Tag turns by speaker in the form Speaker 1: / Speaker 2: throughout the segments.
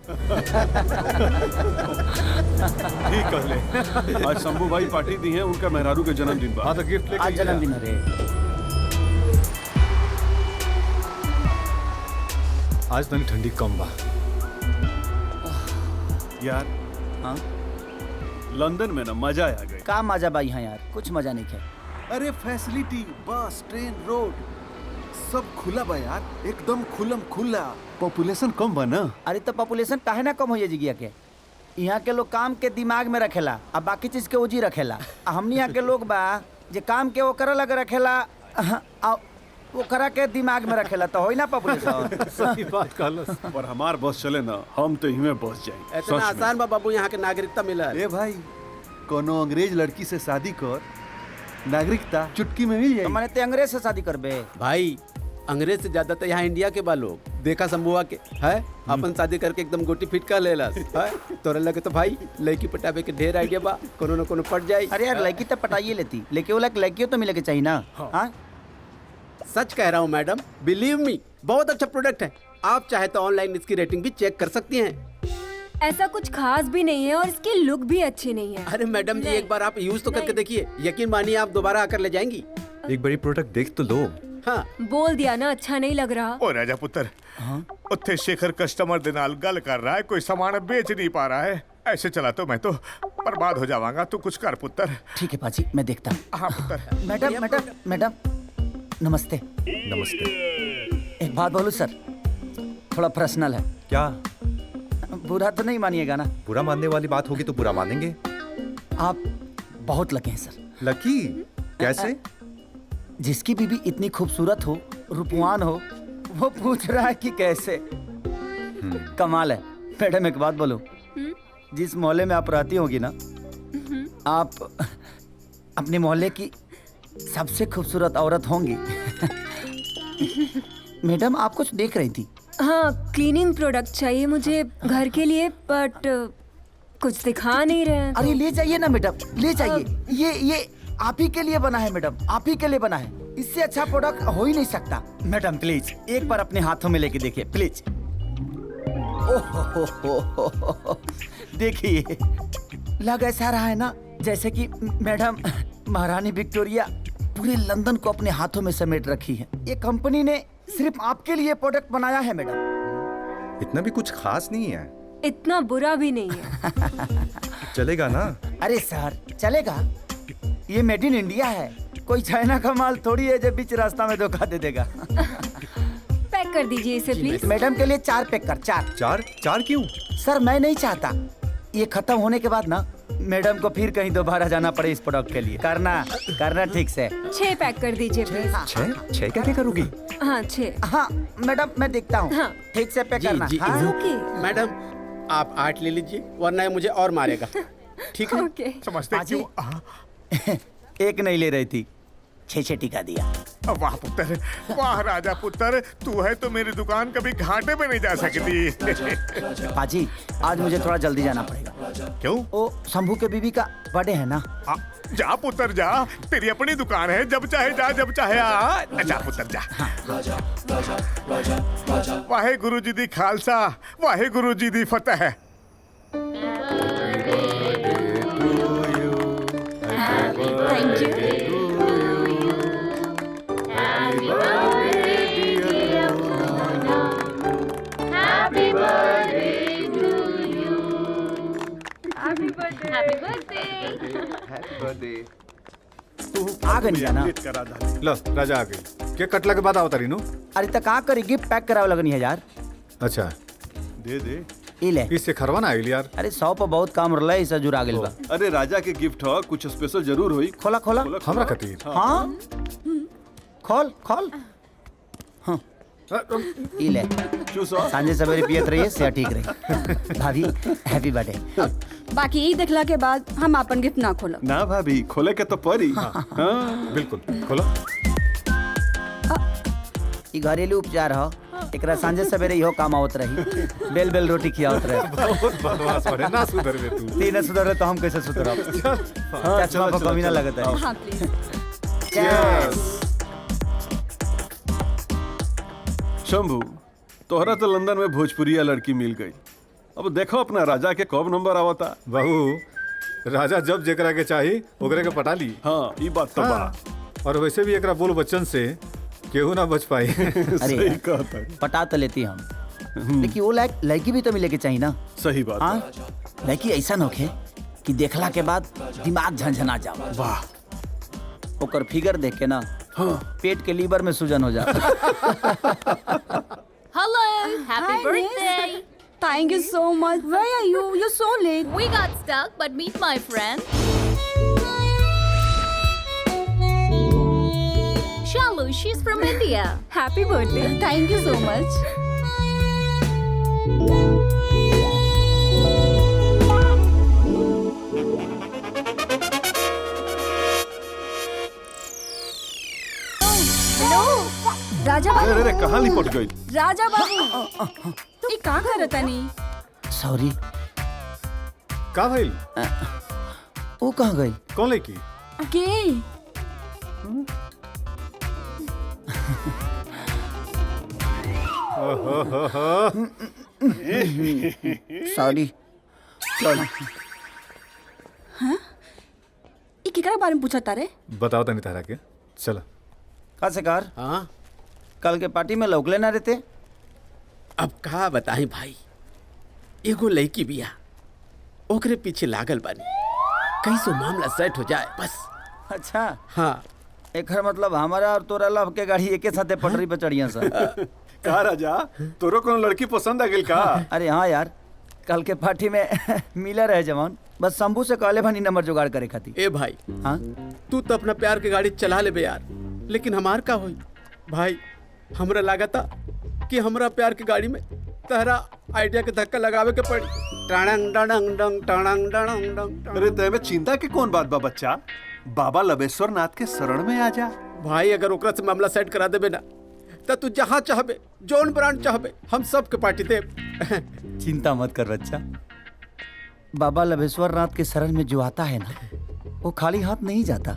Speaker 1: ठीक कहले। आज शंभू भाई पार्टी दी है उनका मेहरारू के जन्मदिन बा।
Speaker 2: हाँ तो गिफ्ट लेके
Speaker 3: आज जन्मदिन है रे।
Speaker 2: आज तनी ठंडी कम बा
Speaker 1: यार।
Speaker 3: हाँ
Speaker 1: लंदन में ना मजा आ गई।
Speaker 3: का मजा बा यहाँ यार, कुछ मजा नहीं है।
Speaker 1: अरे फैसिलिटी, बस, ट्रेन, रोड सब खुला बा यार, एकदम खुलम खुला। पॉपुलेशन कम बा ना।
Speaker 3: अरे तो पॉपुलेशन काहे ना कम हो जिगिया के। यहाँ के लोग काम के दिमाग में रखेला अब बाकी चीज के ओजी रखेला। हमनी यहाँ के लोग बा जे काम के ओकरा लग रखेला ओकरा के दिमाग में रखेला तो होई ना पॉपुलेशन।
Speaker 2: सही बात कहलस।
Speaker 1: और हमार बस चले ना हम तो इहमे बस जाए।
Speaker 4: इतना आसान बा बाबू यहाँ के नागरिकता मिला।
Speaker 1: ए भाई कोनो अंग्रेज लड़की से शादी कर, नागरिकता चुटकी में मिल
Speaker 3: तो
Speaker 1: जाए।
Speaker 3: मैंने ते अंग्रेज से शादी करबे।
Speaker 4: भाई अंग्रेज से ज्यादा तो यहाँ इंडिया के बा लोग। देखा शंभुआ के है अपन शादी करके एकदम गोटी फिट कर लेला है। तोरे लगे तो भाई लड़की पटावे के ढेर आइडिया बा, कोनो न कोनो पट जाई।
Speaker 3: अरे यार लड़की तो पटाइए लेती लेकिन वो लड़कियों तो मिले के चाहिए ना। हाँ
Speaker 4: सच कह रहा हूँ मैडम, बिलीव मी बहुत अच्छा प्रोडक्ट है। आप चाहे तो ऑनलाइन इसकी रेटिंग भी चेक कर सकती हैं।
Speaker 5: ऐसा कुछ खास भी नहीं है और इसकी लुक भी अच्छी नहीं है।
Speaker 4: अरे मैडम जी एक बार आप यूज तो करके देखिए, यकीन मानिए आप दोबारा आकर ले जाएंगी।
Speaker 2: एक बड़ी प्रोडक्ट देख तो लो।
Speaker 4: हाँ
Speaker 5: बोल दिया ना अच्छा नहीं लग रहा।
Speaker 6: ओ राजा पुत्र, उत्थे शेखर कस्टमर दे नाल गल कर रहा है, कोई सामान बेच नहीं पा रहा है। ऐसे चला तो मैं तो बर्बाद हो जावांगा। तू कुछ कर पुत्र।
Speaker 3: ठीक है पाजी मैं देखता हूँ।
Speaker 6: हाँ पुत्र।
Speaker 3: मैडम मैडम मैडम नमस्ते।
Speaker 2: नमस्ते।
Speaker 3: एक बात बोलूं सर, थोड़ा पर्सनल है।
Speaker 2: क्या
Speaker 3: बुरा तो नहीं मानिएगा ना।
Speaker 2: बुरा मानने वाली बात होगी तो बुरा मानेंगे।
Speaker 3: आप बहुत लकी हैं सर।
Speaker 2: लकी कैसे?
Speaker 3: जिसकी बीवी इतनी खूबसूरत हो, रूपवान हो, वो पूछ रहा है कि कैसे। कमाल है। मैडम एक बात बोलूं, जिस मोहल्ले में आप रहती होगी ना, आप अपने मोहल्ले की सबसे खूबसूरत औरत होंगी। मैडम आप कुछ देख रही थी।
Speaker 5: हाँ क्लीनिंग प्रोडक्ट चाहिए मुझे घर के लिए, बट कुछ दिखा नहीं रहे हैं।
Speaker 3: अरे ले जाइए ना मैडम, ले जाइए। ये आप ही के लिए बना है मैडम, आप ही के लिए बना है। इससे अच्छा प्रोडक्ट हो ही नहीं सकता। मैडम प्लीज एक बार अपने हाथों में लेके देखिए प्लीज। ओहो देखिए, लग ऐसा रहा है ना जैसे कि मैडम महारानी विक्टोरिया पूरे लंदन को अपने हाथों में समेट रखी है। ये कंपनी ने सिर्फ आपके लिए प्रोडक्ट बनाया है मैडम।
Speaker 2: इतना भी कुछ खास नहीं है।
Speaker 5: इतना बुरा भी नहीं है।
Speaker 2: चलेगा ना?
Speaker 3: अरे सर चलेगा, ये मेड इन इंडिया है। कोई चाइना का माल थोड़ी है जो बीच रास्ता में धोखा दे देगा।
Speaker 5: पैक कर दीजिए इसे प्लीज।
Speaker 3: मैडम के लिए 4 पैक कर। 4
Speaker 2: चार क्यों?
Speaker 3: सर मैं नहीं चाहता ये खत्म होने के बाद ना मैडम को फिर कहीं दोबारा जाना पड़े इस प्रोडक्ट के लिए। करना ठीक से।
Speaker 5: 6 पैक कर दीजिए प्लीज।
Speaker 2: छह क्या करोगी?
Speaker 5: हाँ 6।
Speaker 3: हाँ मैडम मैं देखता हूँ।
Speaker 5: हाँ।
Speaker 3: ठीक से पैक
Speaker 4: जी
Speaker 3: करना।
Speaker 4: जी
Speaker 3: हाँ?
Speaker 5: ओके
Speaker 4: मैडम आप 8 ले लीजिए वरना ये मुझे और मारेगा। ठीक है?
Speaker 5: ओके।
Speaker 6: समझते
Speaker 3: पाजी।
Speaker 6: क्यों? हाँ।
Speaker 3: एक नहीं ले रही थी, 6 टिका दिया।
Speaker 6: वाह पुत्र, वाह राजा पुत्र, तू है तो मेरी दुकान कभी घाटे में नहीं जा सकती।
Speaker 3: पाजी आज मुझे थोड़ा जल्दी जाना पड़ेगा।
Speaker 6: क्यों?
Speaker 3: ओ शंभू के बीबी का बर्थडे है ना।
Speaker 6: जा पुत्र जा, तेरी अपनी दुकान है, जब चाहे जा जब चाहे आ। जा पुत्र जा। वाहे गुरु जी दी खालसा, वाहे गुरु जी दी फतेह।
Speaker 5: Thank you.
Speaker 3: आ गई जाना।
Speaker 1: लेट करा डाली।
Speaker 2: लो राजा आ गई। केक कटला के बाद आओ तारी नु।
Speaker 3: अरे तो कहाँ करी, गिफ्ट पैक करावे लगनी है यार।
Speaker 2: अच्छा
Speaker 1: दे।
Speaker 3: ई ले।
Speaker 2: इससे खरवा ना आइल यार।
Speaker 3: अरे 100 पर बहुत काम रहा है, इसे जुड़ा गेल बा।
Speaker 1: अरे राजा के गिफ्ट हो, कुछ स्पेशल जरूर होई।
Speaker 3: खोला खोला।
Speaker 2: हमरा खातिर।
Speaker 3: हाँ खोल खोल। हाँ ई ले।
Speaker 1: चूसो।
Speaker 3: सांझे सवेरे पियत रहिए, सेहत ठीक रही। भाभी हैप्पी बर्थडे।
Speaker 7: बाकी ई देखला के बाद हम अपन गिफ्ट ना खोलब।
Speaker 1: ना भाभी खोले के तो परी। हाँ।
Speaker 2: बिल्कुल खोलो।
Speaker 3: ई घरेलू उपचार हो, एकरा सांझे सवेरे इहो काम आवत रही। बेल बेल रोटी खियावत रहे।
Speaker 2: बहुत बदमाश बने ना सुधरबे तू।
Speaker 3: तीन सुधरे तो हम कैसे सुधरब? चश्मा पर कमी ना लगता है।
Speaker 7: हाँ प्लीज।
Speaker 1: शंभू तोहरा तो लंदन में भोजपुरिया लड़की मिल गई
Speaker 8: अब देखो अपना राजा के कब नंबर आवता।
Speaker 2: बहू राजा जब जेकरा के चाही ओकरे के पटा ली।
Speaker 8: हाँ ये बात तो बा।
Speaker 2: और वैसे भी एकरा बोल बच्चन से केहू ना बच पाई।
Speaker 3: अरे
Speaker 8: सही
Speaker 3: यार,
Speaker 8: कहता है।
Speaker 3: पटा तो लेती हम, लेकिन वो लड़की भी तो मिले के चाहिए ना।
Speaker 8: सही बात है।
Speaker 3: हाँ, लड़की ऐसा नोखे कि देखला के बाद दिमाग झंझना जाओ।
Speaker 8: वाह।
Speaker 3: ओकर फिगर देख के ना पेट के लीवर में सूजन हो जाए।
Speaker 9: Hello, happy birthday.
Speaker 7: Thank you so much. Where are you? You're so late.
Speaker 9: We got stuck, but meet my friend. Shalu, she's from India.
Speaker 5: Happy birthday.
Speaker 7: Thank you so much.
Speaker 5: Hello Raja
Speaker 8: अरे
Speaker 5: बाबू।
Speaker 8: अरे कहाँ लिपट गई?
Speaker 7: राजा बाबू ये का करत तनी?
Speaker 3: सॉरी,
Speaker 2: का भइल?
Speaker 3: वो कहाँ गई?
Speaker 2: कौन लड़की?
Speaker 7: के
Speaker 3: सॉरी। चल
Speaker 7: ये केकरा बारे में पूछत तारे?
Speaker 2: बताओ तनी तारा के। चलो।
Speaker 3: का शिकार
Speaker 4: हाँ
Speaker 3: कल के पार्टी में लौकले ना रहते?
Speaker 4: अब का बताई भाई, एगो लड़की बिया, ओकरे पीछे लागल बानी, कैसो मामला सेट हो जाए बस।
Speaker 3: अच्छा,
Speaker 4: हाँ
Speaker 3: एक मतलब हमारा और तोरा लव के गाड़ी एके साथे पटरी पे चढ़िया सा।
Speaker 8: का राजा तोरो कोनो लड़की पसंद आ गेल का?
Speaker 3: अरे हाँ यार, कल के पार्टी में मिला रहे जवान, बस शंभू से कहले भानी नंबर जुगाड़ करे खातिर।
Speaker 4: ए भाई,
Speaker 3: हाँ
Speaker 4: तू तो अपना प्यार की गाड़ी चला ले बे यार, लेकिन हमार का होई भाई? हमरा लागता कि हमरा प्यार की गाड़ी में तहरा आइडिया के धक्का लगावे के पड़ी। टाणंग डंग डंग टाणंग डंग डंग।
Speaker 1: अरे तय में चिंता की कौन बात बा बच्चा, बाबा लबेश्वर नाथ के शरण में आ जा।
Speaker 4: भाई अगर ओकरा से मामला सेट करा देबे ना, तो तू जहाँ चाहबे, जोन ब्रांड चाहबे, हम सब के पार्टी दे।
Speaker 3: चिंता मत कर बच्चा, बाबा लभेश्वर नाथ के शरण में जो आता है ना, वो खाली हाथ नहीं जाता।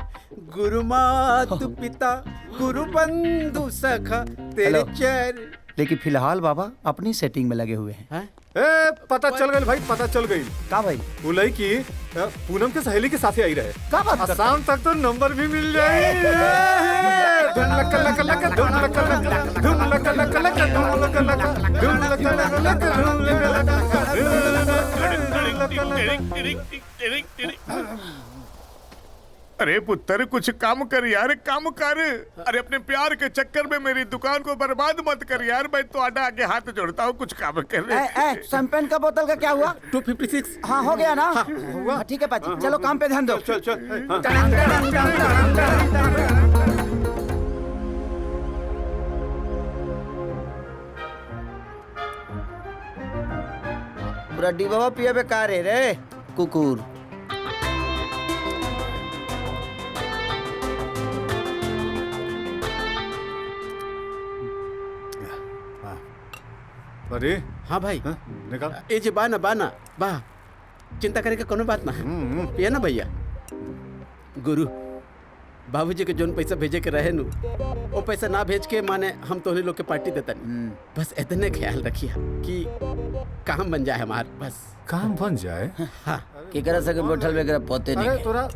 Speaker 4: गुरु मातु पिता गुरु बंधु सखा तेरे
Speaker 3: हेलो।
Speaker 4: चरण।
Speaker 3: लेकिन फिलहाल बाबा अपनी सेटिंग में लगे हुए हैं।
Speaker 2: ए पता चल गई भाई, पता चल गई।
Speaker 3: का भाई?
Speaker 2: वो लड़की पूनम के सहेली के साथ ही आई रहे।
Speaker 3: का बात करता है?
Speaker 2: शाम तक तो नंबर भी मिल जाए। धुन लक लक लक, धुन लक लक, धुन लक लक लक, धुन लक लक, धुन लक लक लक, धुन लक लक।
Speaker 6: अरे पुत्र कुछ काम कर यार, काम कर। अरे अपने प्यार के चक्कर में मेरी दुकान को बर्बाद मत कर यार, मैं तो आडा आगे हाथ जोड़ता हूँ, कुछ काम कर।
Speaker 3: शैंपेन का बोतल का क्या हुआ?
Speaker 4: 256।
Speaker 3: हाँ हो गया ना? हाँ, ठीक है पाजी, चलो काम पे ध्यान दो।
Speaker 8: चल चल। हाँ।
Speaker 3: पूरा डिबावा पिया बेकार है रे कुकुर।
Speaker 2: अरे
Speaker 4: हाँ भाई,
Speaker 2: हाँ, निकाल।
Speaker 4: ए जे बाना बाना बा, चिंता करे के कोनो बात ना है। पिया ना भैया। गुरु बाबूजी के जोन पैसा भेजे के रहे नु, वो पैसा ना भेज के माने हम तोहरे लोग के पार्टी देता नहीं। बस इतने ख्याल रखिए कि काम बन जाए हमार, बस
Speaker 2: काम बन जाए।
Speaker 4: हाँ।
Speaker 3: केकरा से के बैठल बेकरा पोते
Speaker 2: अरे
Speaker 3: नहीं।
Speaker 2: तोरा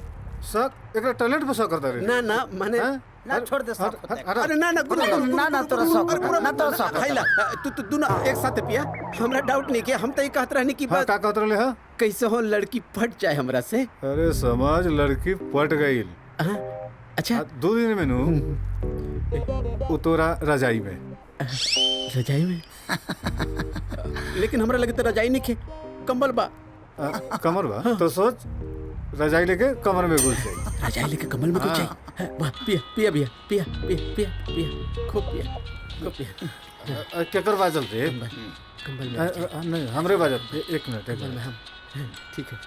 Speaker 2: शक एकरा टैलेंट पे शक करता रे।
Speaker 4: ना ना माने
Speaker 3: ना छोड़ दे शौक होता है।
Speaker 4: अरे ना ना गुरु
Speaker 3: ना तोरा शौक होता है, ना तोरा शौक होता है।
Speaker 4: भाईला तू दोनों एक साथ पिया, हमरा डाउट नहीं किया। हम तो ये कहत रहने की
Speaker 2: हाँ,
Speaker 4: बात
Speaker 2: का कहत रहले? हाँ
Speaker 4: कैसे हो लड़की फट जाए हमरा से।
Speaker 2: अरे समाज लड़की पट गई।
Speaker 4: हाँ, अच्छा
Speaker 2: 2 दिन में नु उतोरा रजाई में।
Speaker 4: रजाई में? लेकिन हमरा लगे तो रजाई नहीं खे, कंबल बा।
Speaker 2: कमर बा तो सोच, रजाई लेके कमर में घुस जाई।
Speaker 4: रजाई लेके कमल में घुस जाए। वाह, पिया पिया पिया पिया पिया पिया पिया, खूब पिया खूब पिया।
Speaker 2: केकर बाजल रे?
Speaker 4: कंबल में
Speaker 2: नहीं हमरे बाजल। एक मिनट एक
Speaker 4: कंबल में
Speaker 2: मिनट।
Speaker 4: हम। ठीक है।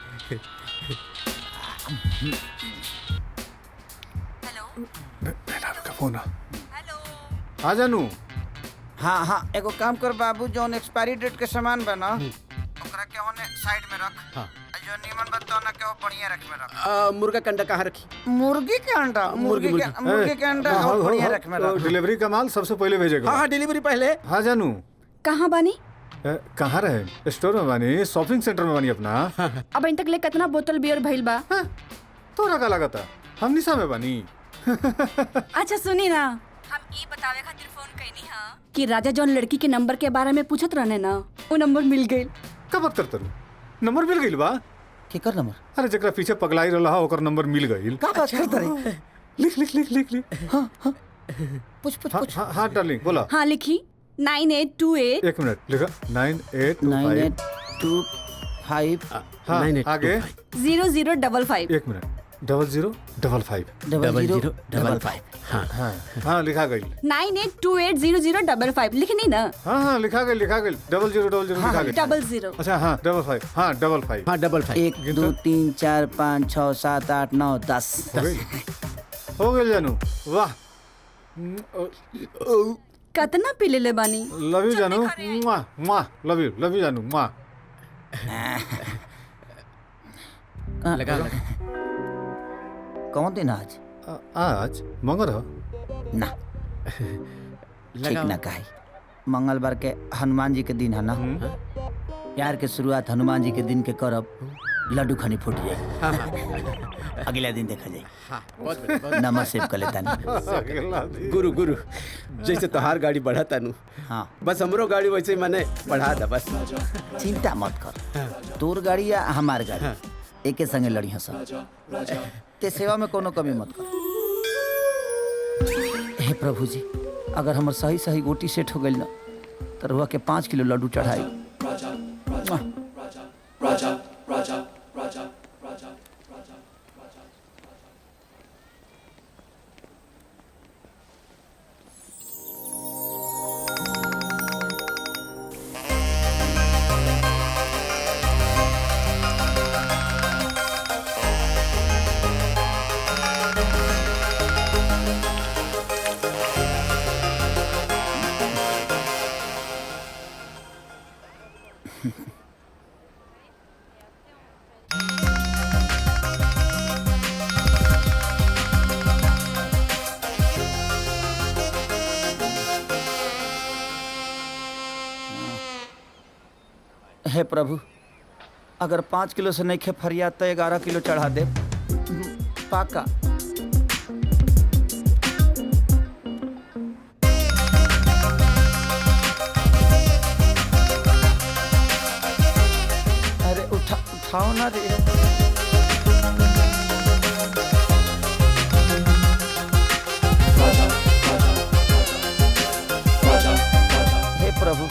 Speaker 2: बेलारू का फोन आ जानू।
Speaker 3: हाँ हाँ, एगो काम कर बाबू, जोन एक्सपायरी डेट के सामान बना ओकरा के ओने साइड में रख।
Speaker 4: हाँ।
Speaker 3: जो नीमन बता ना के वो बढ़िया रख में रख।
Speaker 4: मुर्गा का अंडा कहाँ रखी?
Speaker 3: मुर्गी के अंडा, मुर्गी के अंडा और बढ़िया रख में रख।
Speaker 2: डिलीवरी का माल सबसे पहले भेजेगा।
Speaker 4: हाँ हाँ, डिलीवरी पहले।
Speaker 2: हाँ जानू।
Speaker 7: कहाँ बानी?
Speaker 8: कहाँ रहे? स्टोर में बानी, शॉपिंग सेंटर में बानी अपना।
Speaker 7: अब इन तक ले कितना बोतल बियर भइल बा?
Speaker 8: तोरा का लागता? हम निशा में बानी।
Speaker 7: अच्छा सुनी ना, हम ई बतावे खातिर फोन कइनी हां कि राजा जौन लड़की के नंबर के बारे में पूछत रहने ना, वो नंबर मिल गइल।
Speaker 8: का बात करत रही? नंबर मिल गइल बा?
Speaker 3: केकर नंबर?
Speaker 8: अरे जकरा पीछे पगलाई रहला ओकर नंबर मिल गइल।
Speaker 3: का बात करत रही?
Speaker 8: लिख लिख लिख लिख लिख।
Speaker 3: पूछ।
Speaker 8: हाँ डार्लिंग बोला।
Speaker 7: हाँ लिखी 9828।
Speaker 8: एक मिनट लिखा 9825।
Speaker 3: 9825
Speaker 8: हाँ आगे
Speaker 7: 0055।
Speaker 8: एक मिनट 0055।
Speaker 3: 0055।
Speaker 8: हाँ लिखा गई।
Speaker 7: 98280055 लिखनी ना?
Speaker 8: हाँ लिखा गई 0000 लिखा गई।
Speaker 7: 00।
Speaker 8: अच्छा हाँ 55। हाँ 55।
Speaker 4: हाँ 55।
Speaker 3: 1 2 3 4 5 6 7 8 9 10।
Speaker 8: हो गई जानू। वाह
Speaker 7: कितना पी ले बानी?
Speaker 8: लव यू जानू। लव यू जानू।
Speaker 4: लगा
Speaker 3: कौन दिन आज?
Speaker 8: आज मंगल हो
Speaker 3: ना ठीक ना कही। मंगलवार के हनुमान जी के दिन है ना। प्यार के शुरुआत हनुमान जी के दिन के करब, लड्डू खनी फूट जाए। अगला दिन देखा जाए। नंबर सेव कर लेता नहीं।
Speaker 4: गुरु जैसे तोहार गाड़ी बढ़ा तानू,
Speaker 3: हाँ
Speaker 4: बस हमरो गाड़ी वैसे ही मैंने बढ़ा दा बस।
Speaker 3: चिंता मत कर, तोर गाड़ी या हमार गाड़ी एके संगे लड़ी हसन। ते सेवा में कोनो कमी मत कर। हे प्रभु जी, अगर हमर सही सही गोटी सेट हो गई ना तो रुआ के 5 किलो लड्डू चढ़ाई। हे प्रभु, अगर 5 किलो से नहीं खे फरियाद तो 11 किलो चढ़ा दे पाका। अरे उठाओ ना रे। हे प्रभु,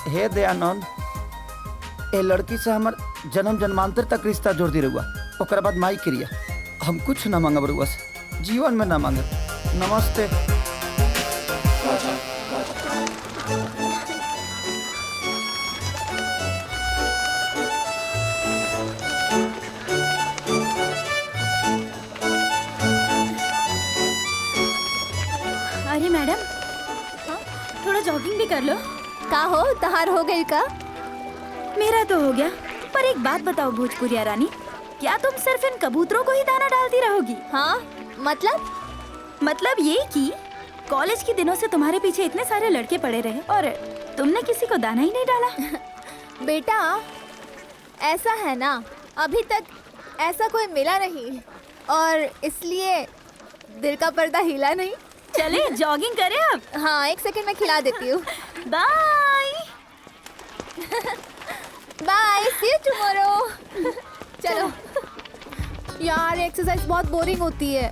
Speaker 3: हे दयानंद, ए लड़की से हमर जन्म जन्मांतर तक रिश्ता जोड़ दी रहुआ। ओकर बाद माई क्रिया। हम कुछ ना मांगब रहुआ से, जीवन में ना मांगब। नमस्ते।
Speaker 9: अरे मैडम, थोड़ा जॉगिंग भी कर लो। का हो, तहार हो गई का? मेरा तो हो गया, पर एक बात बताओ भोजपुरिया रानी, क्या तुम सिर्फ इन कबूतरों को ही दाना डालती रहोगी? हाँ, मतलब ये कि कॉलेज के दिनों से तुम्हारे पीछे इतने सारे लड़के पड़े रहे और तुमने किसी को दाना ही नहीं डाला।
Speaker 10: बेटा ऐसा है ना, अभी तक ऐसा कोई मिला नहीं और इसलिए दिल का पर्दा हिला नहीं।
Speaker 9: चले जॉगिंग करें अब।
Speaker 10: हाँ 1 सेकंड में खिला देती हूँ।
Speaker 9: Bye
Speaker 10: bye, see you tomorrow. चलो यार, एक्सरसाइज बहुत बोरिंग होती है।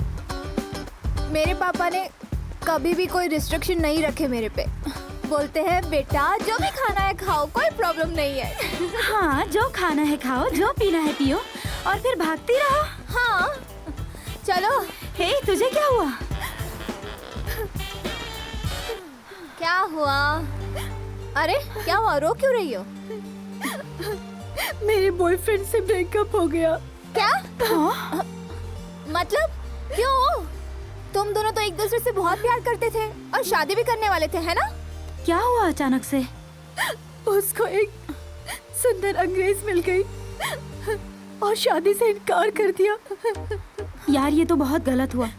Speaker 10: मेरे पापा ने कभी भी कोई रिस्ट्रिक्शन नहीं रखे मेरे पे। बोलते हैं बेटा जो भी खाना है खाओ, कोई प्रॉब्लम नहीं है।
Speaker 9: हाँ, जो खाना है खाओ, जो पीना है पियो और फिर भागती रहो।
Speaker 10: हाँ चलो।
Speaker 9: हे, तुझे क्या हुआ?
Speaker 10: क्या हुआ? अरे क्या हुआ, रो क्यों रही हो?
Speaker 9: मेरे बॉयफ्रेंड से ब्रेकअप हो गया।
Speaker 10: क्या? मतलब क्यों? तुम दोनों तो एक दूसरे से बहुत प्यार करते थे और शादी भी करने वाले थे, है ना?
Speaker 9: क्या हुआ अचानक से?
Speaker 7: उसको एक सुंदर अंग्रेज मिल गई और शादी से इनकार कर दिया।
Speaker 9: यार ये तो बहुत गलत हुआ।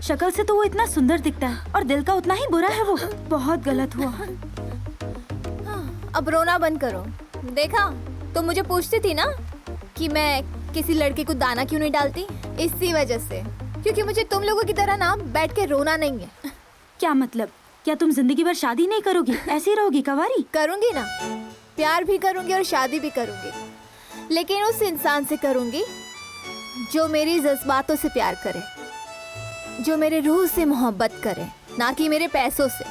Speaker 9: शक्ल से तो वो इतना सुंदर दिखता है और दिल का उतना ही बुरा है वो। बहुत गलत हुआ।
Speaker 10: अब रोना बंद करो। देखा, तुम मुझे पूछती थी ना कि मैं किसी लड़के को दाना क्यों नहीं डालती, इसी वजह से, क्योंकि मुझे तुम लोगों की तरह ना बैठ के रोना नहीं है।
Speaker 9: क्या मतलब? क्या तुम जिंदगी भर शादी नहीं करोगी? ऐसी रहोगी कवारी?
Speaker 10: करूंगी ना, प्यार भी करूंगी और शादी भी करूंगी, लेकिन उस इंसान से करूंगी जो मेरी जज्बातों से प्यार करे, जो मेरे रूह से मोहब्बत करे, ना कि मेरे पैसों से।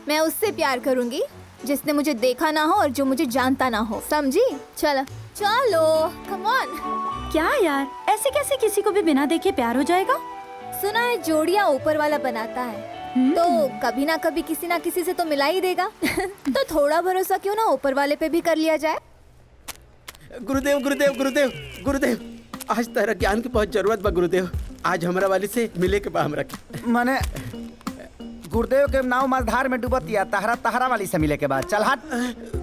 Speaker 10: मैं उससे प्यार करूंगी जिसने मुझे देखा ना हो और जो मुझे जानता ना हो, समझी? चलो चलो, कम ऑन।
Speaker 9: क्या यार, ऐसे कैसे किसी को भी बिना देखे प्यार हो जाएगा?
Speaker 10: सुना है जोड़ियां ऊपर वाला बनाता है, तो कभी ना कभी किसी ना किसी से तो मिला ही देगा। तो थोड़ा भरोसा क्यों ना ऊपर वाले पे भी कर लिया जाए।
Speaker 4: गुरुदेव गुरुदेव गुरुदेव गुरुदेव, आज तेरा ज्ञान की बहुत जरूरत बा गुरुदेव। आज हमरा वाली से मिले के बा हमरा के।
Speaker 3: माने गुरुदेव के नाव मझधार में डूबतिया, तहरा वाली से मिले के बाद। चल हट।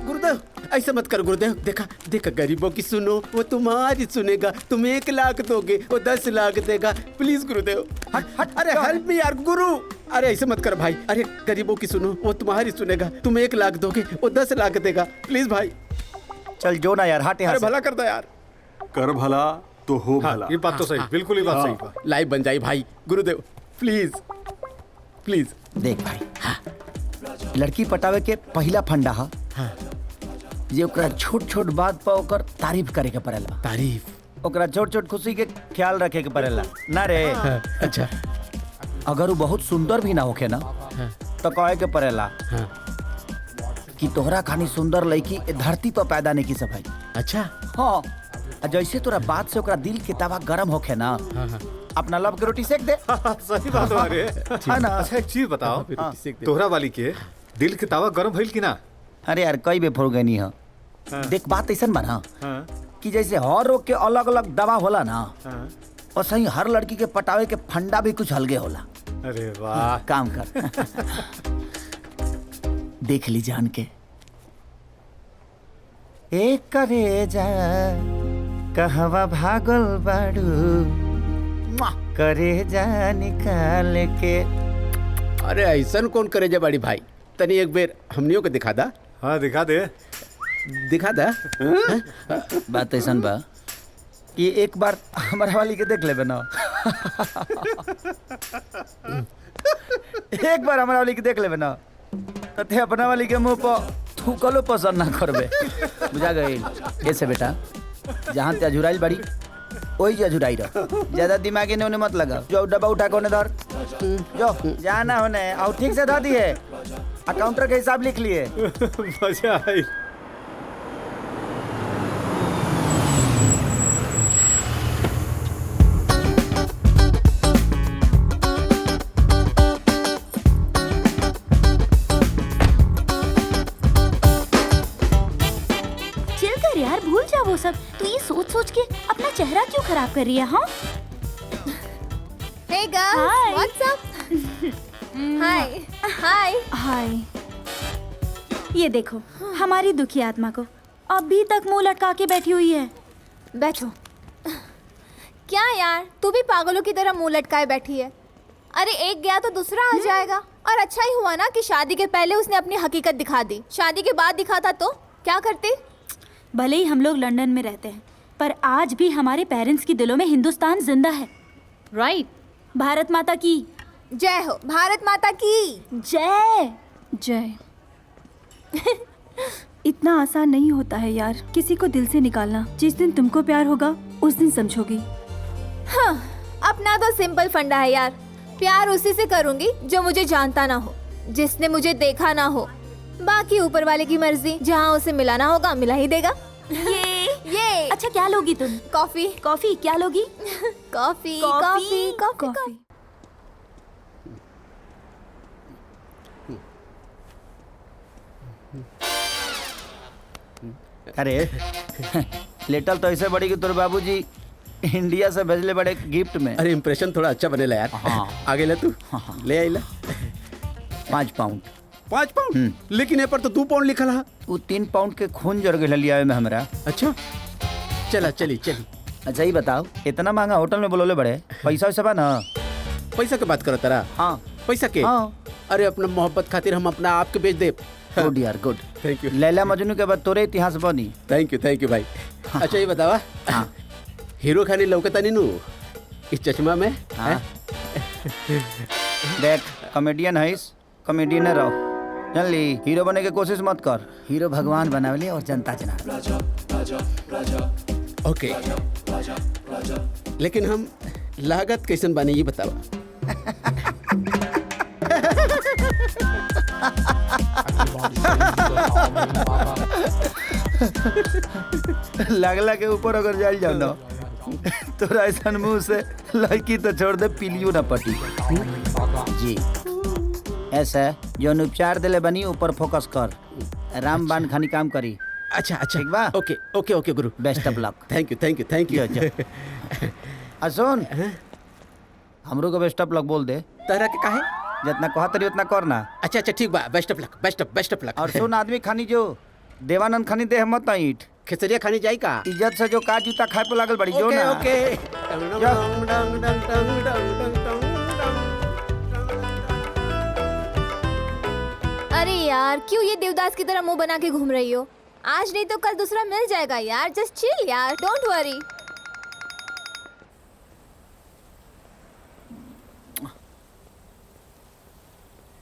Speaker 4: गुरुदेव ऐसा मत कर गुरुदेव। देखा देखा, गरीबों की सुनो, वो तुम्हारी सुनेगा। तुम 1 लाख दोगे, वो 10 लाख देगा। प्लीज गुरुदेव।
Speaker 3: हट हट।
Speaker 4: अरे हेल्प मी यार गुरु। अरे ऐसे मत कर भाई। अरे गरीबों की सुनो, वो तुम्हारी सुनेगा। तुम 1 लाख दोगे, वो 10 लाख देगा। प्लीज भाई।
Speaker 3: चल जो ना यार, हट यहाँ
Speaker 4: अरे
Speaker 3: से।
Speaker 4: भला कर दो यार।
Speaker 8: कर भला तो हो भला।
Speaker 2: ये बात तो सही, बिल्कुल ही बात सही बा।
Speaker 4: लाइव बन जाई भाई। गुरुदेव प्लीज प्लीज।
Speaker 3: देख भाई, लड़की पटावे के पहला फंडा हा, ये ओकरा छोट छोट बात पर ओकर तारीफ करे के पड़ेला।
Speaker 4: तारीफ?
Speaker 3: ओकरा छोट छोट खुशी के ख्याल रखे के पड़ेला ना रे।
Speaker 4: अच्छा।
Speaker 3: अगर वो बहुत सुंदर भी ना होखे ना, तो कहे के पड़ेला कि तोहरा खानी सुंदर लड़की ए धरती पर पैदा नहीं की सब भाई।
Speaker 4: अच्छा।
Speaker 3: हाँ, जैसे तोरा बात से ओकरा दिल के तवा गरम होखे ना, अपना लब के रोटी सेक दे।
Speaker 8: सही बात है रे।
Speaker 3: है ना?
Speaker 8: अच्छा एक चीज बताओ,
Speaker 3: हाँ।
Speaker 8: तोहरा वाली के दिल के तावा गरम भइल कि ना?
Speaker 3: अरे यार, कई बे फोड़ गई नहीं है। देख बात ऐसा बना कि जैसे हर रोग के अलग अलग दवा होला ना, और सही हर लड़की के पटावे के फंडा भी कुछ अलगे होला।
Speaker 8: अरे वाह।
Speaker 3: काम कर। देख ली जान के। एक करे जा कहवा भागल बाड़ू, करे जा निकाल के।
Speaker 4: अरे ऐसा कौन करे जा बड़ी भाई? तनी एक बेर हमनियों को दिखा दा।
Speaker 8: हाँ दिखा दे।
Speaker 4: दिखा दा।
Speaker 3: बात ऐसा बा कि एक बार हमारा वाली के देख ले ना। एक बार हमारा वाली के देख ले ना, तो ते अपना वाली के मुंह पर थूकलो पसंद ना करबे। बुझा गई? कैसे बेटा, जहाँ ते अजुराइल बड़ी वही अजुराई रह। ज्यादा दिमागी ने उन्हें मत लगा। जो डब्बा उठा के उन्हें धर, जो जाना होने और ठीक से धर दिए। काउंटर के हिसाब लिख लिए।
Speaker 8: मजा आई।
Speaker 9: यार भूल जा वो सब। तू ये सोच सोच के अपना चेहरा क्यों खराब कर रही है? हाँ
Speaker 10: Hey girls,
Speaker 9: Hi.
Speaker 10: what's up? Hi. Hi.
Speaker 9: हाय, ये देखो हमारी दुखी आत्मा को अभी तक मुंह लटका के बैठी हुई है।
Speaker 10: बैठो। क्या यार, तू भी पागलों की तरह मुंह लटकाए बैठी है। अरे एक गया तो दूसरा आ जाएगा। और अच्छा ही हुआ ना कि शादी के पहले उसने अपनी हकीकत दिखा दी। शादी के बाद दिखाता तो क्या करती?
Speaker 9: भले ही हम लोग लंदन में रहते हैं, पर आज भी हमारे पेरेंट्स की दिलों में हिंदुस्तान जिंदा है। राइट। भारत माता की
Speaker 10: जय हो। भारत माता की
Speaker 9: जय।
Speaker 5: जय। इतना आसान नहीं होता है यार किसी को दिल से निकालना। जिस दिन तुमको प्यार होगा उस दिन समझोगी।
Speaker 10: हाँ, अपना तो सिंपल फंडा है यार। प्यार उसी से करूंगी जो मुझे जानता ना हो, जिसने मुझे देखा ना हो। बाकी ऊपर वाले की मर्जी, जहाँ उसे मिलाना होगा मिला ही देगा। ये
Speaker 9: अच्छा क्या लोगी तुम?
Speaker 10: कॉफी।
Speaker 9: कॉफी क्या लोगी?
Speaker 10: Coffee coffee coffee coffee.
Speaker 3: अरे लेटल तो ऐसे बड़ी कि तोर बाबूजी इंडिया से भेजले बड़े गिफ्ट में।
Speaker 4: अरे इम्प्रेशन थोड़ा अच्छा बनेला यार।
Speaker 3: हाँ।
Speaker 4: आगे ले तू।
Speaker 3: हाँ।
Speaker 4: ले आइला।
Speaker 3: 5 पाउंड।
Speaker 4: 5 पाउंड? लेकिन ये पर तो 2 पाउंड लिखल है।
Speaker 3: वो 3 पाउंड के खून जर गए लिया में हमरा।
Speaker 4: अच्छा चला चली चली।
Speaker 3: अच्छा ही बताओ, इतना महंगा होटल में बोलोले बड़े, पैसा वैसा बा ना?
Speaker 4: पैसा के बात करो तारा?
Speaker 3: हाँ।
Speaker 4: पैसा के?
Speaker 3: हाँ।
Speaker 4: अरे अपना मोहब्बत खातिर हम अपना आप के बेच दे।
Speaker 3: गुड यार good.
Speaker 4: Thank you
Speaker 3: Laila Majnu के बाद तोरे इतिहास बनी।
Speaker 4: थैंक यू भाई। अच्छा ये बतावा,
Speaker 3: हाँ
Speaker 4: हीरो खानी लौकता नहीं नू इस चश्मा में?
Speaker 3: हाँ देख कॉमेडियन है, कॉमेडियन रहो। जान ली, हीरो बनने की कोशिश मत कर, हीरो भगवान बनावले और जनता जना।
Speaker 4: ओके लेकिन हम लागत कैसन बने ये बतावा।
Speaker 3: लगला के ऊपर अगर जाल जाओ ना तो ऐसा मुंह से लड़की तो छोड़ दे, पीलियो ना पटी। जी ऐसा जो उपचार दिले बनी ऊपर फोकस कर, रामबाण खानी काम करी।
Speaker 4: अच्छा
Speaker 3: ठीक बा?
Speaker 4: ओके गुरु,
Speaker 3: best of luck.
Speaker 4: Thank you.
Speaker 3: सुन हमरो को बेस्ट ऑफ लक बोल दे।
Speaker 4: तरह के काहे?
Speaker 3: जितना कहा तरी उतना करना।
Speaker 4: अच्छा ठीक बा, बेस्ट ऑफ लक।
Speaker 3: और सुन आदमी खानी जो देवानंद खानी देह मत ईट,
Speaker 4: खिचड़िया खानी जाई का?
Speaker 3: इज्जत से जो का जूता खाए पे लागल बड़ी जो ना।
Speaker 10: अरे यार क्यों ये देवदास की तरह मुंह बना के घूम रही हो? आज नहीं तो कल दूसरा मिल जाएगा यार, जस्ट चिल यार, डोंट वरी।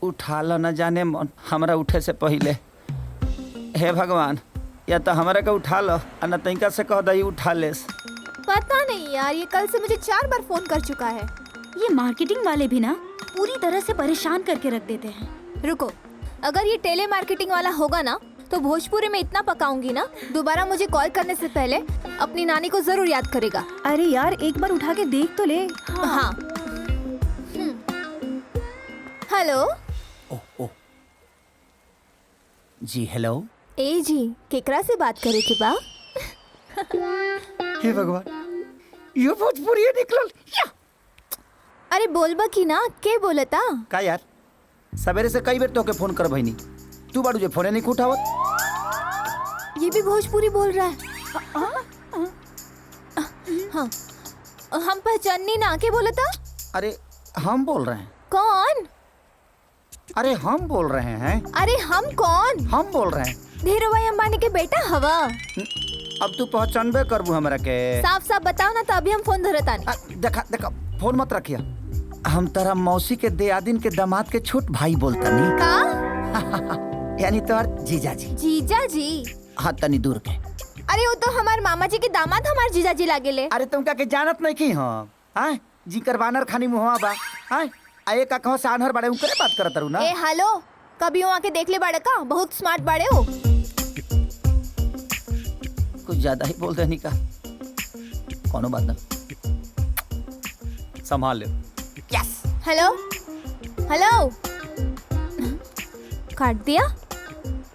Speaker 3: उठा लो न जाने मन हमरा उठे से पहले। हे भगवान, या तो हमरा के उठा लो और न तनिका से कह दई उठा लेस।
Speaker 10: पता नहीं यार, ये कल से मुझे 4 बार फोन कर चुका है।
Speaker 9: ये मार्केटिंग वाले भी ना पूरी तरह से परेशान करके रख देते हैं।
Speaker 10: रुको, अगर ये टेली मार्केटिंग वाला होगा ना तो भोजपुरी में इतना पकाऊंगी ना, दोबारा मुझे कॉल करने से पहले अपनी नानी को जरूर याद करेगा।
Speaker 9: अरे यार एक बार उठा के देख तो ले।
Speaker 10: हाँ। हेलो
Speaker 3: जी हेलो।
Speaker 10: ए जी, केकरा से बात करे के बा?
Speaker 3: हे भगवान, ये भोजपुरी निकलल या।
Speaker 10: अरे बोलबा की ना, के बोलता?
Speaker 3: का यार सवेरे से कई बेर तोके फोन कर भईनी, तू बाड़ू जे फोने नहीं उठावत।
Speaker 10: ये भी भोजपुरी बोल रहा है। हाँ, हम पहचाननी ना, के बोलता?
Speaker 3: अरे हम बोल रहे हैं।
Speaker 10: कौन?
Speaker 3: अरे हम बोल रहे हैं।
Speaker 10: अरे हम कौन?
Speaker 3: हम बोल रहे हैं
Speaker 10: धीरू भाई अंबानी के बेटा हवा।
Speaker 3: अब तू पहचानबे करबू हमरा के।
Speaker 10: साफ साफ बताओ ना, तो अभी हम फोन धरतानी।
Speaker 3: देखा फोन मत रखिया। हम तारा मौसी के दयादिन के दामाद के छोट भाई बोलतनी
Speaker 10: का?
Speaker 3: यानी तोर जीजा जी।
Speaker 10: जीजा जी?
Speaker 3: हाँ तनी दूर के।
Speaker 10: अरे वो तो हमार मामा जी के दामाद हमार जीजा जी लागेले।
Speaker 3: अरे तुम के जानत नहीं की हम? हाँ जी करवानर खानी मुहवा बा। हाँ आए का कहो सानहर बड़े उनकरे बात करत रहू ना।
Speaker 10: ए हेलो, कभी वहाँ के देख ले बड़े का? बहुत स्मार्ट बड़े हो।
Speaker 3: कुछ ज्यादा ही बोल देनी का। कोनो बात ना, संभाल ले।
Speaker 10: यस। हेलो हेलो, काट दिया?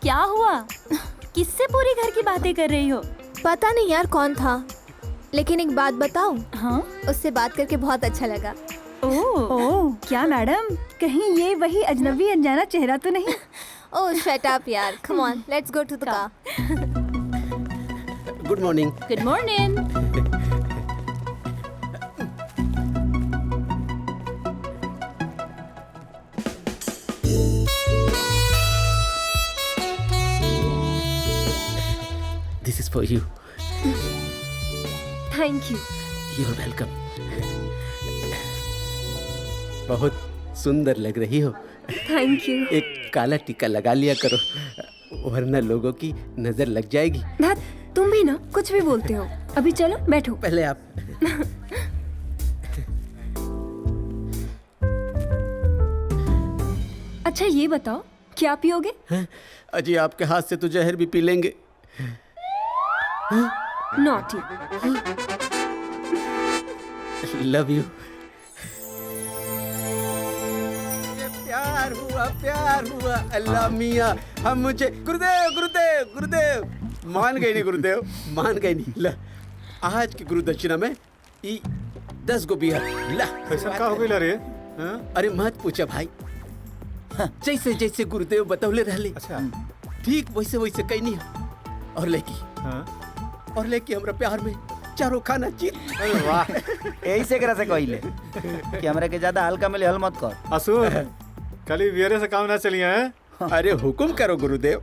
Speaker 9: क्या हुआ? किससे पूरी घर की बातें कर रही हो?
Speaker 10: पता नहीं यार कौन था, लेकिन एक बात बताऊं?
Speaker 9: हाँ
Speaker 10: उससे बात करके बहुत अच्छा लगा।
Speaker 9: ओह क्या मैडम, कहीं ये वही अजनबी अनजाना चेहरा तो नहीं?
Speaker 10: ओह शट अप यार, come on let's go to the car.
Speaker 4: Good morning.
Speaker 9: Good morning.
Speaker 4: This is for you.
Speaker 5: Thank you.
Speaker 4: You are welcome. बहुत सुंदर लग रही हो।
Speaker 5: Thank you.
Speaker 4: एक काला टीका लगा लिया करो, वरना लोगों की नजर लग जाएगी।
Speaker 5: ना तुम भी ना कुछ भी बोलते हो। अभी चलो बैठो।
Speaker 4: पहले आप।
Speaker 5: अच्छा ये बताओ क्या पियोगे?
Speaker 4: अजी आपके हाथ से तो जहर भी पी लेंगे।
Speaker 5: नॉटी।
Speaker 4: Love you. प्यार हुआ अल्लाह मियाँ, हम मुझे गुरुदेव मान गए नहीं, गुरुदेव मान गए नहीं। ला आज की गुरु दक्षिणा में 10 गो बियर ला।
Speaker 8: कैसा का हो गइल रे?
Speaker 4: अरे मत पूछा भाई, जैसे जैसे गुरुदेव बतौले रहले
Speaker 8: अच्छा
Speaker 4: ठीक वैसे वैसे कहीं नहीं। और लेके हमरा प्यार में चारों खाना जीत।
Speaker 3: अरे वाह, यही से करा से कहिले कि हमरा के ज्यादा हल्का में लेहल मत कर।
Speaker 8: असुर खाली बियरे से काम ना चलिए हैं।
Speaker 4: अरे हुकुम करो गुरुदेव।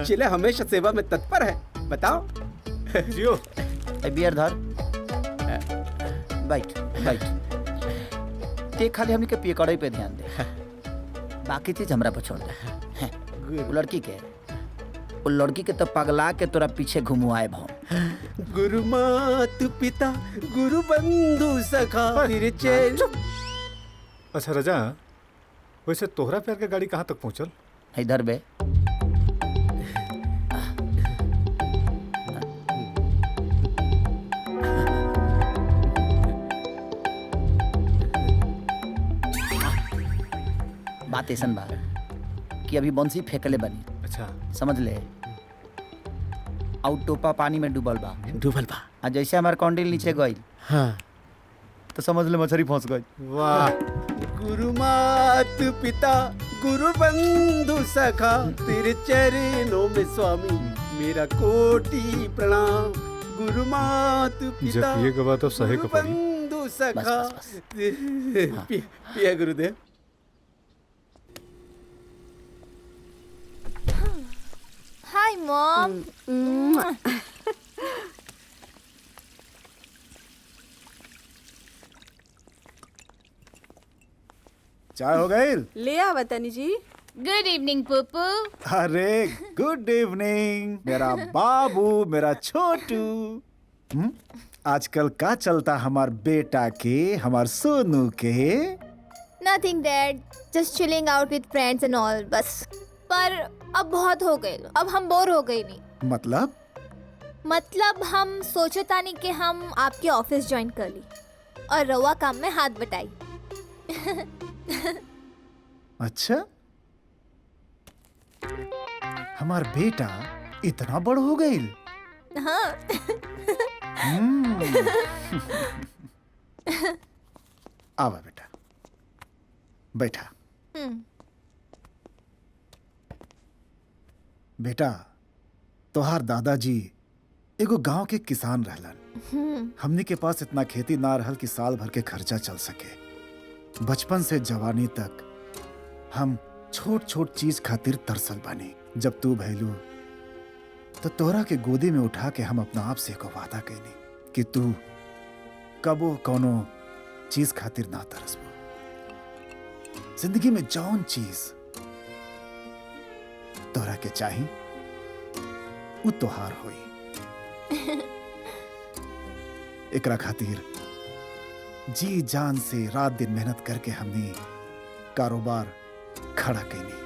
Speaker 4: चिले हमेशा सेवा में तत्पर है। बताओ।
Speaker 8: जियो
Speaker 3: बियर धर। बैठ बैठ। ते खाली हमनी के पिए कड़ाई पे ध्यान दे, बाकी चीज हमरा पर छोड़ दे। वो लड़की के, वो लड़की के तो पगला के तोरा पीछे घुमुआए भाव।
Speaker 4: गुरु मात पिता गुरु बंधु सखा तेरे चेल।
Speaker 8: अच्छा राजा, वैसे तोहरा प्यार के गाड़ी कहाँ तक पहुँचल?
Speaker 3: इधर बे। बात ऐसन बा कि अभी बंसी फेंकले बनी।
Speaker 8: अच्छा
Speaker 3: समझ ले। आउट टोपा पानी में डूबल बा।
Speaker 4: डूबल बा।
Speaker 3: आ जैसे हमार कौंडिल नीचे गई,
Speaker 4: हाँ,
Speaker 3: तो समझ ले मछली फंस गई।
Speaker 8: वाह।
Speaker 4: गुरु मात पिता गुरु बंधु सखा तेरे चरणों में स्वामी मेरा कोटि प्रणाम। गुरु मात पिता
Speaker 8: जब ये गवा तो सही
Speaker 4: गुरु
Speaker 8: को पड़ी।
Speaker 4: बंधु सखा।
Speaker 3: बस।
Speaker 4: पिया गुरुदेव।
Speaker 10: Hi mom.
Speaker 1: चाय हो गई?
Speaker 7: ले आ वतनी जी।
Speaker 9: Good evening पुप्पू।
Speaker 1: अरे गुड इवनिंग मेरा बाबू, मेरा छोटू। आजकल का चलता हमार बेटा के, हमार सोनू के?
Speaker 10: Nothing dad, just chilling out with friends and all बस। पर अब बहुत हो गए, अब हम बोर हो गए नहीं।
Speaker 1: मतलब
Speaker 10: हम सोचे तानी कि हम आपके ऑफिस ज्वाइन कर ली और रवा काम में हाथ बटाई।
Speaker 1: अच्छा, हमार बेटा इतना बड़ हो गई?
Speaker 10: हाँ।
Speaker 1: आवा बेटा, बैठा। बेटा, तोहार दादाजी एगो गांव के किसान रहलन। हमनी के पास इतना खेती ना रहल कि साल भर के खर्चा चल सके। बचपन से जवानी तक हम छोट छोट चीज खातिर तरसल बानी। जब तू भैलू तो तोरा के गोदी में उठा के हम अपना आप से एको वादा कैनी कि तू कबो कोनो चीज खातिर ना तरसबो। जिंदगी में जौन चीज तोरा के चाही वो तोहार होई। एकरा खातिर जी जान से रात दिन मेहनत करके हमने कारोबार खड़ा कैनी।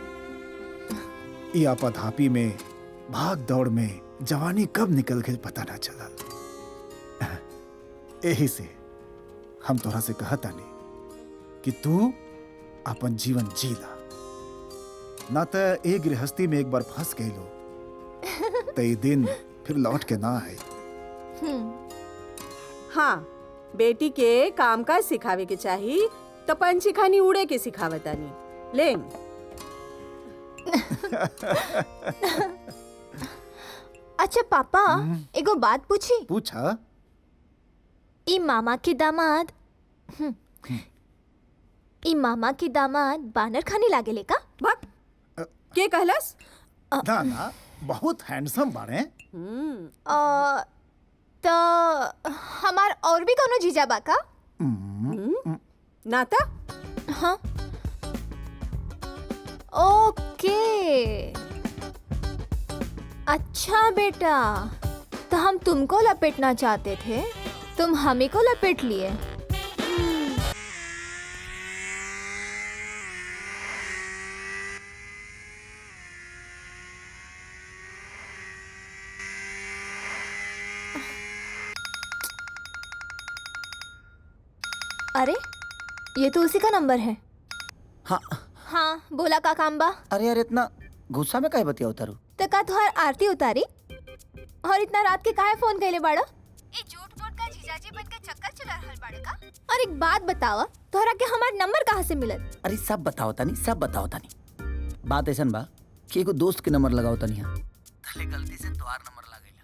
Speaker 1: ई आपाधापी में, भाग दौड़ में जवानी कब निकल गई पता ना चला। यही से हम तोरा से कहता नहीं कि तू अपन जीवन जी ला, ना तो एक गृहस्थी में एक बार फंस गईलो तो ये दिन फिर लौट के ना आए।
Speaker 7: हाँ, बेटी के काम काज सिखावे के चाही तो पंछी खानी उड़े के सिखावतानी। ले
Speaker 10: अच्छा पापा, एगो बात पूछी?
Speaker 1: पूछा।
Speaker 10: ई मामा के दामाद बानर खाने लागेले का?
Speaker 7: भक के कहलस?
Speaker 1: ना ना, बहुत हैंडसम बाड़े।
Speaker 10: तो हमार और भी कोनो जीजा बा का?
Speaker 7: नाता?
Speaker 10: हाँ। ओके, अच्छा बेटा, तो हम तुमको लपेटना चाहते थे, तुम हमें को लपेट लिए। अरे ये तो उसी का नंबर है।
Speaker 3: हाँ
Speaker 10: हाँ, बोला का काम बा?
Speaker 3: अरे यार, इतना गुस्सा में काहे बतिया उतारू?
Speaker 10: तो का तुहार आरती उतारी और इतना रात के काहे फोन कैले बाड़ा? ए झूठ बोल का जीजाजी बन के चक्कर चला रहल बाड़ा का? और एक बात बतावा, तोहरा के हमार नंबर कहाँ से मिलल?
Speaker 3: अरे सब बताओ तानी, सब बताओ तानी। बात ऐसन बा कि एगो दोस्त के नंबर लगाओ तानी। यहाँ खाली गलती से तोहार नंबर लागेला,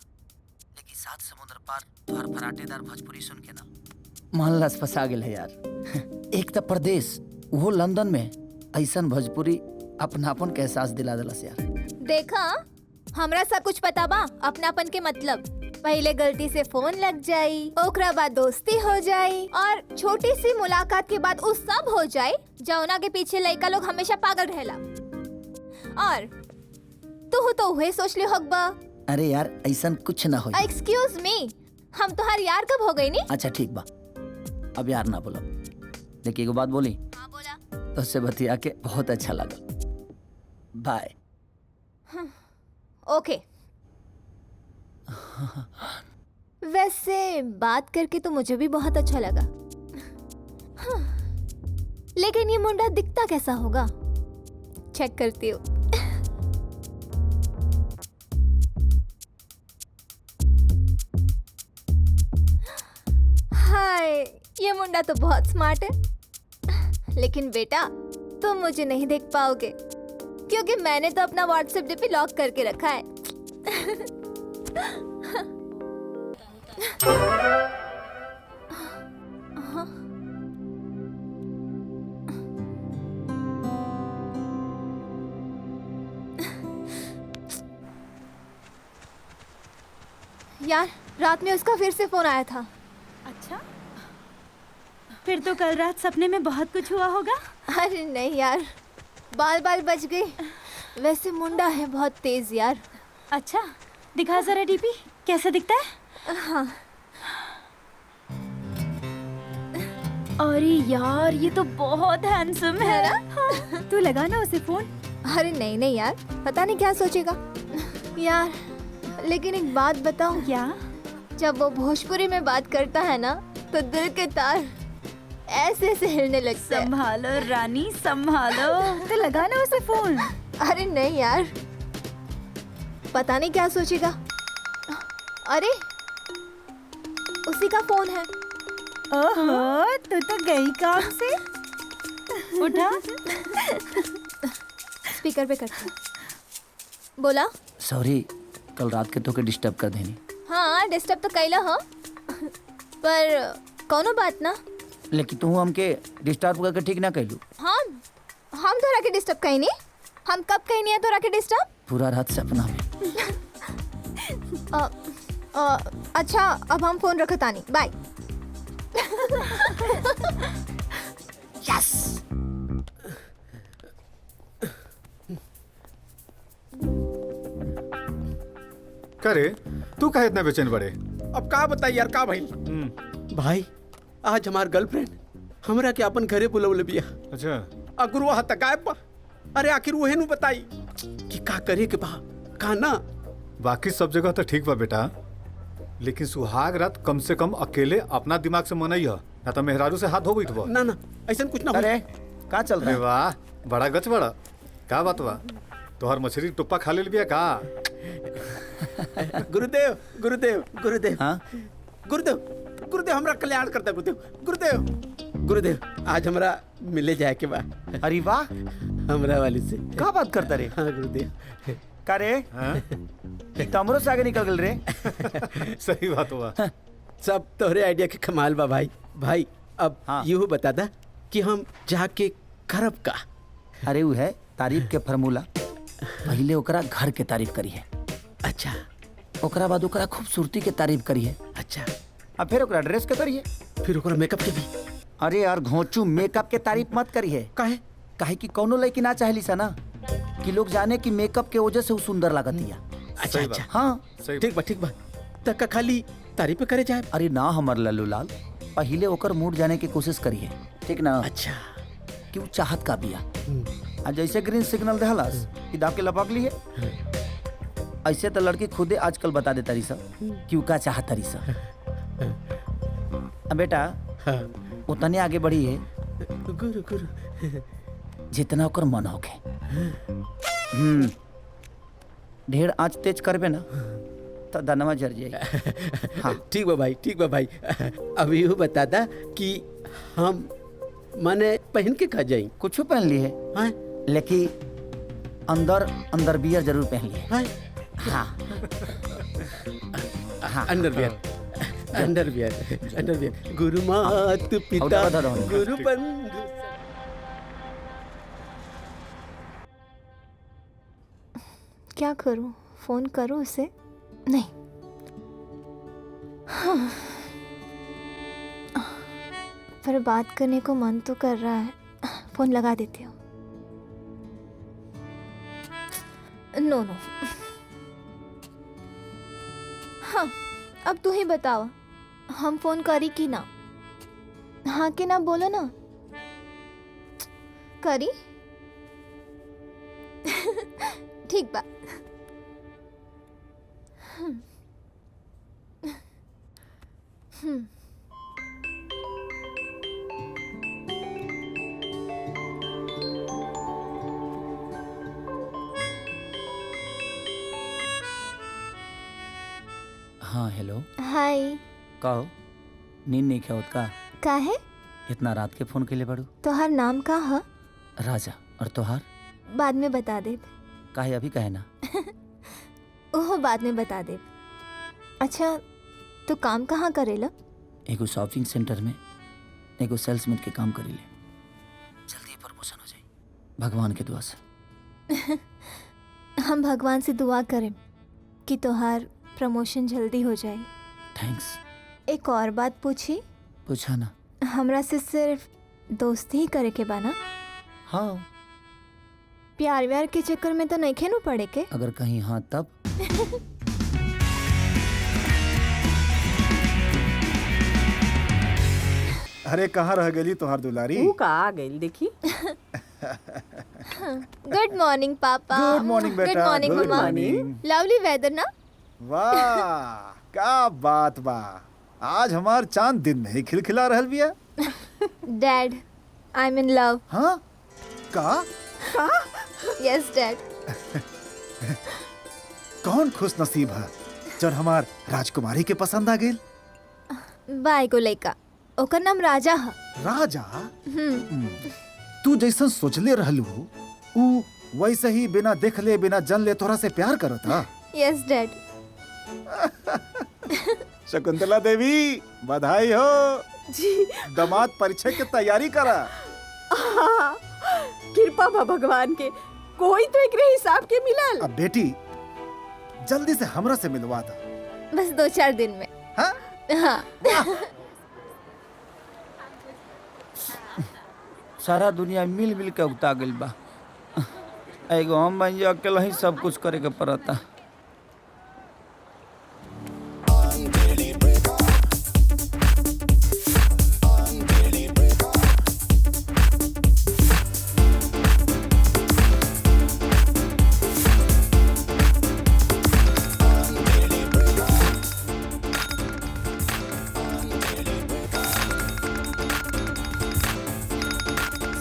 Speaker 3: लेकिन 7 समुद्र पार तोहार फराटेदार भोजपुरी सुन के ना मन लस फसा गेल है यार। एक तो प्रदेश, वो लंदन में ऐसन भोजपुरी अपनापन के एहसास दिला दिलस यार।
Speaker 10: देखा, हमरा सब कुछ पता बा अपनापन के मतलब। पहले गलती से फोन लग जाई, ओकरा बाद दोस्ती हो जाई, और छोटी सी मुलाकात के बाद उस सब हो जाए जौना के पीछे लड़का लोग हमेशा पागल रहेला। और तू तो वही सोच ले होगा।
Speaker 3: अरे यार ऐसा कुछ ना हो।
Speaker 10: एक्सक्यूज मी, हम तुम्हार यार कब हो गई नी?
Speaker 3: अच्छा ठीक बा, अब यार ना बोलो। देखिए एगो बात बोली।
Speaker 10: हाँ बोला।
Speaker 3: तो उससे बतिया के बहुत अच्छा लगा। बाय।
Speaker 10: ओके। वैसे बात करके तो मुझे भी बहुत अच्छा लगा। हाँ, लेकिन ये मुंडा दिखता कैसा होगा? चेक करती हूँ। हाय, ये मुंडा तो बहुत स्मार्ट है। लेकिन बेटा, तुम मुझे नहीं देख पाओगे क्योंकि मैंने तो अपना व्हाट्सएप डीपी लॉक करके रखा है। यार, रात में उसका फिर से फोन आया था।
Speaker 9: अच्छा, फिर तो कल रात सपने में बहुत कुछ हुआ होगा।
Speaker 10: अरे नहीं यार, बाल बाल बच गए। वैसे मुंडा है बहुत तेज यार।
Speaker 9: अच्छा, दिखा जरा डीपी, कैसा दिखता है?
Speaker 10: हाँ।
Speaker 9: अरे यार, ये तो बहुत हैंडसम है ना? तू लगा ना उसे फोन।
Speaker 10: अरे नहीं नहीं यार, पता नहीं क्या सोचेगा यार। लेकिन एक बात बताऊं
Speaker 9: क्या?
Speaker 10: जब वो भोजपुरी में बात करता है ना, तो दिल के तार ऐसे ऐसे हिलने लगते हैं।
Speaker 9: संभालो रानी, संभालो। तो लगा ना उसे फोन।
Speaker 10: अरे नहीं यार, पता नहीं क्या सोचेगा। अरे उसी का फोन है।
Speaker 9: ओहो, तू तो गई काम से। उठा।
Speaker 10: स्पीकर पे करता। बोला।
Speaker 3: सॉरी, कल रात के तो के डिस्टर्ब कर देनी।
Speaker 10: हाँ, डिस्टर्ब तो कैला हो, पर कोनो बात ना।
Speaker 3: लेकिन तू हमके डिस्टर्ब करके ठीक ना कहलू।
Speaker 10: हम तो रखे डिस्टर्ब कहीं नहीं। हम कब कहीं नहीं है तो रखे डिस्टर्ब?
Speaker 3: पूरा रात सपना में।
Speaker 10: अच्छा, अब हम फोन रखता नहीं। बाय।
Speaker 3: यस।
Speaker 8: करे तू काहे इतना बेचैन बड़े?
Speaker 4: अब का बताई यार, का भाई? भाई, आज हमार गर्लफ्रेंड हमरा के अपन घरे बुलवले बिया।
Speaker 8: अच्छा।
Speaker 4: अगर वो हत गायब बा। अरे आखिर वो हेनु बताई कि का करे के बा, का ना?
Speaker 8: बाकी सब जगह तो ठीक बा बेटा, लेकिन सुहाग रात कम से कम अकेले अपना दिमाग से मनई है, ना तो मेहरारू से हाथ धो बैठबो।
Speaker 4: ना ना, ऐसा कुछ ना हो।
Speaker 3: अरे का चल रहा है?
Speaker 8: वाह, बड़ा गच बड़ा। का बात बा? तोहर मछली टुप्पा खा ले बिया का?
Speaker 4: गुरुदेव गुरुदेव गुरुदेव।
Speaker 3: हाँ?
Speaker 4: गुरुदेव गुरुदेव, हमरा कल्याण करता गुरुदेव। गुरुदेव गुरुदेव, आज हमरा मिले जाए के बा।
Speaker 3: अरे वाह,
Speaker 4: हमरा वाली से।
Speaker 3: का बात करता रे?
Speaker 4: हाँ गुरुदेव।
Speaker 3: का रे? तमरो से आगे निकल गल रे।
Speaker 8: सही बात हुआ।
Speaker 4: सब तोहरे आइडिया के कमाल बा भाई। भाई अब
Speaker 3: हाँ।
Speaker 4: यूँ बता दा कि हम जाके करब का?
Speaker 3: अरे वो है तारीफ के फार्मूला। पहले ओकरा घर के तारीफ करी है।
Speaker 4: अच्छा।
Speaker 3: ओकरा बाद ओकरा खूबसूरती के तारीफ करी है।
Speaker 4: अच्छा।
Speaker 3: अब फिर ओकरा ड्रेस के करी है।
Speaker 4: फिर ओकरा मेकअप के भी।
Speaker 3: अरे यार घोंचू, मेकअप के तारीफ मत करी है।
Speaker 4: काहे?
Speaker 3: काहे कि कौनो लड़की ना चाहली सा ना कि लोग जाने कि मेकअप के वजह से वो सुंदर लागतिया।
Speaker 4: अच्छा अच्छा।
Speaker 3: हाँ
Speaker 4: ठीक बा ठीक बा। तक खाली तारीफ पे करे जाए?
Speaker 3: अरे ना हमर लल्लू लाल, पहले ओकर मूड जाने की कोशिश करिए, ठीक ना?
Speaker 4: अच्छा।
Speaker 3: कि वो चाहत का बिया। आज जैसे ग्रीन सिग्नल देहलास कि दाब के लपक ली है, ऐसे तो लड़की खुदे आजकल बता देता रही सब कि का चाहत रही सब। अब बेटा उतने आगे बढ़ी है
Speaker 4: गुरु गुरु
Speaker 3: जितना ओकर मन होके। ढेर आँच तेज करबे ना तो दनवा जर जाए।
Speaker 4: हाँ ठीक बा भाई, ठीक बा भाई। अब यूँ बता दा कि हम माने पहन के खा जाई?
Speaker 3: कुछ पहन ली है।
Speaker 4: हाँ?
Speaker 3: लेकिन अंदर अंदर बियर जरूर पहन ली है।
Speaker 4: हाँ?
Speaker 3: हाँ। हाँ।
Speaker 4: Underwear underwear underwear. गुरु मात पिता गुरु बंधु।
Speaker 10: क्या करूं? फोन करूं उसे? नहीं। हाँ। पर बात करने को मन तो कर रहा है। फोन लगा देती हूँ। No no. हाँ, अब तू ही बताओ, हम फोन करी कि ना? हाँ कि ना बोलो ना। करी? ठीक बा।
Speaker 3: हाँ हेलो।
Speaker 10: हाय।
Speaker 3: कहो, नींद नहीं क्या होत का?
Speaker 10: का है?
Speaker 3: इतना रात के फोन के लिए पड़ू?
Speaker 10: तोहार नाम का है?
Speaker 3: राजा। और तोहार?
Speaker 10: बाद में बता दे।
Speaker 3: काहे अभी कहे ना?
Speaker 10: ओह, बाद में बता दे। अच्छा, तो काम कहाँ करेला?
Speaker 3: एगो शॉपिंग सेंटर में एगो सेल्समैन के काम करी ले। जल्दी प्रमोशन हो जाए भगवान के दुआ से।
Speaker 10: हम भगवान से दुआ करें कि तोहार प्रमोशन जल्दी हो जाए।
Speaker 3: थैंक्स।
Speaker 10: एक और बात पूछी?
Speaker 3: पूछा ना।
Speaker 10: हमरा से सिर्फ दोस्ती ही करे के बाना?
Speaker 3: हाँ।
Speaker 10: प्यार व्यार के चक्कर में तो नहीं खेनू पड़े के?
Speaker 3: अगर कहीं हाँ तब।
Speaker 1: अरे कहाँ रह गई तोहार दुलारी?
Speaker 11: ऊ का आ गई देखी।
Speaker 10: गुड मॉर्निंग पापा।
Speaker 1: गुड मॉर्निंग बेटा।
Speaker 10: गुड मॉर्निंग
Speaker 1: गुड
Speaker 10: मम्मा।
Speaker 1: मॉर्निंग।
Speaker 10: लवली वेदर ना?
Speaker 1: वाह, क्या बात बा। आज हमार चांद दिन में ही खिलखिला रहल बिया।
Speaker 10: Dad, I M in love.
Speaker 1: हाँ? का?
Speaker 10: Yes dad.
Speaker 1: कौन खुश नसीब है जब हमार राजकुमारी के पसंद आ गेल?
Speaker 10: बाय को लइका, ओकर नाम राजा है।
Speaker 1: राजा? तू जैसन सोचले रहलू ऊ वैसे ही बिना देखले बिना जानले तोरा से प्यार करता।
Speaker 10: Yes dad.
Speaker 1: शकुंतला देवी, बधाई हो
Speaker 11: जी।
Speaker 1: दामाद परीक्षा की तैयारी करा।
Speaker 11: हाँ, कृपा बा भगवान के, कोई तो एक हिसाब के मिलल।
Speaker 1: अब बेटी जल्दी से हमरा से मिलवा दो।
Speaker 10: बस 2-4 दिन में।
Speaker 1: हाँ?
Speaker 10: हाँ।
Speaker 3: सारा दुनिया मिल मिल के उगता गइल बा। एगो हम बन जा अकेला ही सब कुछ करे के पड़ता।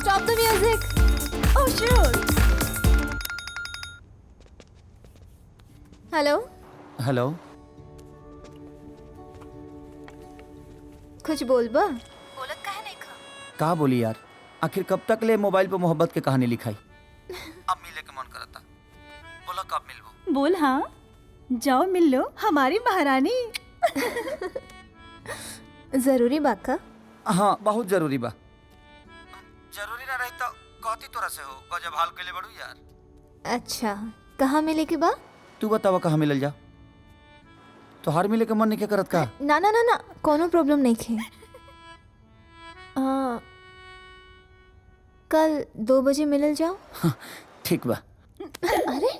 Speaker 10: Stop the music. Oh sure. Hello.
Speaker 3: Hello.
Speaker 10: कुछ बोल बा? बोलत काहे नहीं खा?
Speaker 3: का बोली यार, आखिर कब तक ले मोबाइल पे मोहब्बत के कहानी लिखाई? अब मिले के मन करता। बोला कब मिलबो?
Speaker 11: बोल हाँ, जाओ मिल लो हमारी महारानी।
Speaker 10: जरूरी बाका?
Speaker 3: हाँ, बहुत जरूरी बा। जरूरी ना रही तो कहती तोरा से हो, गजब हाल के ले बड़ू यार।
Speaker 10: अच्छा, कहाँ मिले के बा?
Speaker 3: तू बतावा कहाँ मिलल जा? तोहार मिले के मन नहीं करत का?
Speaker 10: ना ना ना ना, कोनो प्रॉब्लम नहीं खे। कल 2 बजे मिलल जाओ।
Speaker 3: हाँ, ठीक बा।
Speaker 10: अरे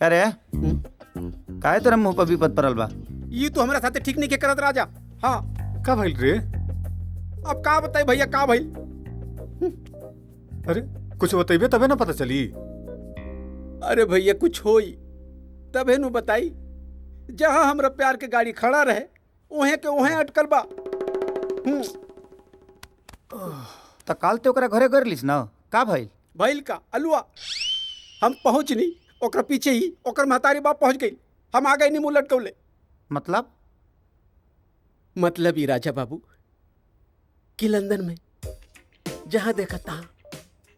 Speaker 3: का रे? काहे तेरा मुंह पर विपद पड़ल बा?
Speaker 4: ये तो हमारा साथे ठीक नहीं के करत राजा। हाँ,
Speaker 8: का भइल रे?
Speaker 4: अब का बताई भैया, का भइल?
Speaker 8: अरे कुछ बतेबे तबे ना पता चली।
Speaker 4: अरे भैया कुछ होई तबे नु बताई। जहाँ हमरा प्यार के गाड़ी खड़ा रहे ओहे के ओहे अटकल बा।
Speaker 3: त काल ते ओकरा घरे कर लिस ना, का भइल?
Speaker 4: भइल का अलुआ, हम पहुँचनी ओकरा पीछे ही ओकर महतारी बाप पहुँच गई। हम आ गए नी मुँह लटकौले। मतलब ही राजा बाबू कि लंदन में जहाँ देखा तहाँ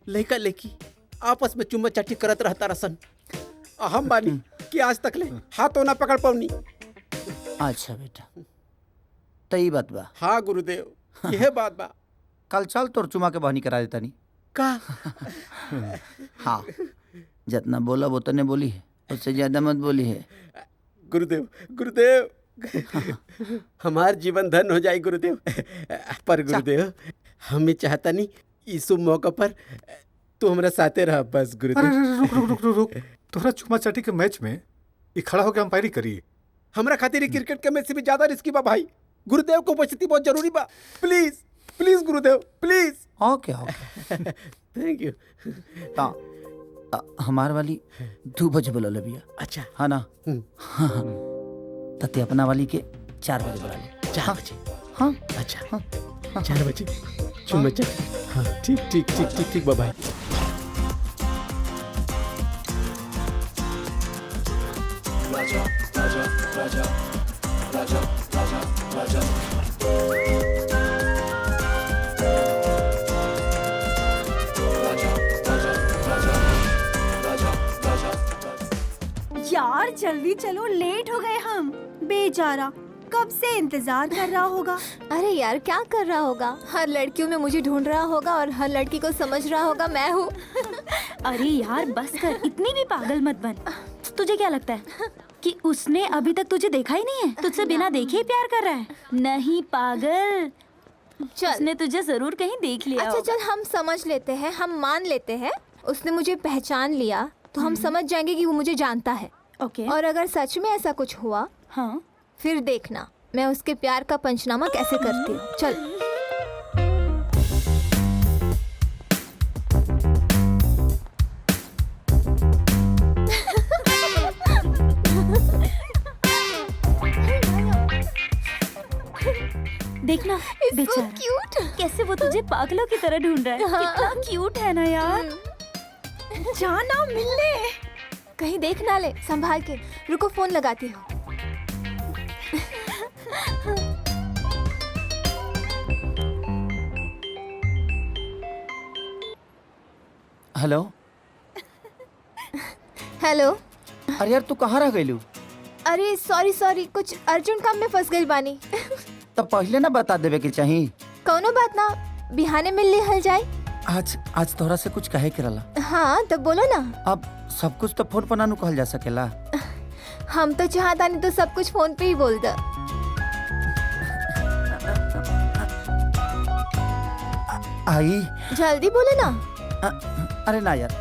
Speaker 4: लड़का लड़की आपस में चुम्मा चाटी करत रहता रसन। हम बानी कि आज तक ले हाथों ना पकड़ पौनी।
Speaker 3: अच्छा बेटा, तो ई बात बा।
Speaker 4: हाँ गुरुदेव, यह बात बा।
Speaker 3: कल चल तोर चुमा के बहनी करा देता नहीं
Speaker 4: का?
Speaker 3: हाँ, जितना बोला वो तने बोली है, उससे ज्यादा मत बोली है।
Speaker 4: गुरुदेव गुरुदेव हमार जीवन धन हो जाए गुरुदेव। पर गुरुदेव हमें चाहता नहीं इस शुभ मौका पर तू हमारा साथे रहा बस गुरुदेव।
Speaker 8: अरे रुक रुक रुक रुक रुक, तोहरा चुमा चाटी के मैच में ये खड़ा होकर अंपायरी करी।
Speaker 4: हमरा खातिर क्रिकेट के मैच से भी ज्यादा रिस्की बा भाई। गुरुदेव को उपस्थिति बहुत जरूरी बा। Please please Gurudev please.
Speaker 3: Okay okay
Speaker 4: thank you.
Speaker 3: हमार वाली 2 बजे बोला भैया।
Speaker 4: अच्छा
Speaker 3: हाँ ना? हाँ तते अपना वाली के 4 बजे बुला ले।
Speaker 4: 4 बजे?
Speaker 3: हाँ
Speaker 4: अच्छा हाँ 4 बजे चुम्मा चाटी। हाँ ठीक ठीक ठीक ठीक ठीक बाबा।
Speaker 9: यार जल्दी चलो, लेट हो गए हम। बेचारा कब से इंतजार कर रहा होगा।
Speaker 10: अरे यार क्या कर रहा होगा? हर लड़कियों में मुझे ढूंढ रहा होगा और हर लड़की को समझ रहा होगा मैं हूँ।
Speaker 9: अरे यार बस कर, इतनी भी पागल मत बन। तुझे क्या लगता है कि उसने अभी तक तुझे देखा ही नहीं है? तुझसे बिना देखे ही प्यार कर रहा है? नहीं पागल,
Speaker 10: चल
Speaker 9: उसने तुझे जरूर कहीं देख लिया।
Speaker 10: अच्छा चल हम समझ लेते हैं, हम मान लेते हैं उसने मुझे पहचान लिया तो हम समझ जाएंगे कि वो मुझे जानता है।
Speaker 9: ओके।
Speaker 10: और अगर सच में ऐसा कुछ हुआ
Speaker 9: हाँ
Speaker 10: फिर देखना मैं उसके प्यार का पंचनामा कैसे करती हूँ। चल
Speaker 9: देखना बेचारा
Speaker 10: क्यूट
Speaker 9: कैसे वो तुझे पागलों की तरह ढूंढ रहा है। कितना क्यूट है ना यार। जाना मिलने।
Speaker 10: कहीं देख ना ले, संभाल के। रुको फोन लगाती हूँ।
Speaker 3: हेलो।
Speaker 10: हेलो।
Speaker 3: अरे यार तू कहाँ रह गई?
Speaker 10: अरे सॉरी सॉरी, कुछ अर्जेंट काम में फंस गई बानी।
Speaker 3: तब पहले ना बता देवे के चाहिए।
Speaker 10: कौनो बात ना, बिहाने मिल ली हल जाए।
Speaker 3: आज तोहरा से कुछ कहे के रहला।
Speaker 10: हाँ तब बोलो ना।
Speaker 3: अब सब कुछ तो फोन पर ना कहल जा सकेला।
Speaker 10: हम तो चाहता नहीं तो सब कुछ फोन पे ही बोल दे।
Speaker 3: आई
Speaker 10: जल्दी बोलो ना।
Speaker 3: अरे ना यार,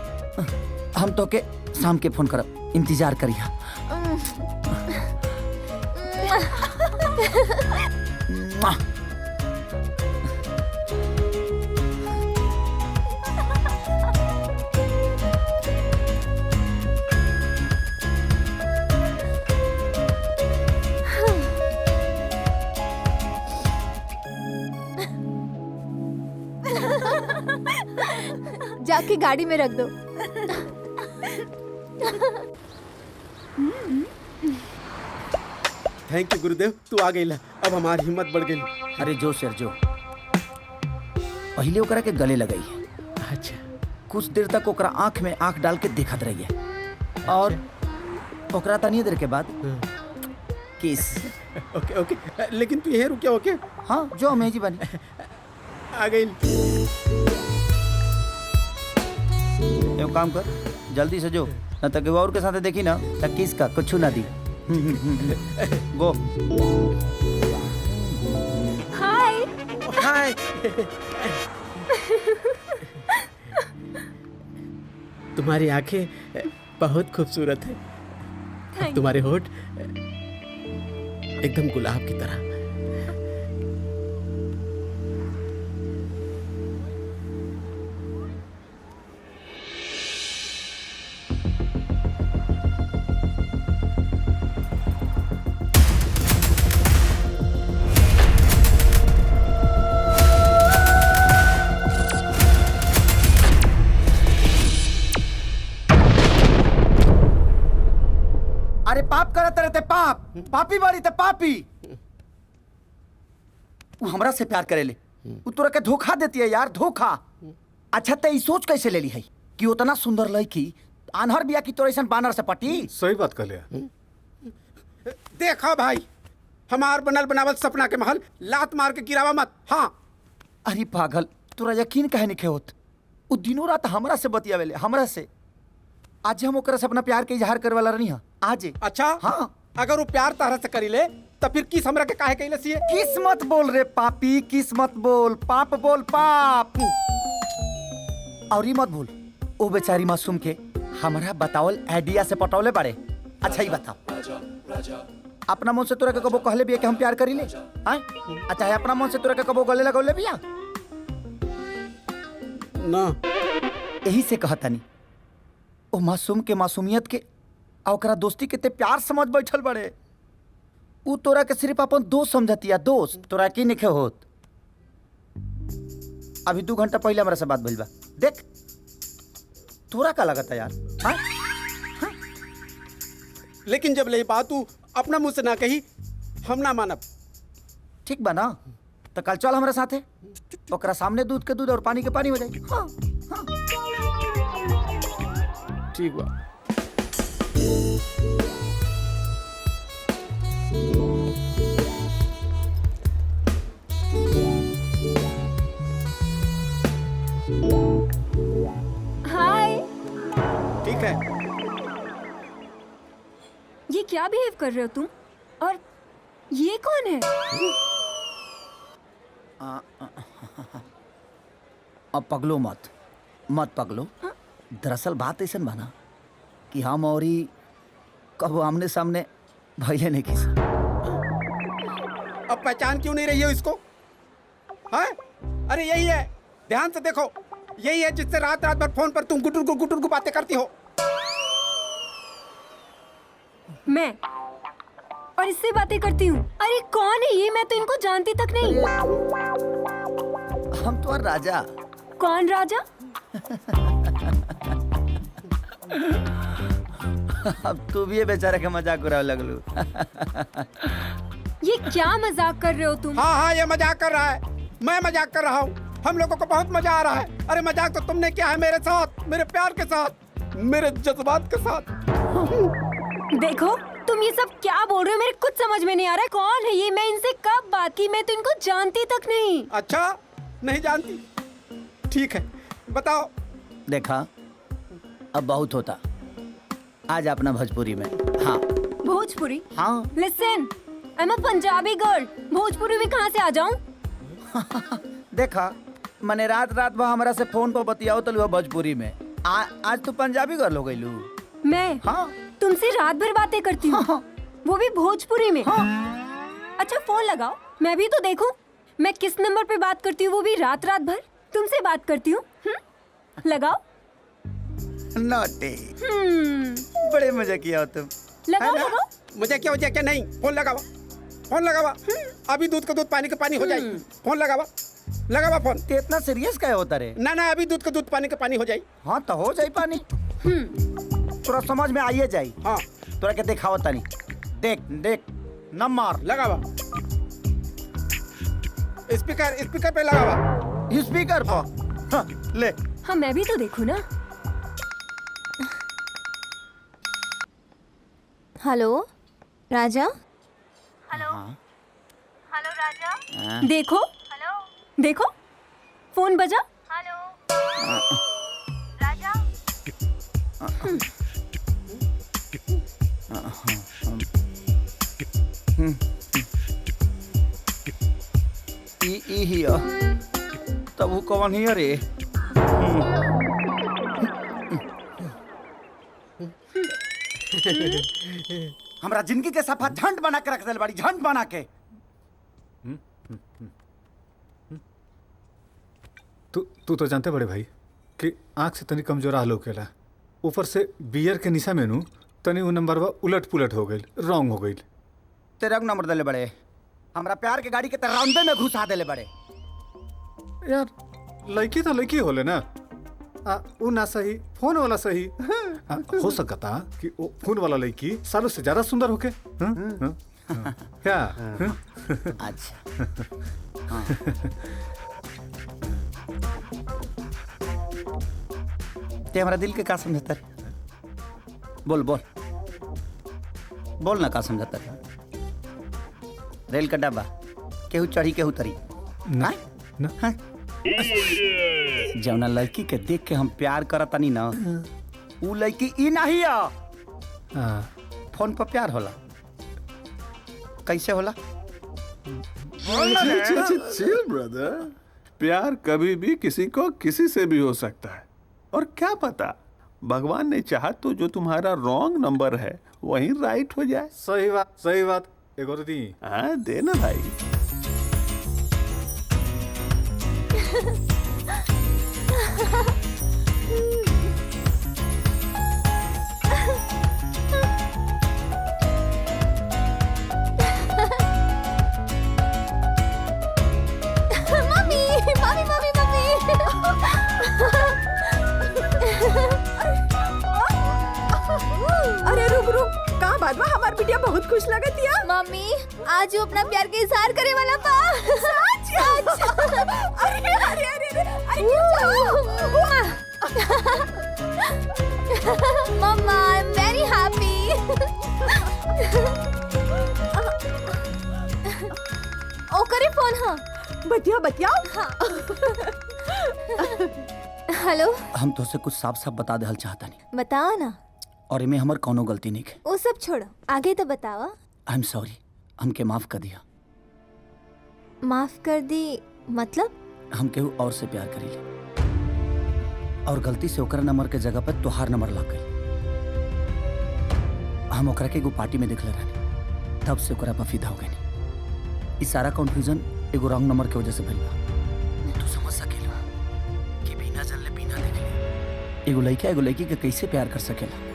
Speaker 3: हम तो के शाम के फोन करब, इंतजार करिया।
Speaker 10: जाके गाड़ी में रख दो।
Speaker 4: थैंक यू गुरुदेव, तू आ गई। अब हमारी हिम्मत बढ़ गई।
Speaker 3: अरे जो सर जो, पहले ओकरा के गले लगाई है।
Speaker 4: अच्छा।
Speaker 3: कुछ देर तक ओकरा आंख में आंख डाल के देखत रही है और ओकरा तनिए देर के बाद किस।
Speaker 4: ओके ओके, लेकिन तू यहीं रुक। ओके
Speaker 3: हाँ जो अमेजी बनी
Speaker 4: आ गई।
Speaker 3: एक काम कर, जल्दी से जो, न तो और के साथ देखी ना तो किस का कुछ ना दी। गो।
Speaker 10: हाय
Speaker 4: हाय। तुम्हारी आंखें बहुत खूबसूरत है। तुम्हारे होठ एकदम गुलाब की तरह।
Speaker 3: अरे पाप करते रहते, पाप पापी बाड़ी ते पापी। वो हमरा से प्यार करेले, वो तोरा के धोखा देती है यार, धोखा। अच्छा ते सोच कैसे ले ली है कि उतना सुंदर लड़की आन्हर बिया की तोरा ऐसा बानर से पटी?
Speaker 8: सही बात कहले।
Speaker 4: देखो भाई, हमार बनल बनावल सपना के महल लात मार के गिरावा मत। हाँ
Speaker 3: अरे पागल, तोरा यकीन काहे नहीं होत? उ दिनों रात हमरा से बतियावेले, हमरा से। आज हम ओकरा से अपना प्यार के इजहार करे वाला रहनी हा आज।
Speaker 4: अच्छा
Speaker 3: हाँ,
Speaker 4: अगर वो प्यार तारा से करी ले तो फिर किस हमरा के काहे कइले सिए?
Speaker 3: किस्मत बोल रे पापी, किस्मत बोल, पाप बोल पाप। और ही मत भूल, ओ बेचारी मासूम के हमरा बतावल आइडिया से पटौले बाड़े। अच्छा ही बताओ, अपना मन से तोरा के कबो कहले बिया कि हम प्यार करी ले? हाँ? अच्छा है, अपना मन से तोरा के कबो गले लगौले बिया?
Speaker 4: ना।
Speaker 3: यही से कहता नहीं, ओ मासूम के मासूमियत के आ ओकरा दोस्ती के ते प्यार समझ बैठल बड़े। उ तोरा के सिर्फ अपन दोस्त समझतिया, दोस्त। तोरा की नहीं होत? अभी 2 घंटा पहले हमरा से बात भइल बा। देख तोरा का लगता यार? हाँ?
Speaker 4: लेकिन जब ले बात तू अपना मुंह से ना कही, हम ना मानब।
Speaker 3: ठीक बा ना? तो कल चल हमारे साथे, ओकरा सामने दूध के दूध और पानी के पानी हो जाए। हाँ, हाँ।
Speaker 4: ठीक बा।
Speaker 5: हाय।
Speaker 4: ठीक है।
Speaker 5: ये क्या बिहेव कर रहे हो तुम? और ये कौन है?
Speaker 3: अब पगलो मत, मत पगलो। दरअसल बात ऐसा बना कि हम और ही कबो आमने सामने भइले नहीं किसी।
Speaker 4: अब पहचान क्यों नहीं रही हो इसको? हाँ? अरे यही है, ध्यान से देखो, यही है जिससे रात रात भर फोन पर तुम गुटुर गु बातें करती हो।
Speaker 5: मैं और इससे बातें करती हूँ? अरे कौन है ये? मैं तो इनको जानती तक नहीं।
Speaker 3: हम तो राजा।
Speaker 5: कौन राजा?
Speaker 3: अब तू भी ये बेचारे का मजाक उड़ाने लगलू।
Speaker 5: ये क्या मजाक कर रहे हो तुम?
Speaker 4: हाँ हाँ, ये मजाक कर रहा है, मैं मजाक कर रहा हूँ। हम लोगों को बहुत मजा आ रहा है। अरे मजाक तो तुमने किया है मेरे साथ, मेरे प्यार के साथ, मेरे जज्बात के साथ।
Speaker 5: देखो तुम ये सब क्या बोल रहे हो, मेरे कुछ समझ में नहीं आ रहा है। कौन है ये? मैं इनसे कब बात की? मैं तो इनको जानती तक नहीं।
Speaker 4: अच्छा, नहीं जानती? ठीक है, बताओ।
Speaker 3: देखा, अब बहुत होता। आज अपना भोजपुरी में। हाँ
Speaker 5: भोजपुरी?
Speaker 3: हाँ।
Speaker 5: Listen, I am a Punjabi girl. Bhojpuri में कहाँ से आ जाऊँ?
Speaker 3: देखा, मैंने रात रात भर हमारा से फोन पर बतियाओ तो भोजपुरी में। आज तू पंजाबी गर्ल हो गई लू।
Speaker 5: मैं?
Speaker 3: हाँ।
Speaker 5: तुमसे रात भर बातें करती हूँ। हाँ। वो भी भोजपुरी में।
Speaker 3: हाँ।
Speaker 5: अच्छा फोन लगाओ, मैं भी तो देखूं मैं किस नंबर पे बात करती हूँ, वो भी रात रात भर तुमसे बात करती हूँ। लगाओ।
Speaker 3: नोटे। बड़े मजा किया हो तुम।
Speaker 5: लगाओ लगाओ।
Speaker 4: मुझे क्या वजह क्या? नहीं, फोन लगावा, फोन लगावा। अभी दूध का दूध पानी का पानी हो जाएगी। फोन लगावा, लगावा फोन।
Speaker 3: ते इतना सीरियस क्या होता रे?
Speaker 4: ना ना, अभी दूध का दूध पानी का पानी हो जाए।
Speaker 3: हाँ तो हो जाए पानी। तोरा समझ में आइए जाए।
Speaker 4: हाँ,
Speaker 3: तोरा के दिखावा तानी। देख देख, न मार।
Speaker 4: लगावा। स्पीकर पे लगावा।
Speaker 3: स्पीकर पर। हाँ, ले।
Speaker 5: हाँ मैं भी तो देखूं ना।
Speaker 10: हेलो राजा।
Speaker 9: हेलो। हेलो राजा।
Speaker 5: देखो,
Speaker 9: हेलो।
Speaker 5: देखो फोन बजा।
Speaker 9: हेलो राजा।
Speaker 3: ई हिया तब वो कौन हिया रे? हमरा जिंदगी के सफा झंड बना के रख दिल बाड़ी, झंड बना के।
Speaker 8: तू तो जानते बड़े भाई कि आँख से तनी कमजोर हाल होकेला, ऊपर से बियर के निशा में तनी वो नंबरवा उलट पुलट हो गई, रॉन्ग हो गई।
Speaker 3: तेरा नंबर दिले बड़े, हमरा प्यार के गाड़ी के राउंडे में घुसा दिले बड़े।
Speaker 8: यार लड़की तो लड़की होले ना, वो ना सही, फोन वाला सही। हो सकता कि वो फोन वाला लड़की सालों से ज्यादा सुंदर होके। क्या?
Speaker 3: अच्छा। ते हमारा दिल के का समझता है? बोल बोल बोल ना, का समझता है? रेल का डब्बा केहू चढ़ी केहू तरी
Speaker 8: ना ना
Speaker 3: जौना लड़की के देख के हम प्यार करतनी ना उ लड़की ई नहीं है। फोन पर प्यार होला कैसे होला?
Speaker 2: चिल ब्रदर, प्यार कभी भी किसी को किसी से भी हो सकता है। और क्या पता भगवान ने चाहा तो जो तुम्हारा रॉन्ग नंबर है वही राइट हो जाए।
Speaker 8: सही बात सही बात। एक और दी।
Speaker 2: हाँ देना भाई।
Speaker 11: अरे रुक रुक, कहाँ बात बा? हमार बिटिया बहुत खुश लगत है।
Speaker 10: मम्मी आज वो अपना प्यार के इजहार करे वाला बा।
Speaker 11: सच? अरे अरे अरे
Speaker 10: मम्मा आई एम वेरी हैप्पी। ओ करे फोन। हाँ
Speaker 11: बतिया बतियाओ।
Speaker 10: हाँ हेलो।
Speaker 3: हम तो से कुछ साफ साफ बता देहल चाहता नहीं।
Speaker 10: बताओ ना।
Speaker 3: और इमे हमर कोनो गलती नहीं है।
Speaker 10: वो सब छोड़ो, आगे तो बतावा।
Speaker 3: आई एम सॉरी, हमके माफ कर दिया।
Speaker 10: माफ कर दी मतलब?
Speaker 3: हम केहू और से प्यार करीले और गलती से ओकरा नंबर के जगह पर तोहार नंबर ला गई। हम ओकरा के एगो पार्टी में देखले रहनी, तब से ओकरा पर फिदा हो गई। ई सारा कंफ्यूजन एगो रॉन्ग नंबर के वजह से भइल बा। तू समझ सकेला कि बिना जानले बिना देखले एगो लड़की के कैसे प्यार कर सकेला।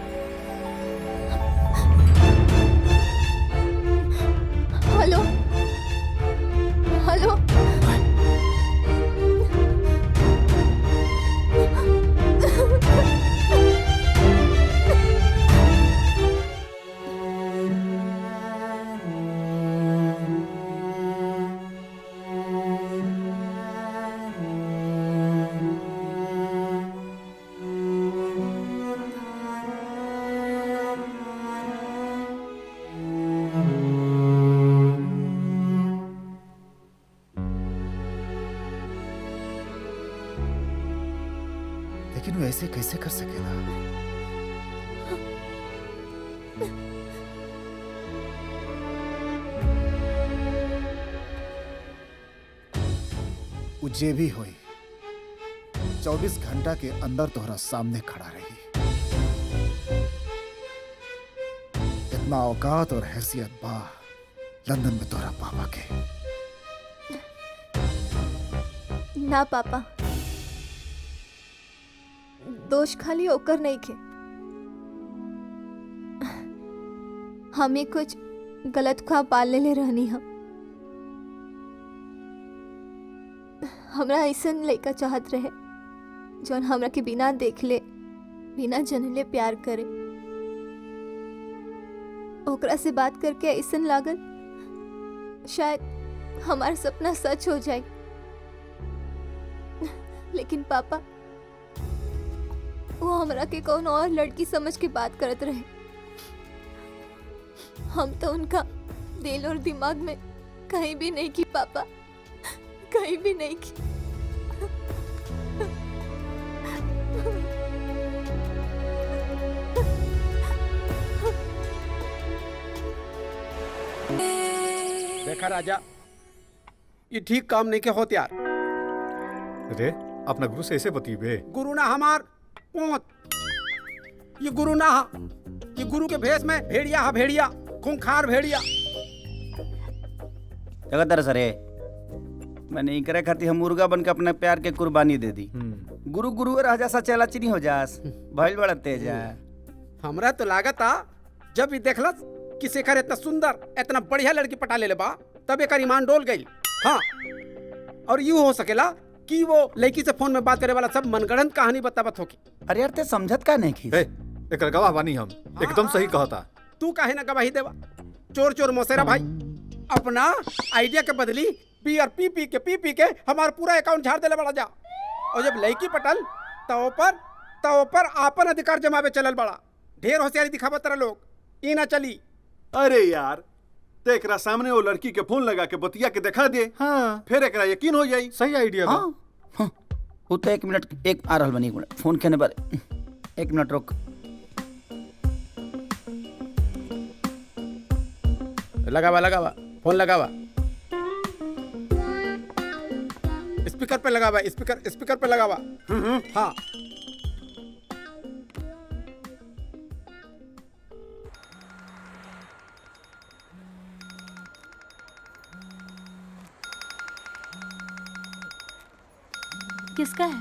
Speaker 10: Hello hello.
Speaker 1: लेकिन वो ऐसे कैसे कर सकेला? वो जे भी होई 24 घंटा के अंदर तोहरा सामने खड़ा रही। इतना औकात और हैसियत बा लंदन में तोहरा पापा के।
Speaker 10: ना पापा, दोष खाली ओकर नहीं के। हमें कुछ गलत ख्वाब पाल ले रहनी हम। हमरा ऐसन लड़का चाहत रहे जौन हमरा के बिना देख ले बिना जनले प्यार करे। ओकरा से बात करके ऐसन लागल शायद हमारा सपना सच हो जाए। लेकिन पापा वो हमरा के कौन और लड़की समझ के बात करत रहे। हम तो उनका दिल और दिमाग में कहीं भी नहीं की पापा, कहीं भी नहीं की।
Speaker 4: देखा राजा, ये ठीक काम नहीं के होते यार।
Speaker 8: अरे अपना गुरु से ऐसे बतीबे।
Speaker 4: गुरु ना हमार पोत, ये गुरु ना हा। ये गुरु के भेष में भेड़िया हा, भेड़िया खूंखार भेड़िया।
Speaker 3: जगत सरे मैंने ई करे खातिर हम मुर्गा बन के अपने प्यार के कुर्बानी दे दी। गुरु गुरु रह जैसा चला चिनी हो जास भइल बड़ा तेज है।
Speaker 4: हमरा तो लागत आ जब भी देखलस कि शेखर इतना सुंदर इतना बढ़िया लड़की पटा ले बा तब एक ईमान डोल गई। हाँ, और यूं हो सकेला कि वो लड़की से फोन में बात करे वाला सब मनगढ़ंत कहानी बतावत होगी।
Speaker 3: अरे यार ते समझत का नहीं की?
Speaker 8: एक गवाह बानी हम। एकदम सही कहता।
Speaker 4: तू काहे ना गवाही देवा? चोर चोर मोसेरा भाई अपना आइडिया के बदली बियर पी पी के हमारा पूरा अकाउंट झाड़ देले बड़ा जा। और जब लड़की पटल तो ऊपर आपन अधिकार जमावे चलल बड़ा। ढेर होशियारी दिखावत तरह लोग, ई ना चली।
Speaker 2: अरे यार तो एकरा सामने वो लड़की के फोन लगा के बतिया के दिखा दे।
Speaker 8: हाँ
Speaker 2: फिर एकरा यकीन हो जाई।
Speaker 8: सही आइडिया बा।
Speaker 3: हाँ वो तो 1 मिनट एक आ रहल बनी, 1 मिनट फोन करने पर 1 मिनट रुक।
Speaker 4: लगावा फोन लगावा, स्पीकर पे लगावा, स्पीकर पे लगावा। हाँ
Speaker 7: किसका है?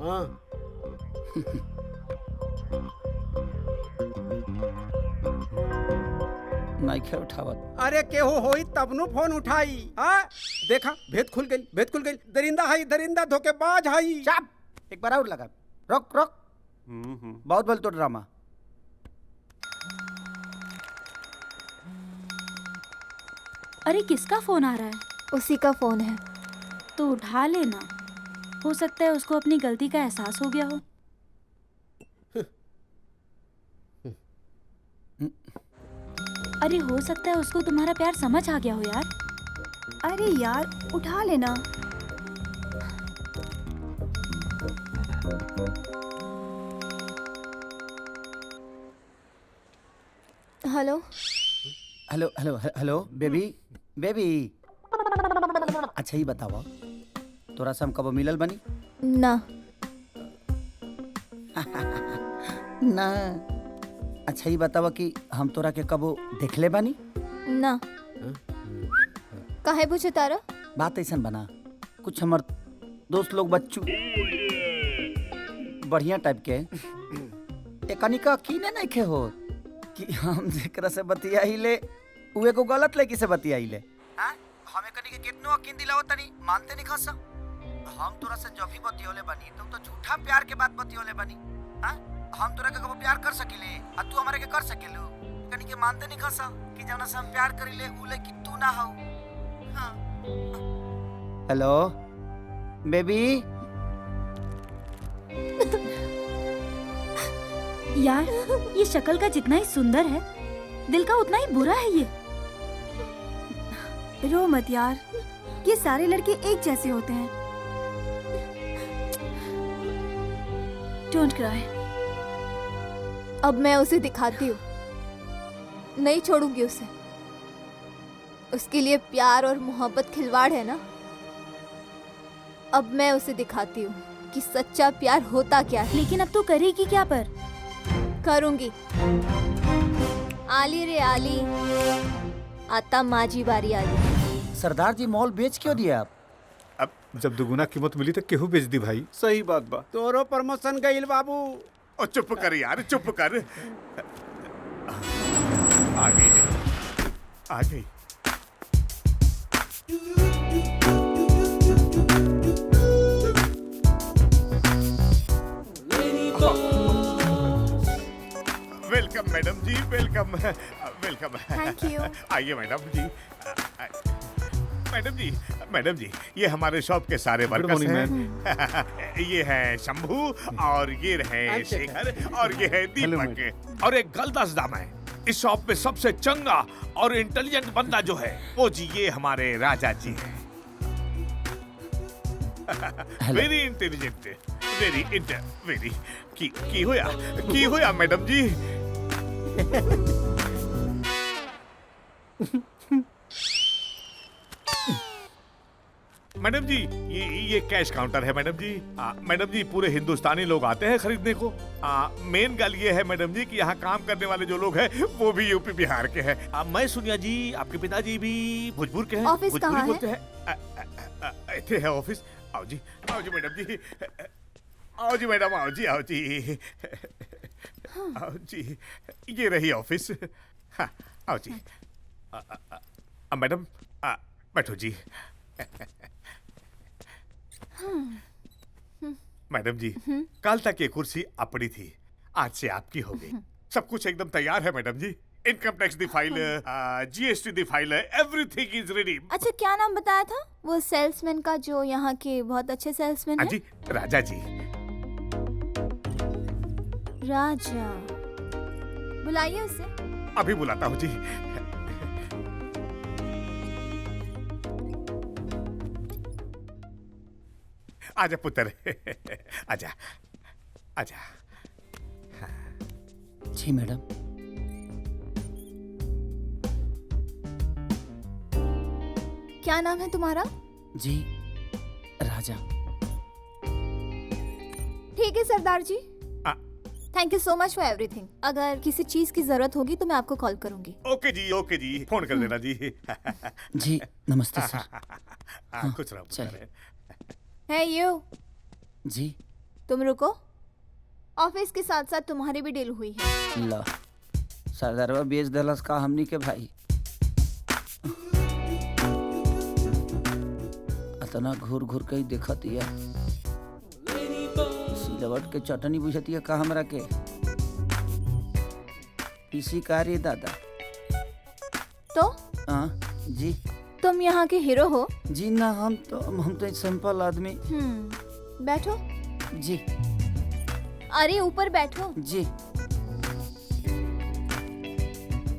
Speaker 4: हाँ
Speaker 3: नहीं उठावत।
Speaker 4: अरे केहू होई तब नु फोन उठाई। हाँ देखा भेद खुल गई। दरिंदा धोखेबाज हाई।
Speaker 3: चाप, एक बार और लगा। रोक बहुत बोल तो ड्रामा।
Speaker 7: अरे किसका फोन आ रहा है?
Speaker 10: उसी का फोन है।
Speaker 7: तो उठा लेना, हो सकता है उसको अपनी गलती का एहसास हो गया हो। अरे हो सकता है उसको तुम्हारा प्यार समझ आ गया हो यार।
Speaker 9: अरे यार उठा लेना।
Speaker 10: Hello
Speaker 3: hello baby. अच्छा ही बतावा, तोरा से हम कब मिलल बनी?
Speaker 10: ना
Speaker 3: ना। अच्छा ही बतावा कि हम तोरा के कबो देखले बानी?
Speaker 10: ना। काहे पूछे तारा?
Speaker 3: बात ऐसा बना, कुछ हमार दोस्त लोग बच्चू बढ़िया टाइप के एकनिका कीने नहीं खे हो कि हम जेकरा से बतियाइले उहे को गलत लड़की से बतियाइले। हां हम एकनी के कितनो यकीन दिलाओ तनी मानते नहीं खसा। हम तोरा से जब भी बतियोले बनी तो झूठा प्यार के बात बतियोले बनी। हां हम तोरा के कबो प्यार कर सकिले आ तू हमारे के कर सकेलू? कनी के मानते नहीं खसा कि जवना से हम प्यार करिले उ लड़की तू ना हो। हां हेलो बेबी।
Speaker 7: यार ये शक्ल का जितना ही सुंदर है, दिल का उतना ही बुरा है ये।
Speaker 9: रो मत यार, ये सारे लड़के एक जैसे होते हैं। Don't cry.
Speaker 10: अब मैं उसे दिखाती हूँ, नहीं छोड़ूंगी उसे। उसके लिए प्यार और मोहब्बत खिलवाड़ है ना। अब मैं उसे दिखाती हूँ कि सच्चा प्यार होता क्या है।
Speaker 7: लेकिन अब तू करेगी क्या? पर
Speaker 10: करूंगी। आली रे आली, आता माझी बारी आली।
Speaker 3: सरदार जी मॉल बेच क्यों दिया आप?
Speaker 8: अब जब दुगुना कीमत मिली तो केहू बेच दी भाई।
Speaker 2: सही बात बा।
Speaker 4: तोरो प्रमोशन गईल बाबू।
Speaker 6: और चुप कर यार, चुप कर। आ गई। Welcome madam ji, welcome.
Speaker 10: Thank you.
Speaker 6: आइए मैडम जी। मैडम जी ये हमारे शॉप के सारे वर्कर्स हैं। ये है शंभू और ये रहे शेखर और ये है दीपक। और एक गलदास दाम है इस शॉप में सबसे चंगा और इंटेलिजेंट बंदा जो है वो जी ये हमारे राजा जी हैं। वेरी इंटेलिजेंट, वेरी की होया मैडम जी। मैडम जी ये कैश काउंटर है मैडम जी। मैडम जी पूरे हिंदुस्तानी लोग आते हैं खरीदने को। मेन गल ये है मैडम जी कि यहाँ काम करने वाले जो लोग हैं वो भी यूपी बिहार के हैं। मैं सुनिया जी आपके पिताजी भी भोजपुर के हैं।
Speaker 10: ऑफिस कहाँ है?
Speaker 6: बोलते हैं इतने है ऑफिस। आओ जी मैडम जी। आओ जी मैडम, आओ जी। आओ जी, ये रही ऑफिस। हाँ आओ जी। मैडम बैठो जी। मैडम जी कल तक ये कुर्सी अपनी थी, आज से आपकी हो गई। सब कुछ एकदम तैयार है madam ji. Income tax the file, GST the file, everything is ready.
Speaker 10: अच्छा क्या नाम बताया था वो सेल्समैन का जो यहाँ के बहुत अच्छे सेल्समैन हैं?
Speaker 6: जी राजा जी।
Speaker 10: राजा, बुलाइए उसे।
Speaker 6: अभी बुलाता हूँ जी। आजा पुत्र, आजा आजा।
Speaker 3: जी मैडम।
Speaker 10: क्या नाम है तुम्हारा?
Speaker 3: जी राजा।
Speaker 10: ठीक है Sardar ji, thank you so much for everything. अगर किसी चीज की जरूरत होगी तो मैं आपको कॉल करूंगी।
Speaker 6: ओके जी, फोन कर देना जी।
Speaker 3: जी नमस्ते सर।
Speaker 6: खुश रहो
Speaker 3: चलिए।
Speaker 10: है यू
Speaker 3: जी।
Speaker 10: तुम रुको, ऑफिस के साथ साथ तुम्हारी भी डील हुई है।
Speaker 3: ला सरदारवा बेच दलस का हमनी के भाई। इतना घूर घूर के ही देखती है, सिलवट के चटनी बुझती है का हमरा के। इसी कार्य दादा।
Speaker 10: तो
Speaker 3: जी
Speaker 10: तुम यहाँ के हीरो हो?
Speaker 3: जी ना, हम तो एक सिंपल आदमी।
Speaker 10: बैठो।
Speaker 3: जी।
Speaker 10: अरे ऊपर बैठो।
Speaker 3: जी।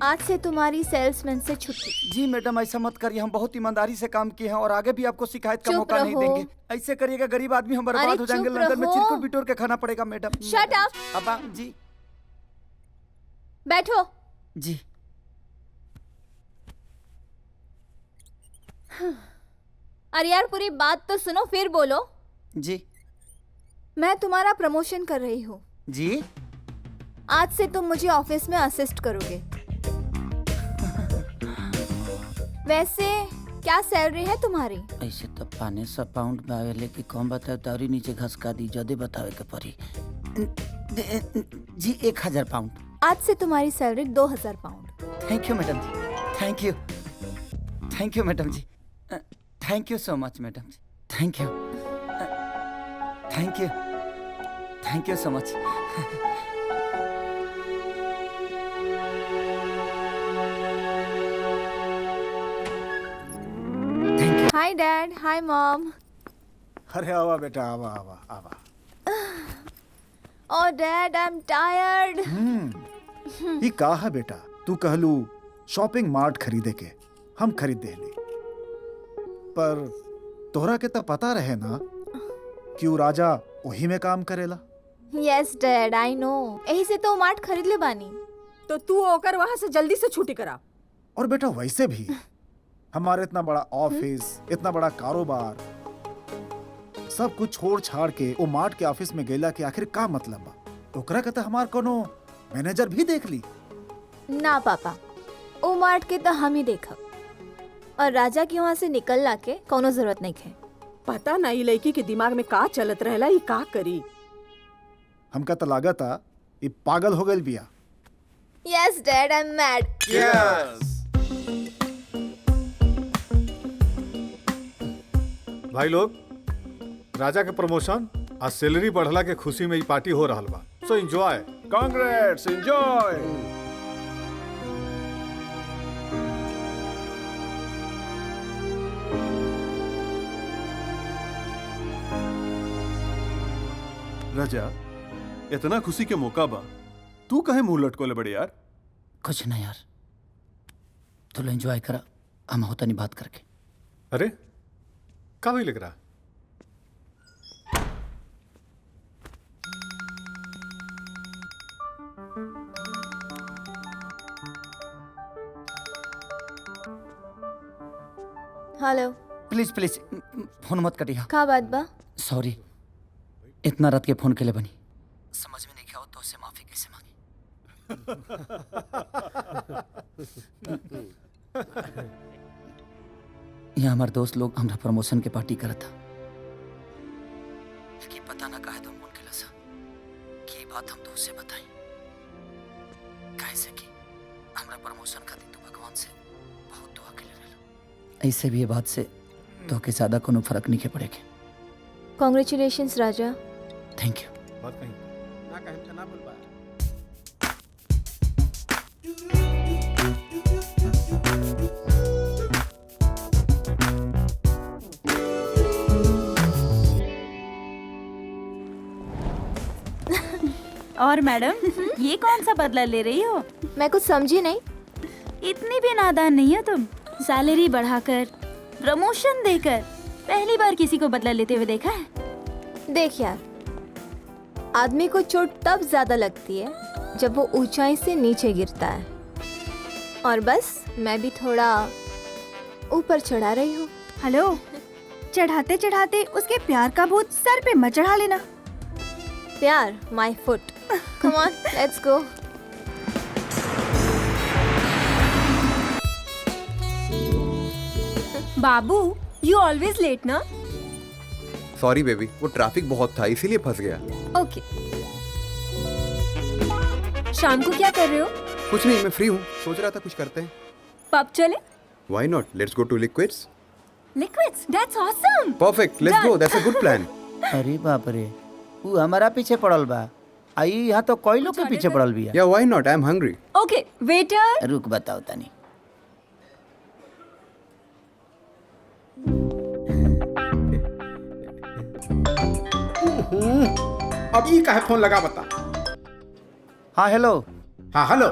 Speaker 10: आज से तुम्हारी सेल्समैन से छुट्टी।
Speaker 3: जी मैडम ऐसा मत करिए, हम बहुत ईमानदारी से काम किए हैं और आगे भी आपको शिकायत का
Speaker 10: चुप
Speaker 3: मौका नहीं
Speaker 10: रहो।
Speaker 3: देंगे। ऐसे करिएगा गरीब आदमी हम बर्बाद
Speaker 10: अरे
Speaker 3: हो जाएंगे।
Speaker 10: चुप
Speaker 3: लंदन में
Speaker 10: रहो।
Speaker 3: चिरकुट बिटोर के खाना पड़ेगा मैडम।
Speaker 10: Shut up.
Speaker 3: अब्बा जी।
Speaker 10: बैठो।
Speaker 3: जी।
Speaker 10: अरे यार पूरी बात तो सुनो फिर बोलो।
Speaker 3: जी।
Speaker 10: मैं तुम्हारा प्रमोशन कर रही हूँ।
Speaker 3: जी।
Speaker 10: आज से तुम मुझे ऑफिस में असिस्ट करोगे। वैसे क्या सैलरी है तुम्हारी?
Speaker 3: ऐसे तो 500 पाउंड बावे, लेकिन कम बताए तारी नीचे घसका दी, जदे बतावे के परी। जी 1000 पाउंड।
Speaker 10: आज से तुम्हारी salary 2000 pound.
Speaker 3: Thank you madam ji, thank you. Thank you madam ji, thank you so much madam ji, thank you. Thank you, thank you so much.
Speaker 10: Hi dad, hi mom.
Speaker 1: अरे आवा बेटा, आवा आवा आवा।
Speaker 10: Oh dad, I am tired.
Speaker 1: ये का है बेटा, तू कहलू शॉपिंग मार्ट खरीदे के, हम खरीद देली। पर तोहरा के तो पता रहे ना कि वो राजा वही में काम करेला।
Speaker 10: Yes dad, I know. यही से तो मार्ट खरीद ले बानी।
Speaker 11: तो तू होकर वहाँ से जल्दी से छुट्टी करा।
Speaker 1: और बेटा वैसे भी हमारे इतना बड़ा ऑफिस, इतना बड़ा कारोबार, सब कुछ छोड़ छाड़ के वो मार्ट के ऑफिस में गेला के आखिर का मतलब बा? ओकरा के तो हमार कोनो मैनेजर भी देख ली
Speaker 10: ना पापा, ओ मार्ट के तो हम ही देखब और राजा के वहाँ से निकल ला के कोनो जरूरत नहीं है।
Speaker 11: पता नहीं लड़की के दिमाग में का चलत रहेला, ये का करी।
Speaker 1: हमका तो लागत आ ये पागल हो गई बिया।
Speaker 10: Yes dad, I am mad.
Speaker 2: Yes.
Speaker 8: भाई लोग, राजा के प्रमोशन आज सैलरी बढ़ला के खुशी में ही पार्टी हो रहा बा। So enjoy.
Speaker 2: Congrats, enjoy. राजा, इतना खुशी के मौका बा, तू कहे मुंह लटकोले बड़े यार?
Speaker 3: कुछ नहीं यार, तू लो एंजॉय करा, हम होता नहीं बात करके।
Speaker 8: अरे का भी लग रहा?
Speaker 10: हेलो।
Speaker 3: प्लीज प्लीज फोन मत कटिया।
Speaker 10: का बात बा?
Speaker 3: सॉरी, इतना रात के फोन के लिए बनी, समझ में नहीं क्या हो तो उससे माफी कैसे मांगी। यहाँ हमारे दोस्त लोग हमारा प्रमोशन के पार्टी करा था, लेकिन पता ना काहे तो फोन के लसा कि बात हम तो उससे बताई। कैसे कि हमारा प्रमोशन खातिर तो भगवान से बहुत दुआ के लिए। ऐसे भी ये बात से तो के ज्यादा कोनो फर्क नहीं के पड़ेगा।
Speaker 10: Congratulations Raja.
Speaker 3: Thank you.
Speaker 8: बात कहीं
Speaker 4: ना कहीं तो ना बोल बा।
Speaker 7: और मैडम ये कौन सा बदला ले रही हो?
Speaker 10: मैं कुछ समझी नहीं।
Speaker 7: इतनी भी नादान नहीं हो तुम। सैलरी बढ़ाकर, प्रमोशन देकर पहली बार किसी को बदला लेते हुए देखा है?
Speaker 10: देख यार, आदमी को चोट तब ज्यादा लगती है जब वो ऊंचाई से नीचे गिरता है, और बस मैं भी थोड़ा ऊपर चढ़ा रही हूँ।
Speaker 7: हेलो, चढ़ाते चढ़ाते उसके प्यार का भूत सर पे मत चढ़ा लेना।
Speaker 10: प्यार, my foot. Come on, let's go.
Speaker 5: बाबू, यू ऑलवेज लेट ना?
Speaker 12: सॉरी बेबी, वो ट्रैफिक बहुत था इसीलिए फंस गया।
Speaker 5: ओके। शाम को क्या कर रहे हो?
Speaker 12: कुछ नहीं, मैं फ्री हूँ, सोच रहा था कुछ करते हैं।
Speaker 5: पब चले?
Speaker 12: Why not, let's go two liquids.
Speaker 5: Liquids, that's awesome.
Speaker 12: Perfect, let's go, that's a good plan.
Speaker 3: अरे बाप रे, वो हमारा पीछे पड़ल बा। आई यहाँ तो कोई लोग के पीछे पड़ल भी है।
Speaker 12: या why not, I am hungry.
Speaker 5: Okay, waiter.
Speaker 3: रुक बताओ तनी।
Speaker 4: अब ये काहे फोन लगा बता।
Speaker 3: हाँ हेलो।
Speaker 4: हाँ हेलो।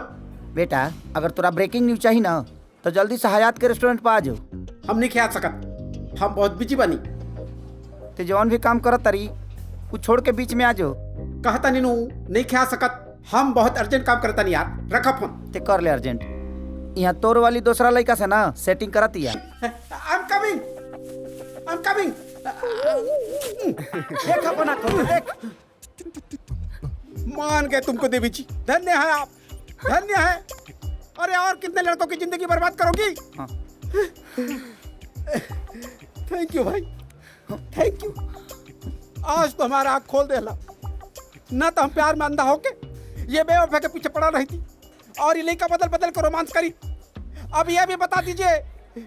Speaker 3: बेटा, अगर तोरा ब्रेकिंग न्यूज चाहिए ना तो जल्दी से हयात के रेस्टोरेंट पर आ जाओ।
Speaker 4: हम नहीं खा सकत, हम बहुत बिजी बनी।
Speaker 3: ते जौन भी काम करत तारी वो छोड़ के बीच में आ जाओ।
Speaker 4: कहता नहीं खा सकत, हम बहुत अर्जेंट काम करता नहीं यार। रखा फोन।
Speaker 3: ते कर ले अर्जेंट। यहाँ तोर वाली दूसरा लड़का से ना सेटिंग करती है।
Speaker 4: I am coming, I am coming.
Speaker 3: देख अपना खोल देख।
Speaker 4: मान गए तुमको देवी जी, धन्य है आप, धन्य है। अरे और कितने लड़कों की जिंदगी बर्बाद करोगी?
Speaker 3: हाँ।
Speaker 4: थैंक यू भाई, थैंक यू। आज तो हमारा आँख खोल देला। ना तो हम प्यार में अंधा होके ये बेवफा के पीछे पड़ा रही थी, और ये लड़का बदल बदल कर रोमांस करी। अब ये भी बता दीजिए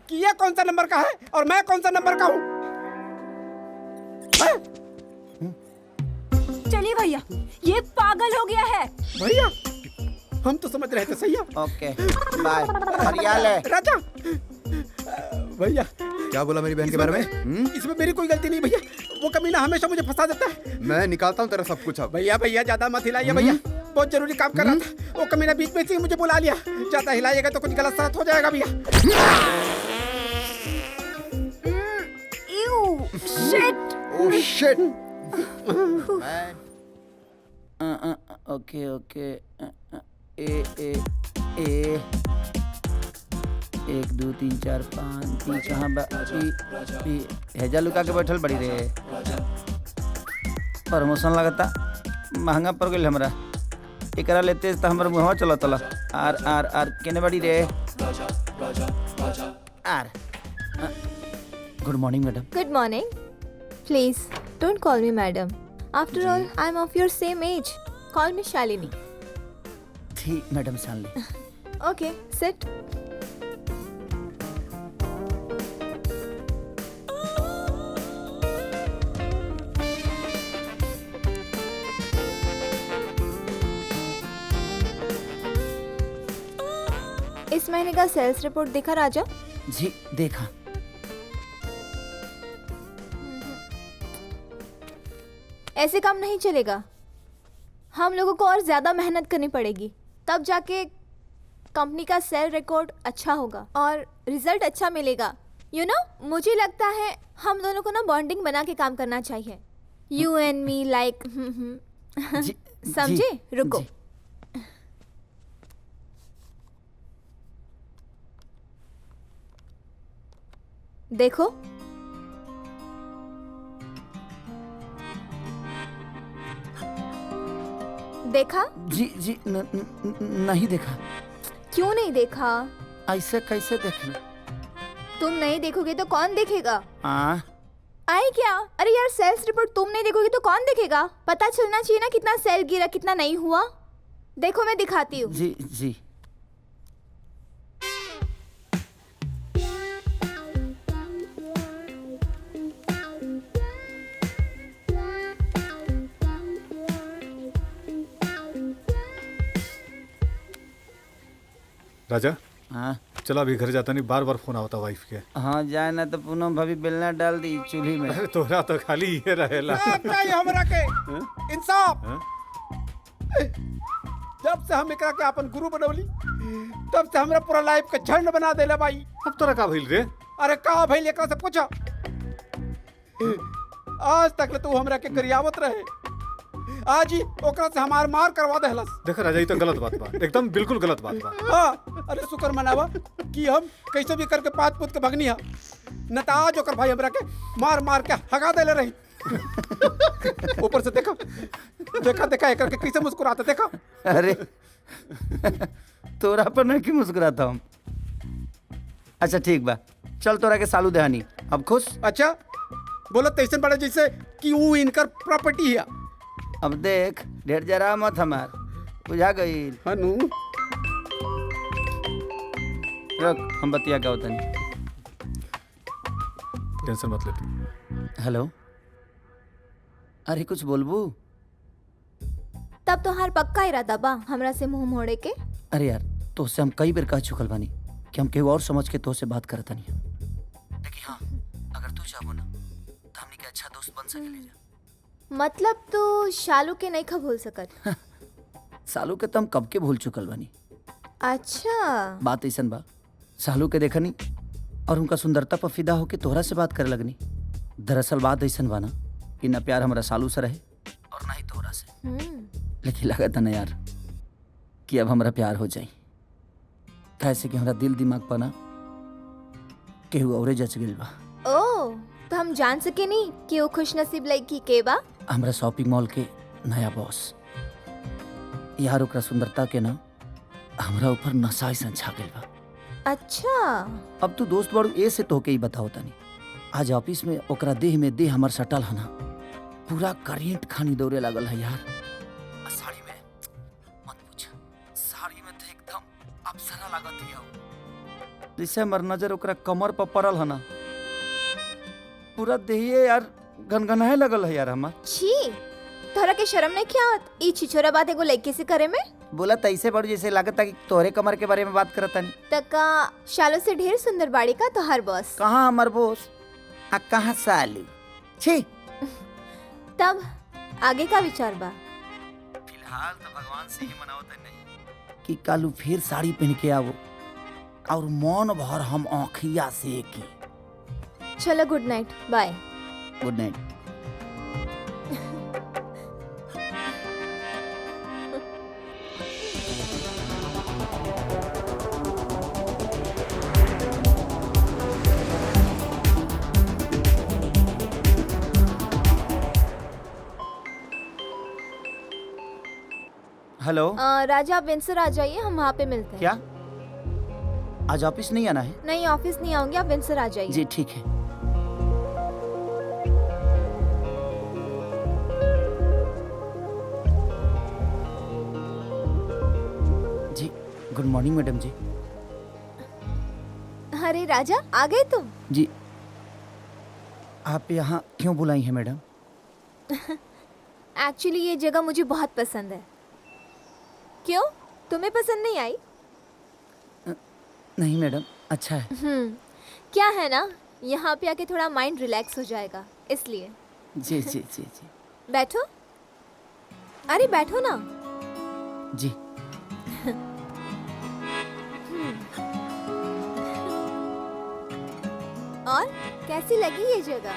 Speaker 4: कि ये कौन सा नंबर का है और मैं कौन सा नंबर का हूँ?
Speaker 5: चलिए भैया, ये पागल हो गया है।
Speaker 4: भैया, हम तो समझ रहे थे सैया।
Speaker 3: Okay bye. हरियाल है
Speaker 4: राजा। भैया,
Speaker 12: क्या बोला मेरी बहन के बारे में?
Speaker 4: इसमें मेरी कोई गलती नहीं भैया, वो कमीना हमेशा मुझे फंसा देता है।
Speaker 12: मैं निकालता हूँ तेरा सब कुछ अब।
Speaker 4: भैया भैया ज्यादा मत हिलाइए भैया, बहुत जरूरी काम कर रहा था। वो कमीना बीच में से ही मुझे बुला लिया। ज्यादा हिलाइएगा तो कुछ गलत सलत हो जाएगा भैया।
Speaker 12: Oh shit.
Speaker 3: Okay okay. ए ए ए 1 2 3 4 5 पी कहाँ पी हेजा लुका के बैठल बड़ी रे। प्रमोशन लगता महंगा पड़ गई हमरा। एकरा लेते तो हमारे मुँह चला तला। आर आर आर केने बड़ी रे। आर। Good morning madam.
Speaker 10: Good morning. Please don't call me madam. After all I am of your same age. Call me Shalini.
Speaker 3: थी मैडम शालिनी।
Speaker 10: Okay, seat. इस महीने का सेल्स रिपोर्ट देखा राजा?
Speaker 3: जी देखा।
Speaker 10: ऐसे काम नहीं चलेगा। हम लोगों को और ज्यादा मेहनत करनी पड़ेगी, तब जाके कंपनी का सेल रिकॉर्ड अच्छा होगा और रिजल्ट अच्छा मिलेगा। यू नो, मुझे लगता है हम दोनों को ना बॉन्डिंग बना के काम करना चाहिए। You and me like. समझे? रुको। देखो, देखा?
Speaker 3: जी नहीं देखा।
Speaker 10: क्यों नहीं देखा?
Speaker 3: ऐसे कैसे देख लूं?
Speaker 10: तुम नहीं देखोगे तो कौन देखेगा? आए क्या? अरे यार, सेल्स रिपोर्ट तुम नहीं देखोगे तो कौन देखेगा? पता चलना चाहिए ना कितना सेल गिरा, कितना नहीं हुआ। देखो मैं दिखाती हूँ।
Speaker 3: जी जी।
Speaker 8: राजा,
Speaker 3: हाँ
Speaker 8: चला अभी घर जाता नहीं, बार बार फोन आवता वाइफ के।
Speaker 3: हाँ जाए ना तो पूनम भाभी बेलना डाल दी चूल्ही में।
Speaker 8: अरे तोरा तो खाली ये रहेला।
Speaker 4: चाहिए हमरा के इंसाफ। जब से हम एकरा के अपन गुरु बनौली तब से हमरा पूरा लाइफ का झंड बना देला भाई।
Speaker 8: अब तोरा का भइल रे?
Speaker 4: अरे का भइल एकरा से पूछा। आज तक ले तू हमरा के गरियावत रहे, आज ही ओकरा से हमार मार करवा देहलस।
Speaker 8: देख राजा, ये तो गलत बात बा, एकदम बिल्कुल गलत बात बा।
Speaker 4: हाँ, अरे शुक्र मनावा कि हम कैसे भी करके पात पुत के भगनी हा, न त आज ओकर भाई हमरा के मार मार के हगा देले रही। ऊपर से देखा देखा देखा एकर के कैसे मुस्कुराता देखा।
Speaker 3: अरे तोरा पर नहीं कि मुस्कुराता हम। अच्छा ठीक बा, चल तोरा के सालू देहानी अब खुश।
Speaker 4: अच्छा बोला तैसन बड़ा जैसे कि वो इनकर प्रॉपर्टी है।
Speaker 3: अब देख ढेर जरा मत हमार, बुझा गई।
Speaker 4: हनु
Speaker 3: रख, हम बतिया का होता नहीं।
Speaker 8: टेंशन मत ले तू।
Speaker 3: हेलो, अरे कुछ बोलबू?
Speaker 10: तब तो हर पक्का इरादा बा हमरा से मुंह मोड़े के।
Speaker 3: अरे यार तोसे हम कई बार कह चुकल बानी कि हम केहू और समझ के तोसे बात करता नहीं, लेकिन हाँ अगर तू चाहो ना तो हमनी के अच्छा दोस्त बन सकेले जा।
Speaker 10: मतलब तू शालू के नहीं खा भूल सकत?
Speaker 3: सालू के तो हम कब के भूल चुकल बानी।
Speaker 10: अच्छा
Speaker 3: बात ऐसन बा, सालू के देखनी और उनका सुंदरता पर फिदा होके तोहरा से बात करे लगनी। दरअसल बात ऐसन बा ना कि ना प्यार हमारा सालू से रहे और ना ही तोहरा से, लेकिन लगा था ना यार कि अब हमारा प्यार हो जाए। कैसे कि हमारा दिल दिमाग पर ना केहू औरे जच गइल बा।
Speaker 10: ओ तो हम जान सके नहीं कि वो खुश नसीब लड़की के बा?
Speaker 3: हमारा शॉपिंग मॉल के नया बॉस यार, ओकरा सुंदरता के ना हमरा ऊपर नशा ऐसा छा गइल बा।
Speaker 10: अच्छा
Speaker 3: अब तू दोस्त बड़ू ए से तोके ही बताओ तनी। आज ऑफिस में ओकरा देह में देह हमार सटल है ना, पूरा करेंट खानी दौड़े लागल है यार। साड़ी में मत पूछ, साड़ी में तो एकदम अप्सरा लागत है। जैसे हमार नजर ओकरा कमर पर पड़ल है ना, पूरा देहिए यार गनगनाए लगल है यार हमार।
Speaker 10: छी, तोहरा के शर्म नहीं क्या आवत ई छिछोरा बात एगो लड़के से करे में?
Speaker 3: बोला तैसे बड़ू जैसे लागत कि तोहरे कमर के बारे में बात करता नहीं।
Speaker 10: तका शालू से ढेर सुंदर बाड़ी का तोहार बॉस।
Speaker 3: कहाँ हमार बॉस आ कहाँ सालू? छी।
Speaker 10: तब आगे का विचार बा?
Speaker 3: फिलहाल तो भगवान से ही मनावत नहीं कि कालू फिर साड़ी पहन के आवो और मन भर हम आँखिया से की।
Speaker 10: चलो good night, bye.
Speaker 3: Good night. Hello
Speaker 10: Raja, आप विंसर आ जाइए, हम वहाँ पे मिलते हैं।
Speaker 3: क्या आज ऑफिस नहीं आना है?
Speaker 10: नहीं ऑफिस नहीं आऊंगी, आप विंसर आ जाइए।
Speaker 3: जी ठीक है। जी गुड मॉर्निंग मैडम जी।
Speaker 10: अरे राजा आ गए तुम?
Speaker 3: जी आप यहाँ क्यों बुलाई हैं मैडम?
Speaker 10: एक्चुअली ये जगह मुझे बहुत पसंद है। क्यों, तुम्हें पसंद नहीं आई?
Speaker 3: नहीं मैडम, अच्छा है।
Speaker 10: क्या है ना, यहाँ पे आके थोड़ा माइंड रिलैक्स हो जाएगा इसलिए।
Speaker 3: जी जी जी जी।
Speaker 10: बैठो। अरे बैठो ना।
Speaker 3: जी।
Speaker 10: और कैसी लगी ये जगह?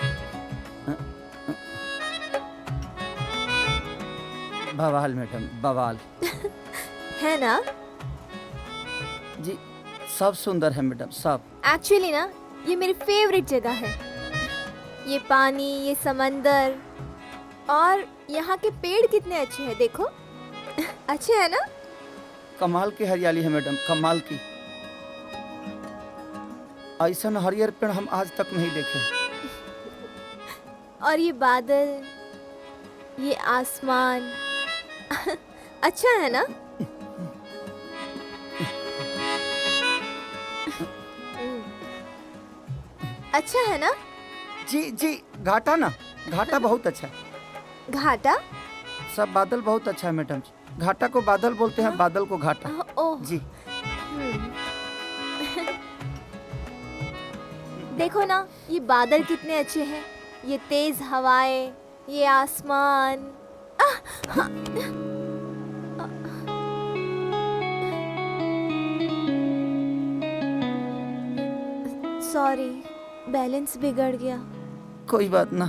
Speaker 3: बवाल मैडम, बवाल
Speaker 10: है ना?
Speaker 3: जी सब सुंदर है मैडम, सब।
Speaker 10: एक्चुअली ना ये मेरी फेवरेट जगह है। ये पानी, ये समंदर और यहाँ के पेड़ कितने अच्छे हैं देखो। अच्छे है ना?
Speaker 3: कमाल की हरियाली है मैडम, कमाल की। ऐसा हरियर पेड़ हम आज तक नहीं देखे।
Speaker 10: और ये बादल, ये आसमान अच्छा है ना? अच्छा है ना?
Speaker 3: जी जी। घाटा ना, घाटा बहुत अच्छा है।
Speaker 10: घाटा?
Speaker 3: सब बादल बहुत अच्छा है मैडम जी। घाटा को बादल बोलते हैं, बादल को घाटा।
Speaker 10: ओह
Speaker 3: जी।
Speaker 10: देखो ना ये बादल कितने अच्छे हैं, ये तेज हवाएं, ये आसमान। सॉरी, बैलेंस बिगड़ गया।
Speaker 3: कोई बात ना।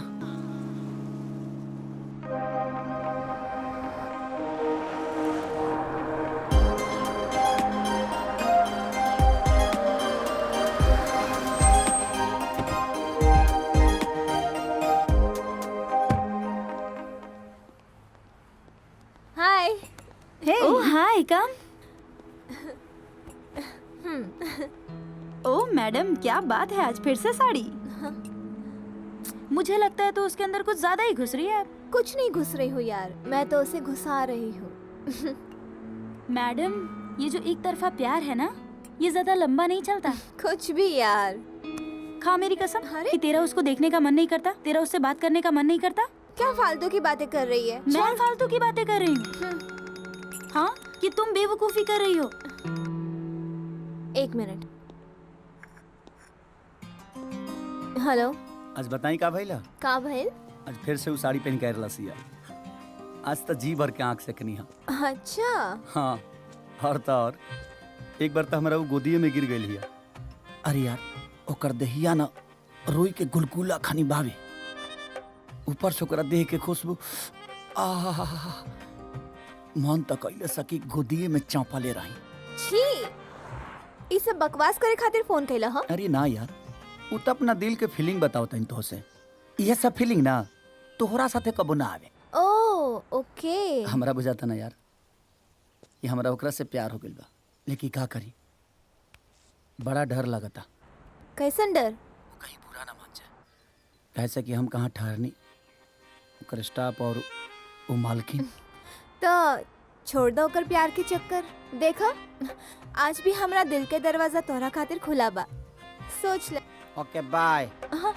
Speaker 10: हाय।
Speaker 7: ओह हाय, कम। ओह मैडम, क्या बात है, आज फिर से साड़ी? मुझे लगता है तो उसके अंदर कुछ ज्यादा ही घुस रही है।
Speaker 10: कुछ नहीं घुस रही हूँ यार, मैं तो उसे घुसा रही हूँ।
Speaker 7: मैडम, ये जो एक तरफा प्यार है ना, ये ज्यादा लंबा नहीं चलता।
Speaker 10: कुछ भी यार।
Speaker 7: खा मेरी कसम कि तेरा उसको देखने का मन नहीं करता, तेरा उससे बात करने का मन नहीं करता।
Speaker 10: क्या फालतू की बातें कर रही है?
Speaker 7: मैं फालतू की बातें कर रही हूँ? हाँ, कि तुम बेवकूफी कर रही हो।
Speaker 10: एक मिनट। हेलो।
Speaker 3: आज बताई का भइला?
Speaker 10: का भइल?
Speaker 3: आज फिर से वो साड़ी पहन के आयरला सिया। आज तो जी भर के आंख से कनी।
Speaker 10: अच्छा।
Speaker 3: हाँ, और तो और एक बार तो हमारा वो गोदिये में गिर गई है। अरे यार, ओकर देहिया ना रोई के गुलगुला खानी बावे, ऊपर से ओकरा देह के खुशबू आहा, मन तक कैले सकी गोदिये में चांपा ले रही।
Speaker 10: छी, इसे बकवास करे खातिर फोन कैला? हाँ,
Speaker 3: अरे ना यार, वो तो अपना दिल के फीलिंग बताओ तनी तो से। ये सब फीलिंग ना तोहरा साथे कबो ना आवे।
Speaker 10: ओ ओके।
Speaker 3: हमरा बुझाता ना यार, ये हमरा ओकरा से प्यार हो गइल बा, लेकिन का करी, बड़ा डर लगता।
Speaker 10: कैसन डर?
Speaker 3: कहीं बुरा ना मान जाए, कैसे कि हम कहाँ ठहरनी, ओकर स्टाफ और वो मालकिन।
Speaker 10: तो छोड़ दो ओकर प्यार के चक्कर। देखा, आज भी हमरा दिल के दरवाजा तोहरा खातिर खुला बा, सोच ले।
Speaker 3: Okay bye.
Speaker 10: हाँ।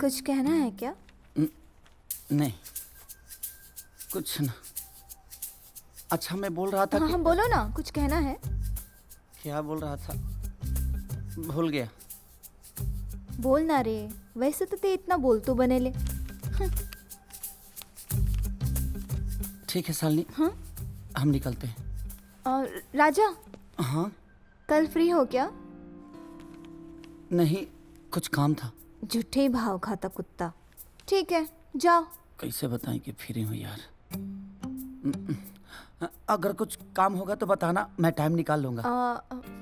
Speaker 10: कुछ कहना है क्या?
Speaker 3: नहीं, कुछ ना। अच्छा, मैं बोल रहा था
Speaker 10: हाँ,
Speaker 3: कि...
Speaker 10: हम बोलो ना, कुछ कहना है।
Speaker 3: क्या बोल रहा था, भूल गया।
Speaker 10: बोल ना रे, वैसे तो ते इतना बोलतू बने ले।
Speaker 3: ठीक है शालिनी।
Speaker 10: हाँ?
Speaker 3: हम निकलते हैं।
Speaker 10: और राजा।
Speaker 3: हाँ?
Speaker 10: कल फ्री हो क्या?
Speaker 3: नहीं, कुछ काम था।
Speaker 10: झूठे ही भाव खाता कुत्ता। ठीक है, जाओ।
Speaker 3: कैसे बताएं कि फ्री हूँ यार। अगर कुछ काम होगा तो बताना, मैं टाइम निकाल लूंगा।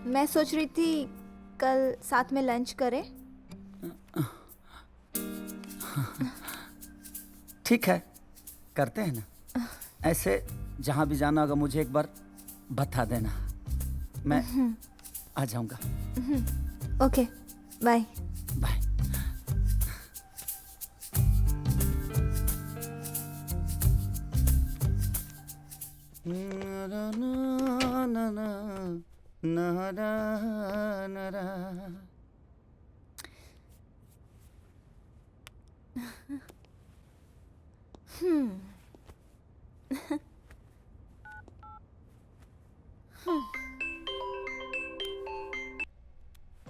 Speaker 10: मैं सोच रही थी कल साथ में लंच करें।
Speaker 3: ठीक है, करते हैं ना। ऐसे जहाँ भी जाना होगा मुझे एक बार बता देना, मैं आ जाऊंगा।
Speaker 10: Okay, bye.
Speaker 3: बाय।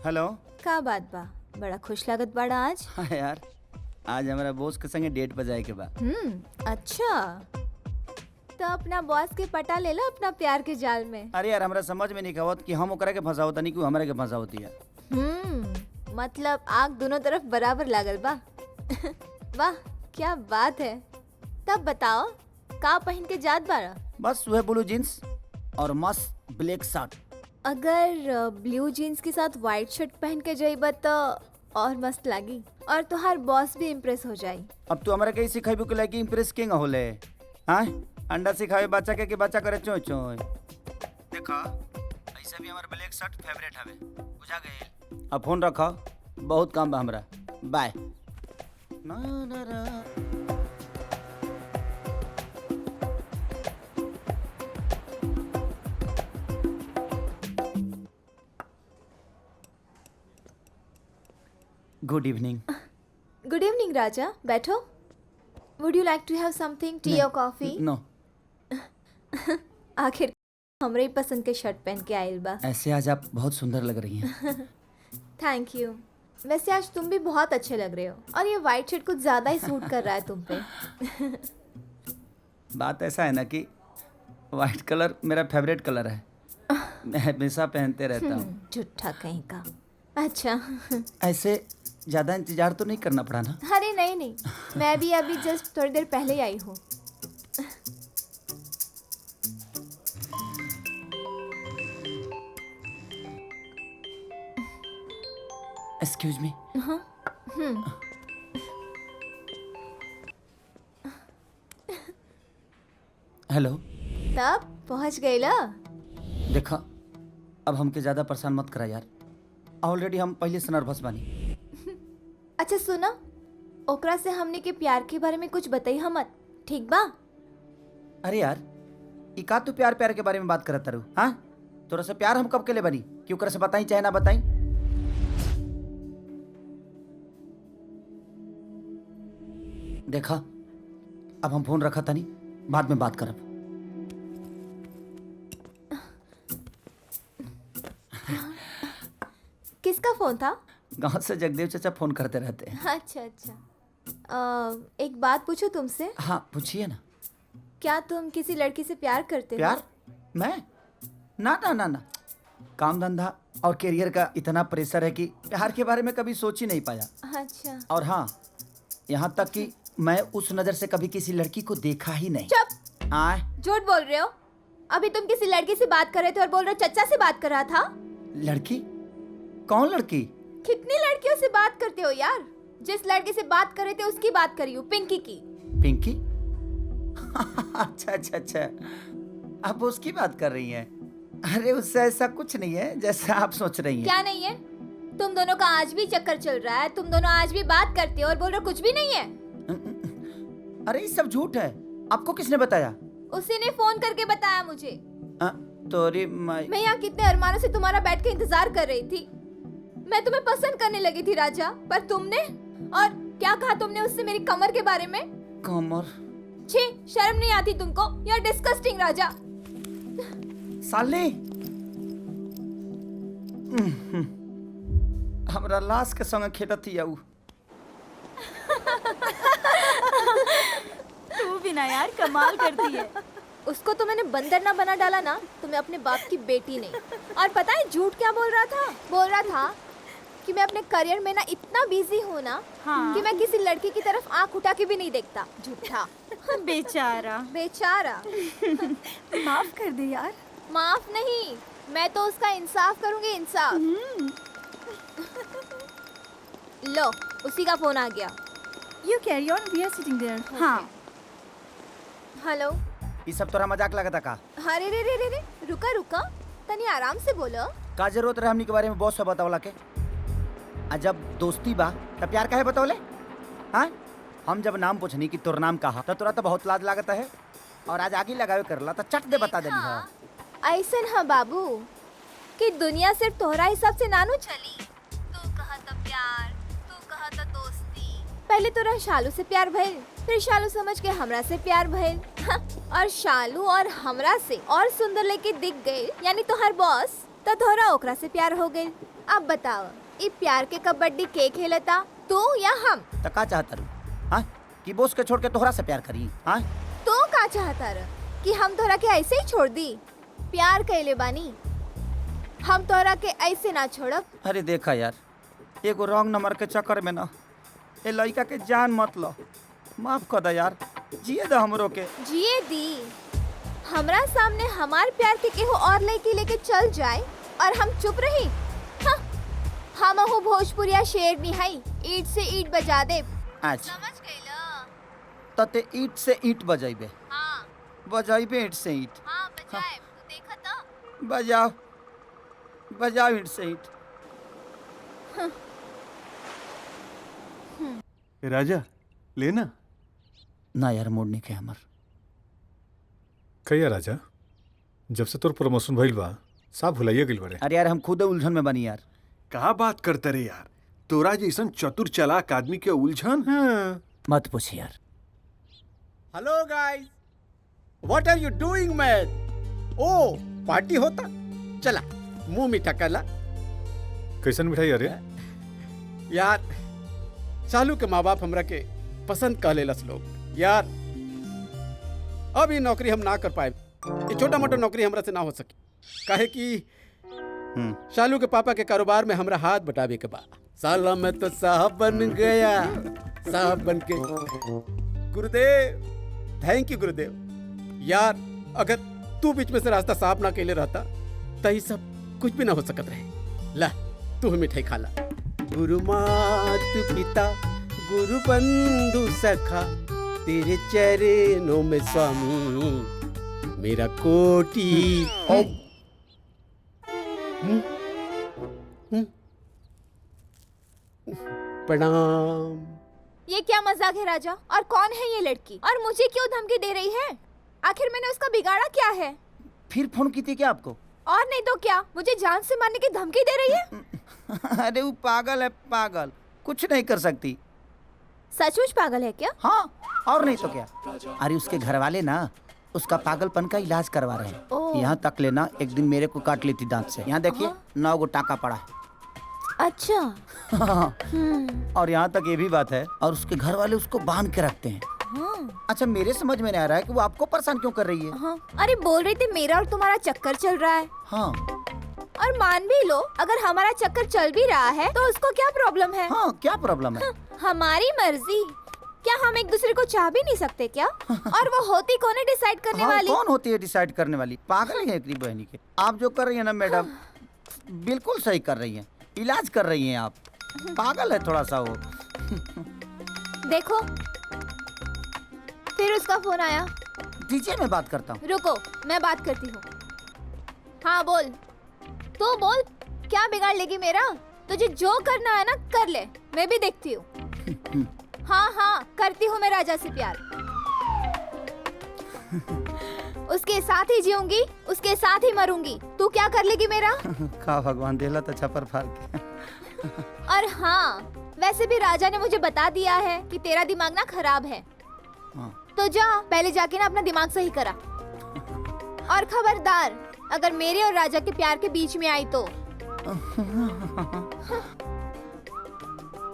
Speaker 3: हेलो।
Speaker 10: का बात बा, बड़ा खुश लागत बाड़ा आज।
Speaker 3: हाँ यार, आज हमारा बॉस के संगे डेट पर जाए के बाद।
Speaker 10: अच्छा, तो अपना बॉस के पटा ले लो अपना प्यार के जाल में।
Speaker 3: अरे यार, हमरा समझ में नहीं आवत कि हम ओकरा के फंसावत नहीं कि हमरा के फंसावती है।
Speaker 10: मतलब आग दोनों तरफ बराबर लागल बा। वाह, क्या बात है। तब बताओ, का पहन के जात बारा?
Speaker 3: बस वह ब्लू जींस और मस्त ब्लैक शर्ट।
Speaker 10: अगर ब्लू जीन्स के साथ व्हाइट शर्ट पहन के जाइबा तो और मस्त लागी, और तुहार बॉस भी इम्प्रेस हो जाई।
Speaker 3: अब तू हमरा कहीं सिखाइबू के लागी इम्प्रेस किंग होले? हाँ, अंडा सिखावे बच्चा के कि बच्चा करे चोय चोय। देखा, ऐसे भी हमारा ब्लैक शर्ट फेवरेट हवे, बुझा गए। अब फोन रखा, बहुत काम बा हमरा। बाय। ना ना ना। Good evening.
Speaker 10: गुड इवनिंग राजा, बैठो। Would you like to have something, tea और कॉफी?
Speaker 3: नो,
Speaker 10: आखिर हमरे ही पसंद के शर्ट पहन के आयल बा।
Speaker 3: ऐसे आज आप बहुत सुंदर लग रही हैं।
Speaker 10: Thank you. वैसे आज तुम भी बहुत अच्छे लग रहे हो और ये वाइट शर्ट कुछ ज्यादा ही सूट कर रहा है तुम पे।
Speaker 3: बात ऐसा है ना कि वाइट कलर मेरा फेवरेट कलर है, मैं हमेशा पहनते रहता हूँ।
Speaker 10: झूठा कहीं का। अच्छा।
Speaker 3: ऐसे ज़्यादा इंतजार तो नहीं करना पड़ा ना?
Speaker 10: अरे नहीं नहीं, मैं भी अभी जस्ट थोड़ी देर पहले ही आई हूँ।
Speaker 3: Excuse me.
Speaker 10: हाँ।
Speaker 3: हेलो।
Speaker 10: तब पहुँच गए ला?
Speaker 3: देखा, अब हमके ज़्यादा परेशान मत करा यार, ऑलरेडी हम पहले से नर्वस बानी।
Speaker 10: अच्छा सुना, ओकरा से हमने के प्यार के बारे में कुछ बताई हम मत, ठीक बा?
Speaker 3: अरे यार, ई का तू प्यार प्यार के बारे में बात करत तारू? हाँ, तोरा से प्यार हम कब के लिए बनी कि ओकरा से बताई चाहे ना बताई? देखा, अब हम फोन रखा था नहीं, बाद में बात करब।
Speaker 10: किसका फोन था?
Speaker 3: गांव से जगदेव चाचा फोन करते रहते हैं।
Speaker 10: अच्छा अच्छा। एक बात पूछूं तुमसे?
Speaker 3: हाँ पूछिए ना।
Speaker 10: क्या तुम किसी लड़की से प्यार करते हो?
Speaker 3: प्यार? मैं? ना ना ना ना, काम धंधा और करियर का इतना प्रेशर है कि प्यार के बारे में कभी सोच ही नहीं पाया।
Speaker 10: अच्छा।
Speaker 3: और हाँ, यहाँ तक कि मैं उस नजर से कभी किसी लड़की को देखा ही नहीं।
Speaker 10: चुप।
Speaker 3: आए,
Speaker 10: झूठ बोल रहे हो। अभी तुम किसी लड़की से बात कर रहे थे और बोल रहे हो चचा से बात कर रहा था।
Speaker 3: लड़की? कौन लड़की?
Speaker 10: कितनी लड़कियों से बात करते हो यार? जिस लड़की से बात कर रहे थे उसकी बात करी हूँ, पिंकी की।
Speaker 3: पिंकी? अच्छा अच्छा अच्छा, आप उसकी बात कर रही हैं? अरे उससे ऐसा कुछ नहीं है जैसा आप सोच रही हैं।
Speaker 10: क्या नहीं है? तुम दोनों का आज भी चक्कर चल रहा है, तुम दोनों आज भी बात करते हो और बोल रहे हो कुछ भी नहीं है।
Speaker 3: अरे ये सब झूठ है। आपको किसने बताया?
Speaker 10: उसी ने फोन करके बताया मुझे।
Speaker 3: तोरी
Speaker 10: मैं यहाँ कितने अरमानों से तुम्हारा बैठ के इंतजार कर रही थी। मैं तुम्हें पसंद करने लगी थी राजा, पर तुमने, और क्या कहा तुमने उससे मेरी कमर के बारे में?
Speaker 3: कमर?
Speaker 10: छी, शर्म नहीं आती तुमको? यू आर डिस्गस्टिंग राजा।
Speaker 3: साली, हमरा लाश के संग खेलत ही आऊ।
Speaker 9: तू भी ना यार, कमाल करती है।
Speaker 10: उसको तो मैंने बंदर ना बना डाला ना, तुम्हें अपने बाप की बेटी नहीं। और पता है झूठ क्या बोल रहा था? बोल रहा था कि मैं अपने करियर में ना इतना बिजी हूँ ना, कि मैं किसी लड़की की तरफ आंख उठा के भी नहीं देखता। झूठा।
Speaker 9: बेचारा।
Speaker 10: बेचारा।
Speaker 9: माफ कर दे यार।
Speaker 10: माफ नहीं, मैं तो उसका इंसाफ करूंगी, इंसाफ। लो, उसी का फोन आ गया।
Speaker 9: You carry on, we are sitting there. हाँ।
Speaker 10: हेलो।
Speaker 3: ये सब तोरा मजाक लगता का?
Speaker 10: अरे रे रे रे रे, रुका रुका, तनी आराम से बोलो।
Speaker 3: का जरूरत रहे हमनी के बारे में बहुत सब बतावला के? जब दोस्ती बा तब प्यार काहे बतावले? हाँ, हम जब नाम पूछनी कि तोर नाम कहा तो तोरा तो बहुत लाज लागत है, और आज आगे लगावे करला तो चट दे बता देनी है।
Speaker 10: ऐसन हाँ बाबू कि दुनिया सिर्फ तोहरा हिसाब से नानू चली। तू कहा था प्यार, तू कहा था दोस्ती। पहले तोरा शालू से प्यार भइल, फिर शालू समझ के हमरा से प्यार भइल, और शालू और हमरा से और सुंदर लेके दिख गए, यानी तोहर बॉस, तो तोहरा ओकरा से प्यार हो गई। अब बताओ, ये प्यार के कबड्डी के खेलता, तू या हम?
Speaker 3: तो का चाहता रू? हाँ, कि बॉस के छोड़ के तोहरा से प्यार करी? हाँ,
Speaker 10: तो का चाहता रह कि हम तोहरा के ऐसे ही छोड़ दी? प्यार कैले बानी, हम तोहरा के ऐसे ना छोड़ब।
Speaker 3: अरे देखा यार, एगो रॉन्ग नंबर के चक्कर में ना ए लड़का के जान मत लो, माफ कर दे यार, जिए दे हमरो के।
Speaker 10: जिए दी? हमरा सामने हमार प्यार के केहू और लड़की लेके चल जाए और हम चुप रही? हाँ, हम हो भोजपुरिया शेर निहाई, ईट से ईट बजा दे।
Speaker 3: अच्छा,
Speaker 10: समझ गईला?
Speaker 3: तते ईट से ईट बजाइबे?
Speaker 10: हाँ।
Speaker 3: बजाइबे ईट से ईट?
Speaker 10: हाँ बजाए, तू देखा था?
Speaker 3: बजाओ बजाओ ईट से ईट।
Speaker 2: राजा लेना
Speaker 3: ना यार, मूड नहीं के हमर।
Speaker 8: कहिया राजा, जब से तोर प्रमोशन भइल बा सब भुलाइए गेल बारे।
Speaker 3: अरे यार, हम खुद उलझन में बनी यार।
Speaker 2: कहा बात करते रे यार, तोरा जैसन चतुर चालाक आदमी के उलझन।
Speaker 8: हाँ।
Speaker 3: मत पूछ यार।
Speaker 4: Hello guys, what are you doing man? ओ पार्टी होता। चला मुंह मीठा कर ला।
Speaker 8: कैसन मिठाई अरे?
Speaker 4: यार चालू के माँ बाप हमरा के पसंद कर लेलस लोग। यार अब ये नौकरी हम ना कर पाए। ये छोटा मोटा नौकरी हमरा से ना हो सके, काहे कि शालू के पापा के कारोबार में हमरा हाथ बटावे के बा। साला मैं तो साहब बन गया, साहब बन के। गुरुदेव, थैंक यू गुरुदेव। यार अगर तू बीच में से रास्ता साफ ना केले रहता तो ये सब कुछ भी ना हो सकत रहे। ला तू मिठाई खा ला। गुरु मात पिता गुरु बंधु सखा, तेरे चरणों में स्वामी मेरा कोटि। प्रणाम।
Speaker 10: ये क्या मजाक है राजा? और कौन है ये लड़की और मुझे क्यों धमकी दे रही है? आखिर मैंने उसका बिगाड़ा क्या है?
Speaker 3: फिर फोन की थी क्या आपको?
Speaker 10: और नहीं तो क्या, मुझे जान से मारने की धमकी दे रही है।
Speaker 3: अरे वो पागल है, पागल, कुछ नहीं कर सकती।
Speaker 10: सचमुच पागल है क्या?
Speaker 3: हाँ, और नहीं तो क्या। अरे उसके घर वाले ना उसका पागलपन का इलाज करवा रहे हैं। यहाँ तक लेना एक दिन मेरे को काट लेती दांत से। यहाँ देखिए 9 गो टाका पड़ा है।
Speaker 10: अच्छा।
Speaker 3: और यहाँ तक ये भी बात है, और उसके घर वाले उसको बांध के रखते हैं। अच्छा मेरे समझ में नहीं आ रहा है कि वो आपको परेशान क्यों कर रही है।
Speaker 10: हाँ। अरे बोल रही थी मेरा और तुम्हारा चक्कर चल रहा है।
Speaker 3: हाँ।
Speaker 10: और मान भी लो अगर हमारा चक्कर चल भी रहा है तो उसको क्या प्रॉब्लम है?
Speaker 3: हाँ, क्या प्रॉब्लम है?
Speaker 10: हमारी मर्जी। क्या हम एक दूसरे को चाह भी नहीं सकते क्या? और वो होती कौन है डिसाइड करने वाली?
Speaker 3: कौन होती है डिसाइड करने वाली? पागल है एकरी बहनी के। आप जो कर रही है ना मैडम, बिल्कुल सही कर रही है, इलाज कर रही हैं आप। पागल है थोड़ा सा वो।
Speaker 10: देखो फिर उसका फोन आया।
Speaker 3: दीजिए मैं बात करता हूँ।
Speaker 10: रुको मैं बात करती हूँ। हाँ बोल, तू बोल, क्या बिगाड़ लेगी मेरा? तुझे जो करना है ना कर ले, मैं भी देखती हूँ। हाँ हाँ करती हूँ मैं राजा से प्यार। उसके साथ ही जीऊंगी, उसके साथ ही मरूंगी। तू क्या कर लेगी मेरा?
Speaker 3: का भगवान देला तो छपर फाड़ के।
Speaker 10: और हाँ वैसे भी राजा ने मुझे बता दिया है कि तेरा दिमाग ना खराब है। तो जा पहले जाके ना अपना दिमाग सही करा। और खबरदार अगर मेरे और राजा के प्यार के बीच में आई तो।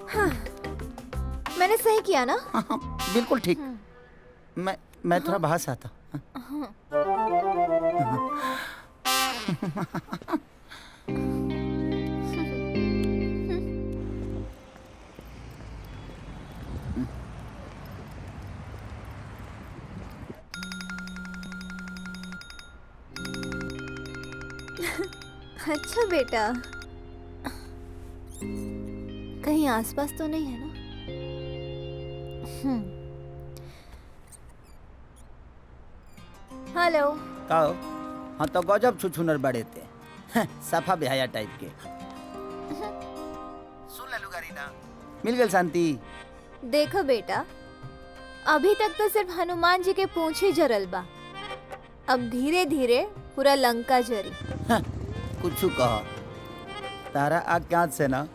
Speaker 10: हाँ, मैंने सही किया ना?
Speaker 3: बिल्कुल ठीक। मैं थोड़ा बाहर से आता।
Speaker 10: अच्छा बेटा, कहीं आसपास तो नहीं है ना? हेलो।
Speaker 3: कहो। हाँ तो गजब छुछुनर बड़े थे। सफा बेहया टाइप के। सुन ले लुगारीना, मिल गई शांति।
Speaker 10: देखो बेटा, अभी तक तो सिर्फ हनुमान जी के पूंछ ही जरल बा। अब धीरे धीरे पूरा लंका जरी।
Speaker 3: कुछ कहा तारा आग के हाथ से ना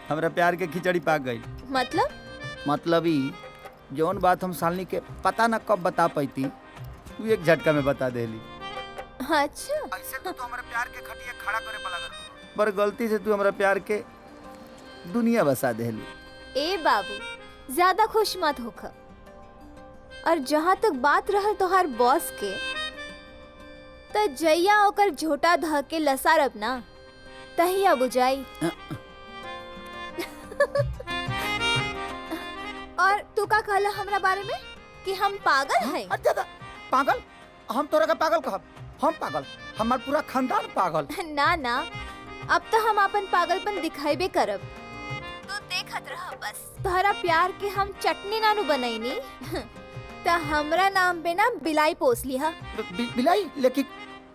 Speaker 3: हमरा प्यार के खिचड़ी पाक गई। मतलब ही जौन बात हम सालनी के पता न कब बता पाती, तू एक झटका में बता देली।
Speaker 10: अच्छा
Speaker 3: ऐसे तो हमरा प्यार के खटिया खड़ा करे पड़ा कर, पर गलती से तू हमरा प्यार के दुनिया बसा देली।
Speaker 10: ए बाबू ज्यादा खुश मत होख। और जहाँ तक बात रहल तोहार बॉस के, तो जैया ओकर झोटा ध के लसारब ना तहिया बुझाई। और तू का कहला हमरा बारे में कि हम पागल हैं?
Speaker 3: पागल? हम तोरा का पागल कहब? हम पागल? हमार पूरा खानदान पागल।
Speaker 10: ना ना, अब तो हम अपन पागलपन दिखाईबे करब। तू देखत रह बस। तोहरा प्यार के हम चटनी नानू बनैनी तो हमरा नाम पे ना बिलाई पोस लिहा।
Speaker 3: बिलाई? लेकिन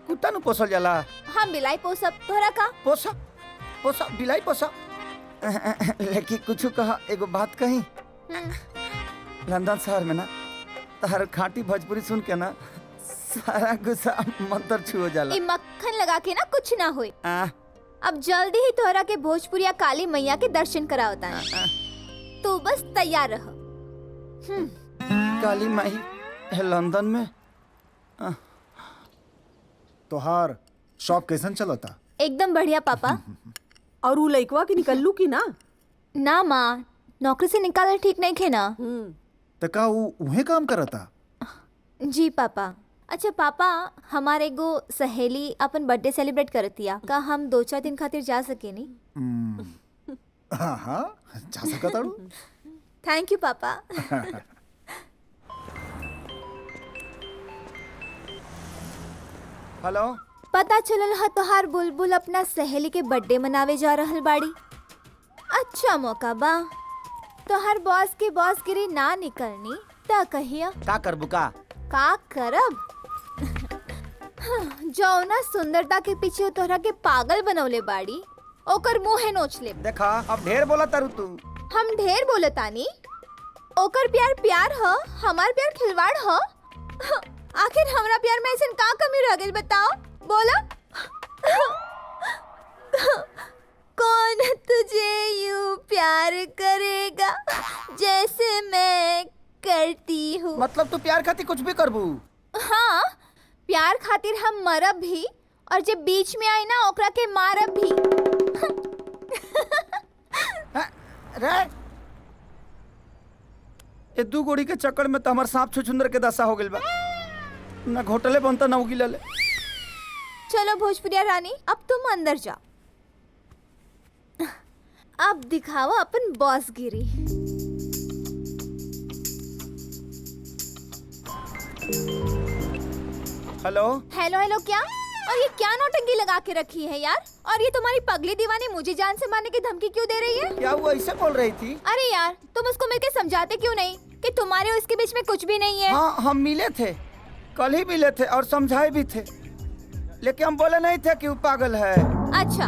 Speaker 3: कुत्ता नु पोसल जाला।
Speaker 10: हम बिलाई पोसब, तोहरा का?
Speaker 3: पोसा बिलाई पोसा। लेकिन कुछ कहा, एगो बात कही। लंदन शहर में ना तार खाटी भोजपुरी सुन के ना सारा गुस्सा मंतर छू जाला।
Speaker 10: ई मक्खन लगा के ना कुछ ना होए। अब जल्दी ही तोहरा के भोजपुरिया काली मैया के दर्शन करावता है। तू बस तैयार रह।
Speaker 3: काली माई है लंदन में?
Speaker 1: तोहार शॉप कैसन चलता?
Speaker 10: एकदम बढ़िया पापा।
Speaker 11: और उ लइकवा के निकललू की ना?
Speaker 10: ना माँ, नौकरी से निकालना ठीक नहीं खे ना।
Speaker 1: त का उ उहे काम करता?
Speaker 10: जी पापा। अच्छा पापा, हमारे एगो सहेली अपन बर्थडे सेलिब्रेट करतिया, का हम 2-4 दिन खातिर जा सके नी?
Speaker 1: हाँ हाँ, जा सकत आड़ू।
Speaker 10: थैंक यू पापा।
Speaker 3: हेलो,
Speaker 10: पता चलल है तोहार बुलबुल अपना सहेली के बर्थडे मनावे जा रहल बाड़ी। अच्छा मौका बा। तोहार बॉस के बॉसगिरी ना निकलनी त कहिया
Speaker 3: का करबू का?
Speaker 10: का करब? जौना सुंदरता के पीछे तोहरा के पागल बनवले बाड़ी, ओकर मुंह नोच ले।
Speaker 3: देखा, अब ढेर बोला तारू तू।
Speaker 10: हम ढेर बोलतानी? ओकर प्यार प्यार ह, हमार प्यार खिलवाड़ ह। आखिर हमरा प्यार में ऐसन का कमी रह गई बताओ? बोला। कौन तुझे यूं प्यार करेगा जैसे मैं करती हूँ?
Speaker 3: मतलब तू प्यार खातिर कुछ भी करबू?
Speaker 10: हाँ, प्यार खातिर हम मरब भी, और जब बीच में आई ना ओकरा के मारब भी।
Speaker 3: रे, ये दू गोड़ी के चक्कर में तो हमार सांप छुछुंदर के दशा हो गइल बा। ना घोटले बनता ना उगिला ले।
Speaker 10: चलो भोजपुरिया रानी, अब तुम अंदर जाओ। अब दिखाओ अपन बॉसगिरी।
Speaker 3: हेलो
Speaker 10: हेलो हेलो क्या? और ये क्या नौटंकी लगा के रखी है यार? और ये तुम्हारी पगली दीवानी मुझे जान से मारने की धमकी क्यों दे रही है?
Speaker 3: क्या वो ऐसे बोल रही थी?
Speaker 10: अरे यार, तुम उसको मिलके समझाते क्यों नहीं कि तुम्हारे और उसके बीच में कुछ भी नहीं है?
Speaker 3: हाँ, हम मिले थे, कल ही मिले थे और समझाए भी थे, लेकिन हम बोले नहीं थे कि वो पागल है।
Speaker 10: अच्छा,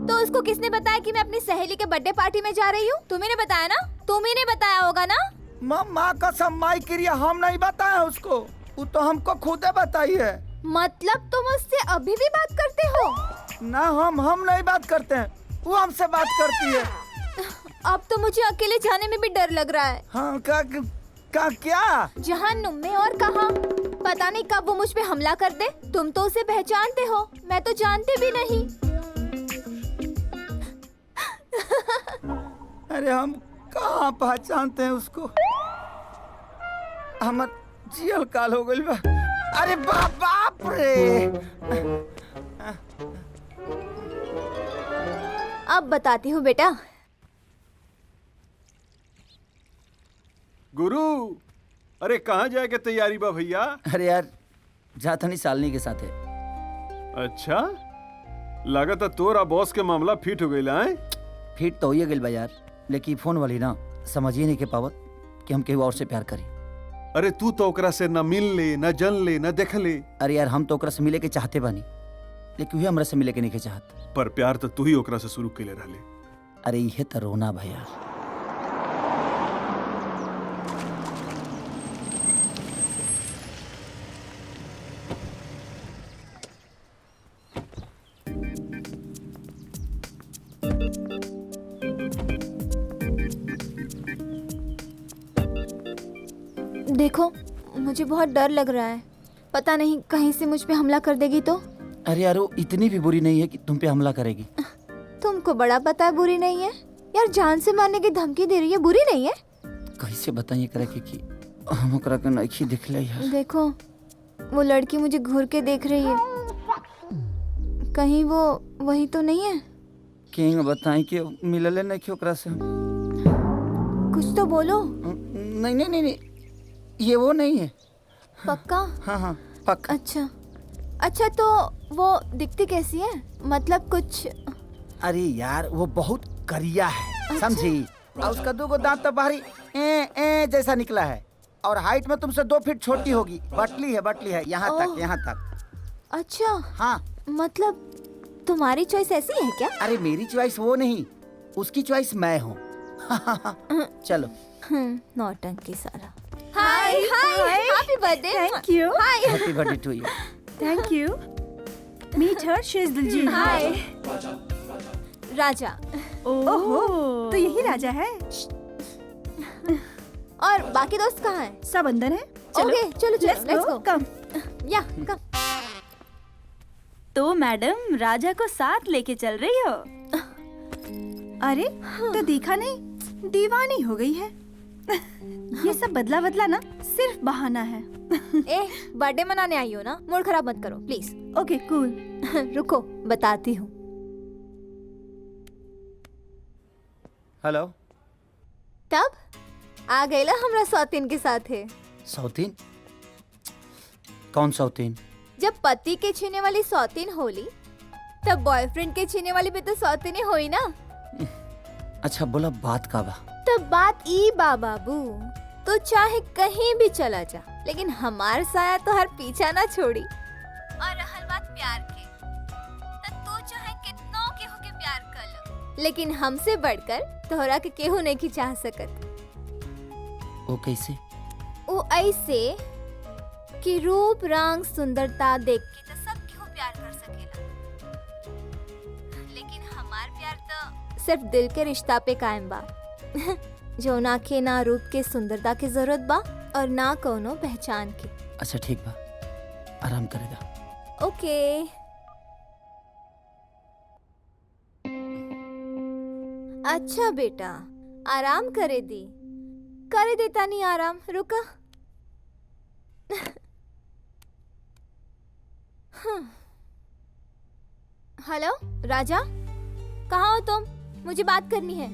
Speaker 10: तो उसको किसने बताया कि मैं अपनी सहेली के बर्थडे पार्टी में जा रही हूँ? तुम्ही ने बताया ना? तुम्ही ने बताया होगा ना?
Speaker 3: माँ कसम, माई क्रिया, हम नहीं बताया उसको, वो तो हमको खुदे बताई है।
Speaker 10: मतलब तुम उससे अभी भी बात करते हो?
Speaker 3: ना, हम नहीं बात करते हैं, वो हमसे बात करती है।
Speaker 10: अब तो मुझे अकेले जाने में भी डर लग रहा है।
Speaker 3: हाँ, क्या?
Speaker 10: जहन्नुम में और कहाँ? पता नहीं कब वो मुझ पे हमला कर दे। तुम तो उसे पहचानते हो, मैं तो जानते भी नहीं।
Speaker 3: अरे हम कहाँ पहचानते हैं उसको? हमार जियल काल हो गइल बा। अरे बाप रे!
Speaker 10: अब बताती हूँ बेटा।
Speaker 2: गुरु, अरे कहाँ जाए के तैयारी बा भैया?
Speaker 3: अरे यार, जाता नहीं सालनी के साथ है।
Speaker 2: अच्छा, लागत तोरा बॉस के मामला फिट हो गइल है?
Speaker 3: फिट तो होइए गइल बा यार, लेकिन फोन वाली ना समझिए नहीं के पावत कि हम केहू और से प्यार करी।
Speaker 2: अरे तू तो ओकरा से न मिल ले, न जन ले, न देख ले।
Speaker 3: अरे यार, हम तो ओकरा से मिले के चाहते बानी, लेकिन वही हमरा से मिले के नहीं के चाहत।
Speaker 2: पर प्यार तो तू ही ओकरा से शुरू कैले रहले।
Speaker 3: अरे ये तो रोना भैया।
Speaker 10: देखो, मुझे बहुत डर लग रहा है। पता नहीं कहीं से मुझ पे हमला कर देगी तो?
Speaker 3: अरे यार, वो इतनी भी बुरी नहीं है कि तुम पे हमला करेगी।
Speaker 10: तुमको बड़ा पता है बुरी नहीं है यार, जान से मारने की धमकी दे रही है, बुरी नहीं है।
Speaker 3: कैसे बताइए करे कि हम ओकरा के नहीं दिख ले यार।
Speaker 10: देखो, वो लड़की मुझे घूर के देख रही है, कहीं वो वही तो नहीं है?
Speaker 3: किंग बताई कि मिलले नहीं कि ओकरा से।
Speaker 10: कुछ तो बोलो।
Speaker 3: नहीं, ये वो नहीं है।
Speaker 10: पक्का?
Speaker 3: हाँ, पक्का।
Speaker 10: अच्छा, तो वो दिखती कैसी है? मतलब कुछ?
Speaker 3: अरे यार, वो बहुत करिया है, समझी? और उसका 2 दांत तो बाहरी ए जैसा निकला है, और हाइट में तुमसे 2 फीट छोटी होगी। बटली है यहाँ तक।
Speaker 10: अच्छा।
Speaker 3: हाँ,
Speaker 10: मतलब तुम्हारी चॉइस ऐसी है क्या?
Speaker 3: अरे मेरी चॉइस वो नहीं, उसकी चॉइस मैं हूँ। चलो।
Speaker 10: नौटंकी सारा। Hi, happy birthday.
Speaker 7: Thank you.
Speaker 10: Hi,
Speaker 3: happy birthday to you.
Speaker 7: Thank you. Meet her, she is Diljit.
Speaker 10: Hi. Raja.
Speaker 7: ओहो, तो यही राजा है।
Speaker 10: और बाकी दोस्त कहाँ हैं?
Speaker 7: सब अंदर हैं।
Speaker 10: ओके, चलो लेट्स गो।
Speaker 7: कम।
Speaker 10: या कम।
Speaker 7: तो मैडम राजा को साथ लेके चल रही हो? अरे तो देखा नहीं, दीवानी हो गई है। ये सब बदला बदला ना सिर्फ बहाना है।
Speaker 10: ए, बर्थडे मनाने आई हो ना, मूड खराब मत करो प्लीज।
Speaker 7: Okay cool.
Speaker 10: रुको बताती हूँ।
Speaker 3: हेलो।
Speaker 10: तब आ गई ला हमरा सौतीन के साथ है।
Speaker 3: सौतीन? कौन सौतीन?
Speaker 10: जब पति के छीने वाली सौतीन होली, तब बॉयफ्रेंड के छीने वाली भी तो सौतीन ही हुई ना।
Speaker 3: अच्छा बोला बात का बा।
Speaker 10: तब बात ई बा बाबू, तो चाहे कहीं भी चला जा, लेकिन हमार साया तो हर पीछा ना छोड़ी। और रहल बात प्यार के, तो तू चाहे कितनों के होके प्यार कर लो, लेकिन हमसे बढ़कर तोहरा के केहू नहीं की चाह सकत।
Speaker 3: वो कैसे?
Speaker 10: वो ऐसे कि रूप रंग सुंदरता देख के तो सब केहू प्यार कर सकेला, लेकिन हमार प्यार तो सिर्फ दिल के रिश्ता पे कायम बा। जो ना के ना रूप के सुंदरता की जरूरत बा और ना कोनो पहचान की।
Speaker 3: अच्छा ठीक बा, आराम करेगा।
Speaker 10: ओके। अच्छा बेटा, आराम करे दी, करे देता नहीं आराम, रुका। हेलो राजा, कहाँ हो तुम? मुझे बात करनी है।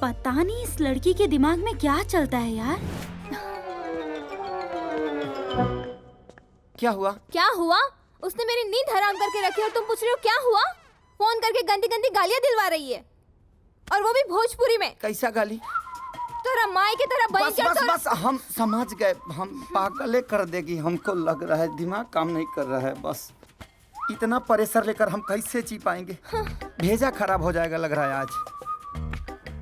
Speaker 7: पता नहीं इस लड़की के दिमाग में क्या चलता है यार।
Speaker 3: क्या हुआ?
Speaker 10: क्या हुआ? उसने मेरी नींद हराम करके रखी और तुम पूछ रहे हो क्या हुआ? फोन करके गंदी गंदी गालियां दिलवा रही है, और वो भी भोजपुरी में।
Speaker 3: कैसा गाली?
Speaker 10: तोरा माई की तरह
Speaker 3: बस बस बस, हम समझ गए। हम पागल कर देगी, हमको लग रहा है दिमाग काम नहीं कर रहा है। बस इतना प्रेशर लेकर हम कैसे जी पाएंगे? भेजा खराब हो जाएगा लग रहा है आज।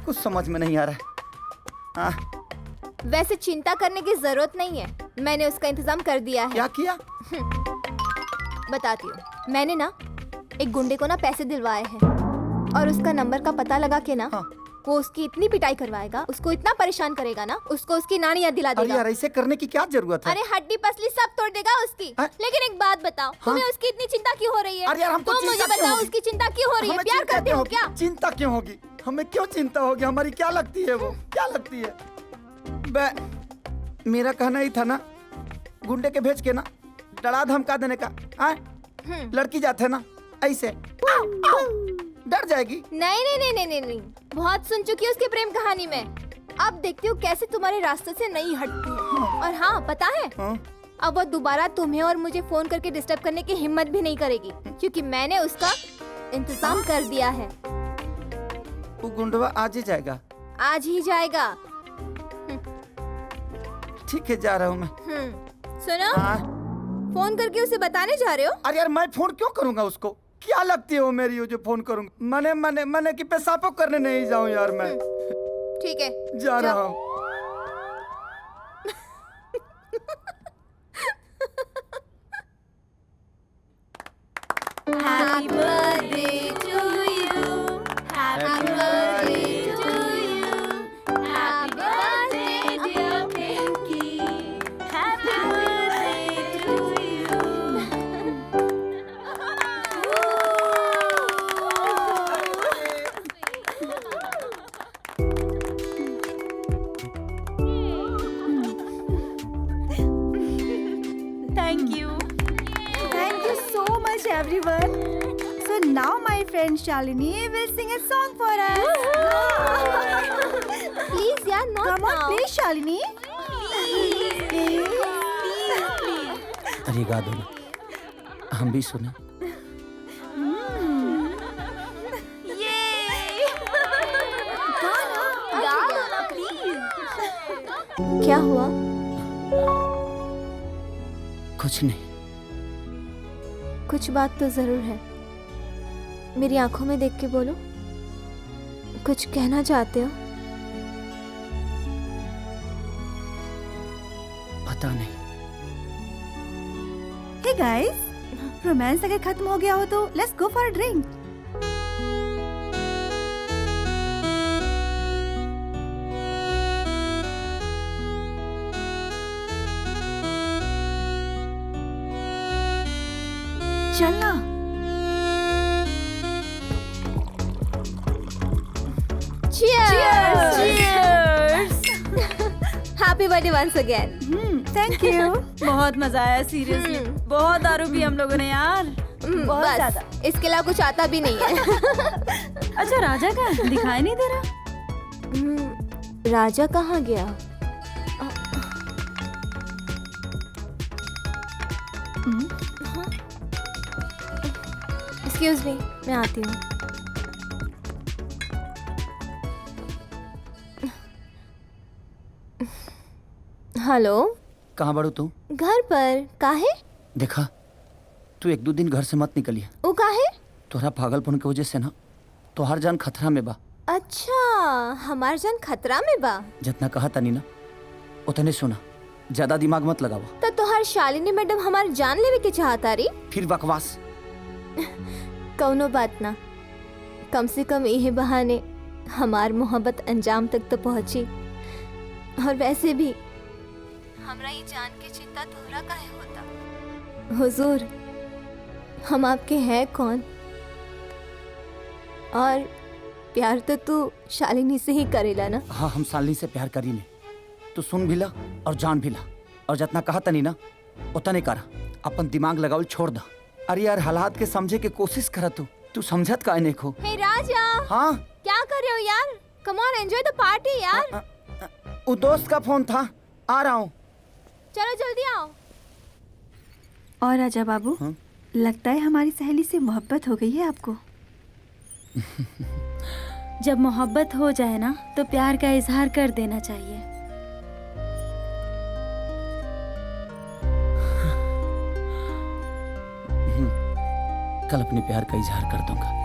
Speaker 3: कुछ समझ में नहीं आ रहा है।
Speaker 10: वैसे चिंता करने की जरूरत नहीं है, मैंने उसका इंतजाम कर दिया है।
Speaker 3: क्या किया?
Speaker 10: बताती हूँ। मैंने ना एक गुंडे को ना पैसे दिलवाए हैं, और उसका नंबर का पता लगा के ना वो उसकी इतनी पिटाई करवाएगा, उसको इतना परेशान करेगा ना, उसको उसकी नानी याद दिला देगा।
Speaker 3: अरे यार ऐसे करने की क्या जरूरत है?
Speaker 10: अरे हड्डी पसली सब तोड़ देगा उसकी। लेकिन एक बात बताओ, तुम्हें उसकी इतनी चिंता क्यों हो रही है?
Speaker 3: अरे यार हमको
Speaker 10: तुम मुझे
Speaker 3: चिंता क्यों
Speaker 10: बताओ,
Speaker 3: होगी?
Speaker 10: उसकी चिंता क्यों हो रही है?
Speaker 3: हमें
Speaker 10: प्यार
Speaker 3: चिंता
Speaker 10: करते
Speaker 3: क्यों
Speaker 10: हो
Speaker 3: होगी?
Speaker 10: क्या?
Speaker 3: चिंता क्यों होगी? हमें क्यों चिंता होगी? हमारी क्या लगती है वो? क्या लगती है? मेरा कहना ही था ना, गुंडे के भेज के ना डरा धमका देने का। लड़की जाते है ना ऐसे डर जाएगी।
Speaker 10: नहीं नहीं नहीं नहीं नहीं, बहुत सुन चुकी हूँ उसकी प्रेम कहानी में। अब देखती हूँ कैसे तुम्हारे रास्ते से नहीं हटती है। और हाँ पता है, अब वो दोबारा तुम्हें और मुझे फोन करके डिस्टर्ब करने की हिम्मत भी नहीं करेगी, क्योंकि मैंने उसका इंतजाम कर दिया है।
Speaker 3: वो गुंडवा आज ही जाएगा?
Speaker 10: आज ही जाएगा।
Speaker 3: ठीक है, जा रहा हूँ मैं।
Speaker 10: सुनो, फोन करके उसे बताने जा रहे हो?
Speaker 3: अरे यार मैं फोन क्यों करूँगा उसको? क्या लगती है वो मेरी, जो फोन करूँगा? मैंने कि पेशाब करने नहीं जाऊँ यार मैं।
Speaker 10: ठीक है,
Speaker 3: जा रहा हूँ।
Speaker 9: Happy birthday to you. Happy birthday to you. Happy birthday dear Pinky. Happy birthday to
Speaker 7: Thank you. Thank you so much, everyone. So now my friend Shalini will sing a song for us.
Speaker 10: Please, यार, not
Speaker 7: Come on,
Speaker 10: now.
Speaker 7: please, Shalini. Please.
Speaker 3: अरे गा दो ना, हम भी सुने।
Speaker 10: क्या हुआ?
Speaker 3: कुछ नहीं।
Speaker 10: कुछ बात तो जरूर है। मेरी आंखों में देख के बोलो, कुछ कहना चाहते हो?
Speaker 3: पता नहीं।
Speaker 7: Hey guys, रोमांस अगर खत्म हो गया हो तो let's go for a drink. चलना।
Speaker 10: Happy birthday once again.
Speaker 7: Thank you. बहुत मजा आया, सीरियसली बहुत दारू पी हम लोगों ने यार, बहुत
Speaker 10: बस
Speaker 7: ज्यादा।
Speaker 10: इसके अलावा कुछ आता भी नहीं है।
Speaker 7: अच्छा राजा का दिखाई नहीं दे रहा।
Speaker 10: राजा कहाँ गया? एक्सक्यूज मी, मैं आती हूँ। हेलो,
Speaker 3: कहाँ बड़ू तू?
Speaker 10: घर पर काहे?
Speaker 3: देखा, तू एक दो दिन घर से मत निकली।
Speaker 10: वो काहे?
Speaker 3: तोहरा पागलपन के वजह से ना तोहार जान खतरा में बा।
Speaker 10: अच्छा, हमार जान खतरा में बा?
Speaker 3: जितना कहा तनी ना उतने सुना, ज्यादा दिमाग मत लगावा।
Speaker 10: तो तोहार शालिनी मैडम हमार जान लेवे के चाहता रही?
Speaker 3: फिर बकवास।
Speaker 10: कौनो बात ना, कम से कम यही बहाने हमार मोहब्बत अंजाम तक तो पहुंची। और वैसे भी हमरा ये जान के चिंता तोहरा काहे होता? हुजूर, हम आपके हैं कौन? और प्यार तो तू शालिनी से ही करेला ना?
Speaker 3: हाँ, हम शालिनी से प्यार करी ने। तू सुन भी ला और जान भी ला, और जितना कहा तनी ना उतने करा। अपन दिमाग लगावल छोड़ दा। अरे यार, हालात के समझे के कोशिश करा। तू समझत काहे नहीं खो?
Speaker 10: हे राजा,
Speaker 3: हाँ
Speaker 10: क्या कर रहे हो यार? Come on, enjoy the party यार।
Speaker 3: वो दोस्त का फोन था, आ रहा हूँ।
Speaker 10: चलो जल्दी आओ।
Speaker 7: और राजा बाबू, लगता है हमारी सहेली से मोहब्बत हो गई है आपको। जब मोहब्बत हो जाए ना तो प्यार का इजहार कर देना चाहिए।
Speaker 3: कल अपने प्यार का इजहार कर दूंगा।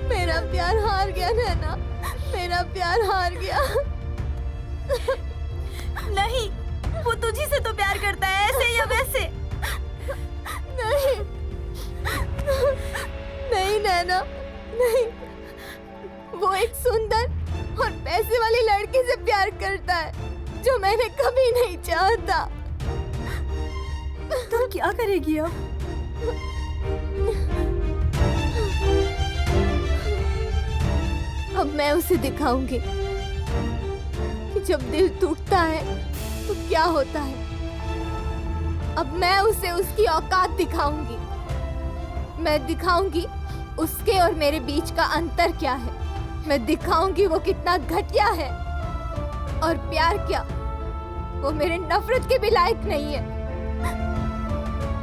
Speaker 10: मेरा प्यार हार गया नैना, मेरा प्यार हार गया।
Speaker 7: नहीं, वो तुझी से तो प्यार करता है, ऐसे या वैसे।
Speaker 10: नहीं नहीं नैना, नहीं। वो एक सुंदर और पैसे वाली लड़की से प्यार करता है जो मैंने कभी नहीं चाहता।
Speaker 7: तुम क्या करेगी अब?
Speaker 10: अब मैं उसे दिखाऊंगी कि जब दिल टूटता है तो क्या होता है। अब मैं उसे उसकी औकात दिखाऊंगी। मैं दिखाऊंगी उसके और मेरे बीच का अंतर क्या है। मैं दिखाऊंगी वो कितना घटिया है, और प्यार क्या, वो मेरे नफरत के भी लायक नहीं है।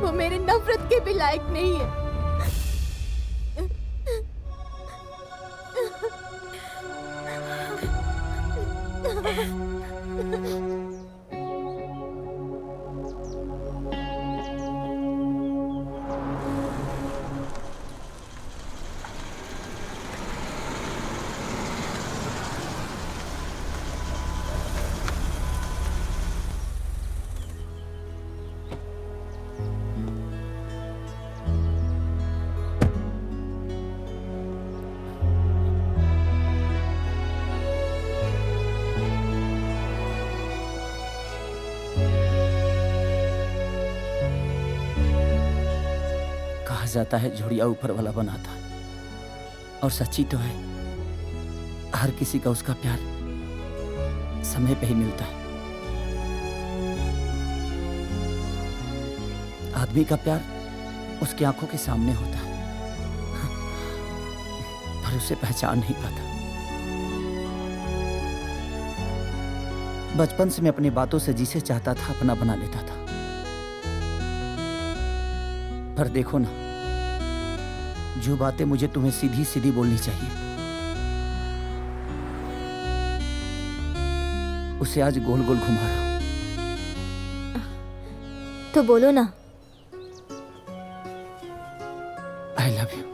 Speaker 10: वो मेरे नफरत के भी लायक नहीं है।
Speaker 3: जाता है झुड़िया ऊपर वाला बनाता, और सच्ची तो है, हर किसी का उसका प्यार समय पे ही मिलता है। आदमी का प्यार उसकी आंखों के सामने होता है, पर उसे पहचान नहीं पाता। बचपन से मैं अपनी बातों से जिसे चाहता था अपना बना लेता था, पर देखो ना, जो बातें मुझे तुम्हें सीधी सीधी बोलनी चाहिए, उसे आज गोल गोल घुमा रहा हूं।
Speaker 10: तो बोलो ना।
Speaker 3: I love you.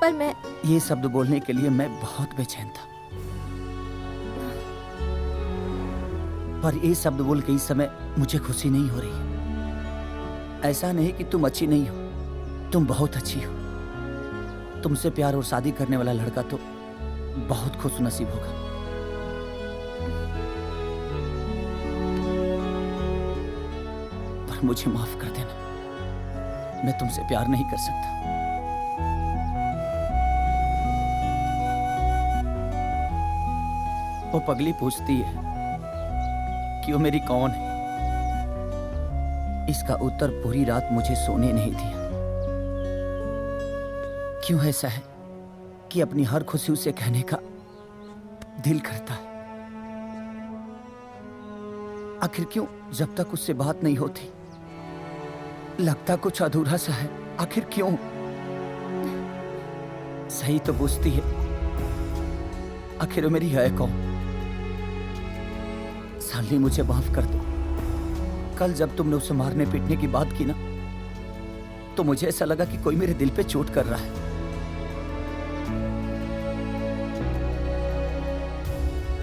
Speaker 10: पर मैं
Speaker 3: ये शब्द बोलने के लिए मैं बहुत बेचैन था। पर ये शब्द बोल के इस समय मुझे खुशी नहीं हो रही है। ऐसा नहीं कि तुम अच्छी नहीं हो, तुम बहुत अच्छी हो। तुमसे प्यार और शादी करने वाला लड़का तो बहुत खुशनसीब होगा। पर मुझे माफ कर देना, मैं तुमसे प्यार नहीं कर सकता। वो पगली पूछती है कि वो मेरी कौन है। इसका उत्तर पूरी रात मुझे सोने नहीं दिया। क्यों ऐसा है कि अपनी हर खुशी उसे कहने का दिल करता है। आखिर क्यों जब तक उससे बात नहीं होती लगता कुछ अधूरा सा है। आखिर क्यों? सही तो पूछती है, आखिर वो मेरी है कौन? साली मुझे माफ कर दो। कल जब तुमने उसे मारने पीटने की बात की ना, तो मुझे ऐसा लगा कि कोई मेरे दिल पे चोट कर रहा है।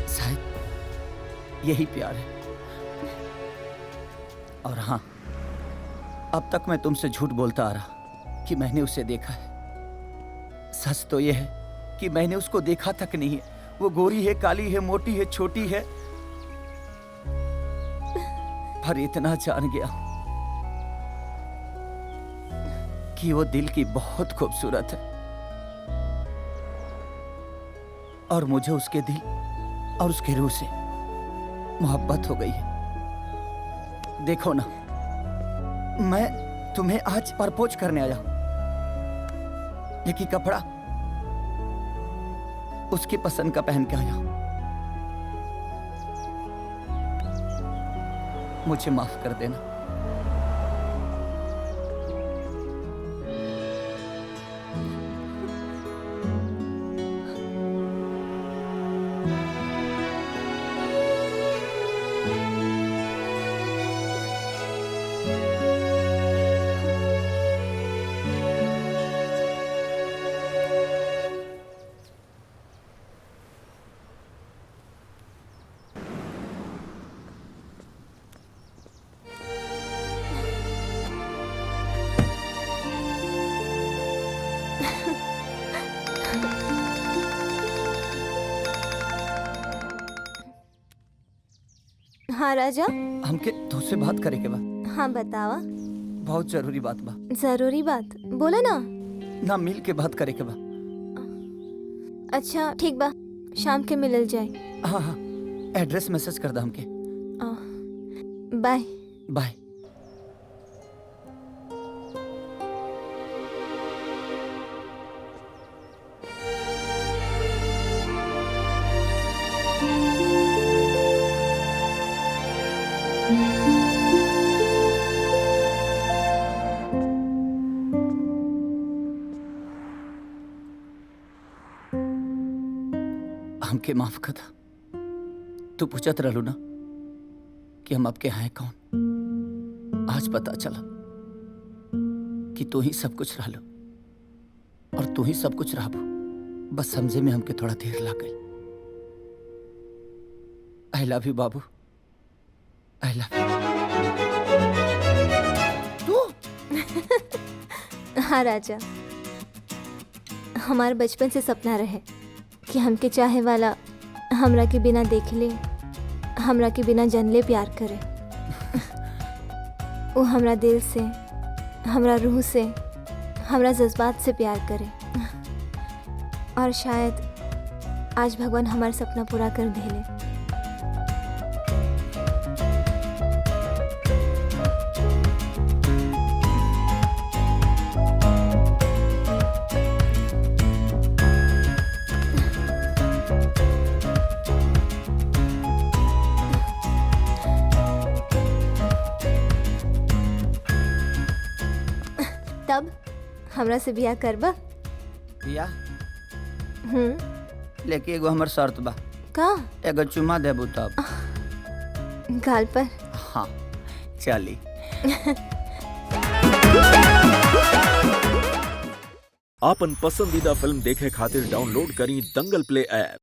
Speaker 3: शायद यही प्यार है। और हाँ, अब तक मैं तुमसे झूठ बोलता आ रहा कि मैंने उसे देखा है। सच तो यह है कि मैंने उसको देखा तक नहीं है। वो गोरी है, काली है, मोटी है, छोटी है, पर इतना जान गया कि वो दिल की बहुत खूबसूरत है। और मुझे उसके दिल और उसके रूह से मोहब्बत हो गई है। देखो ना, मैं तुम्हें आज प्रपोज करने आया हूं, लेकिन कपड़ा उसकी पसंद का पहन के आया हूं। मुझे माफ कर देना।
Speaker 10: हाँ राजा,
Speaker 3: हमके तुझसे बात करे के बा।
Speaker 10: हाँ बतावा।
Speaker 3: बहुत जरूरी बात बा।
Speaker 10: जरूरी बात बोला ना।
Speaker 3: ना मिल के बात करे के बा।
Speaker 10: अच्छा ठीक बा, शाम के मिलल जाए।
Speaker 3: हाँ हाँ, एड्रेस मैसेज कर दा हमके।
Speaker 10: Bye
Speaker 3: bye. हमके माफ कर दा। तू पूछत रहलू ना कि हम आपके हैं कौन। आज पता चला कि तू ही सब कुछ रहलू और तू ही सब कुछ रहबू। बस समझे में हमके थोड़ा देर लग गई। I love you Babu, I love
Speaker 10: you. हाँ राजा, हमारे बचपन से सपना रहे कि हमके चाहे वाला हमरा के बिना देख ले, हमरा के बिना जन ले प्यार करे। वो हमरा दिल से, हमरा रूह से, हमरा जज्बात से प्यार करे। और शायद आज भगवान हमारा सपना पूरा कर देले। तब हमरा से बियाह करबा?
Speaker 3: बियाह? लेकिन एगो हमर शर्त बा।
Speaker 10: का?
Speaker 3: एगो चुम्मा देबू तब।
Speaker 10: गाल पर?
Speaker 3: हाँ चली।
Speaker 13: आपन पसंदीदा फिल्म देखे खातिर डाउनलोड करी दंगल प्ले ऐप।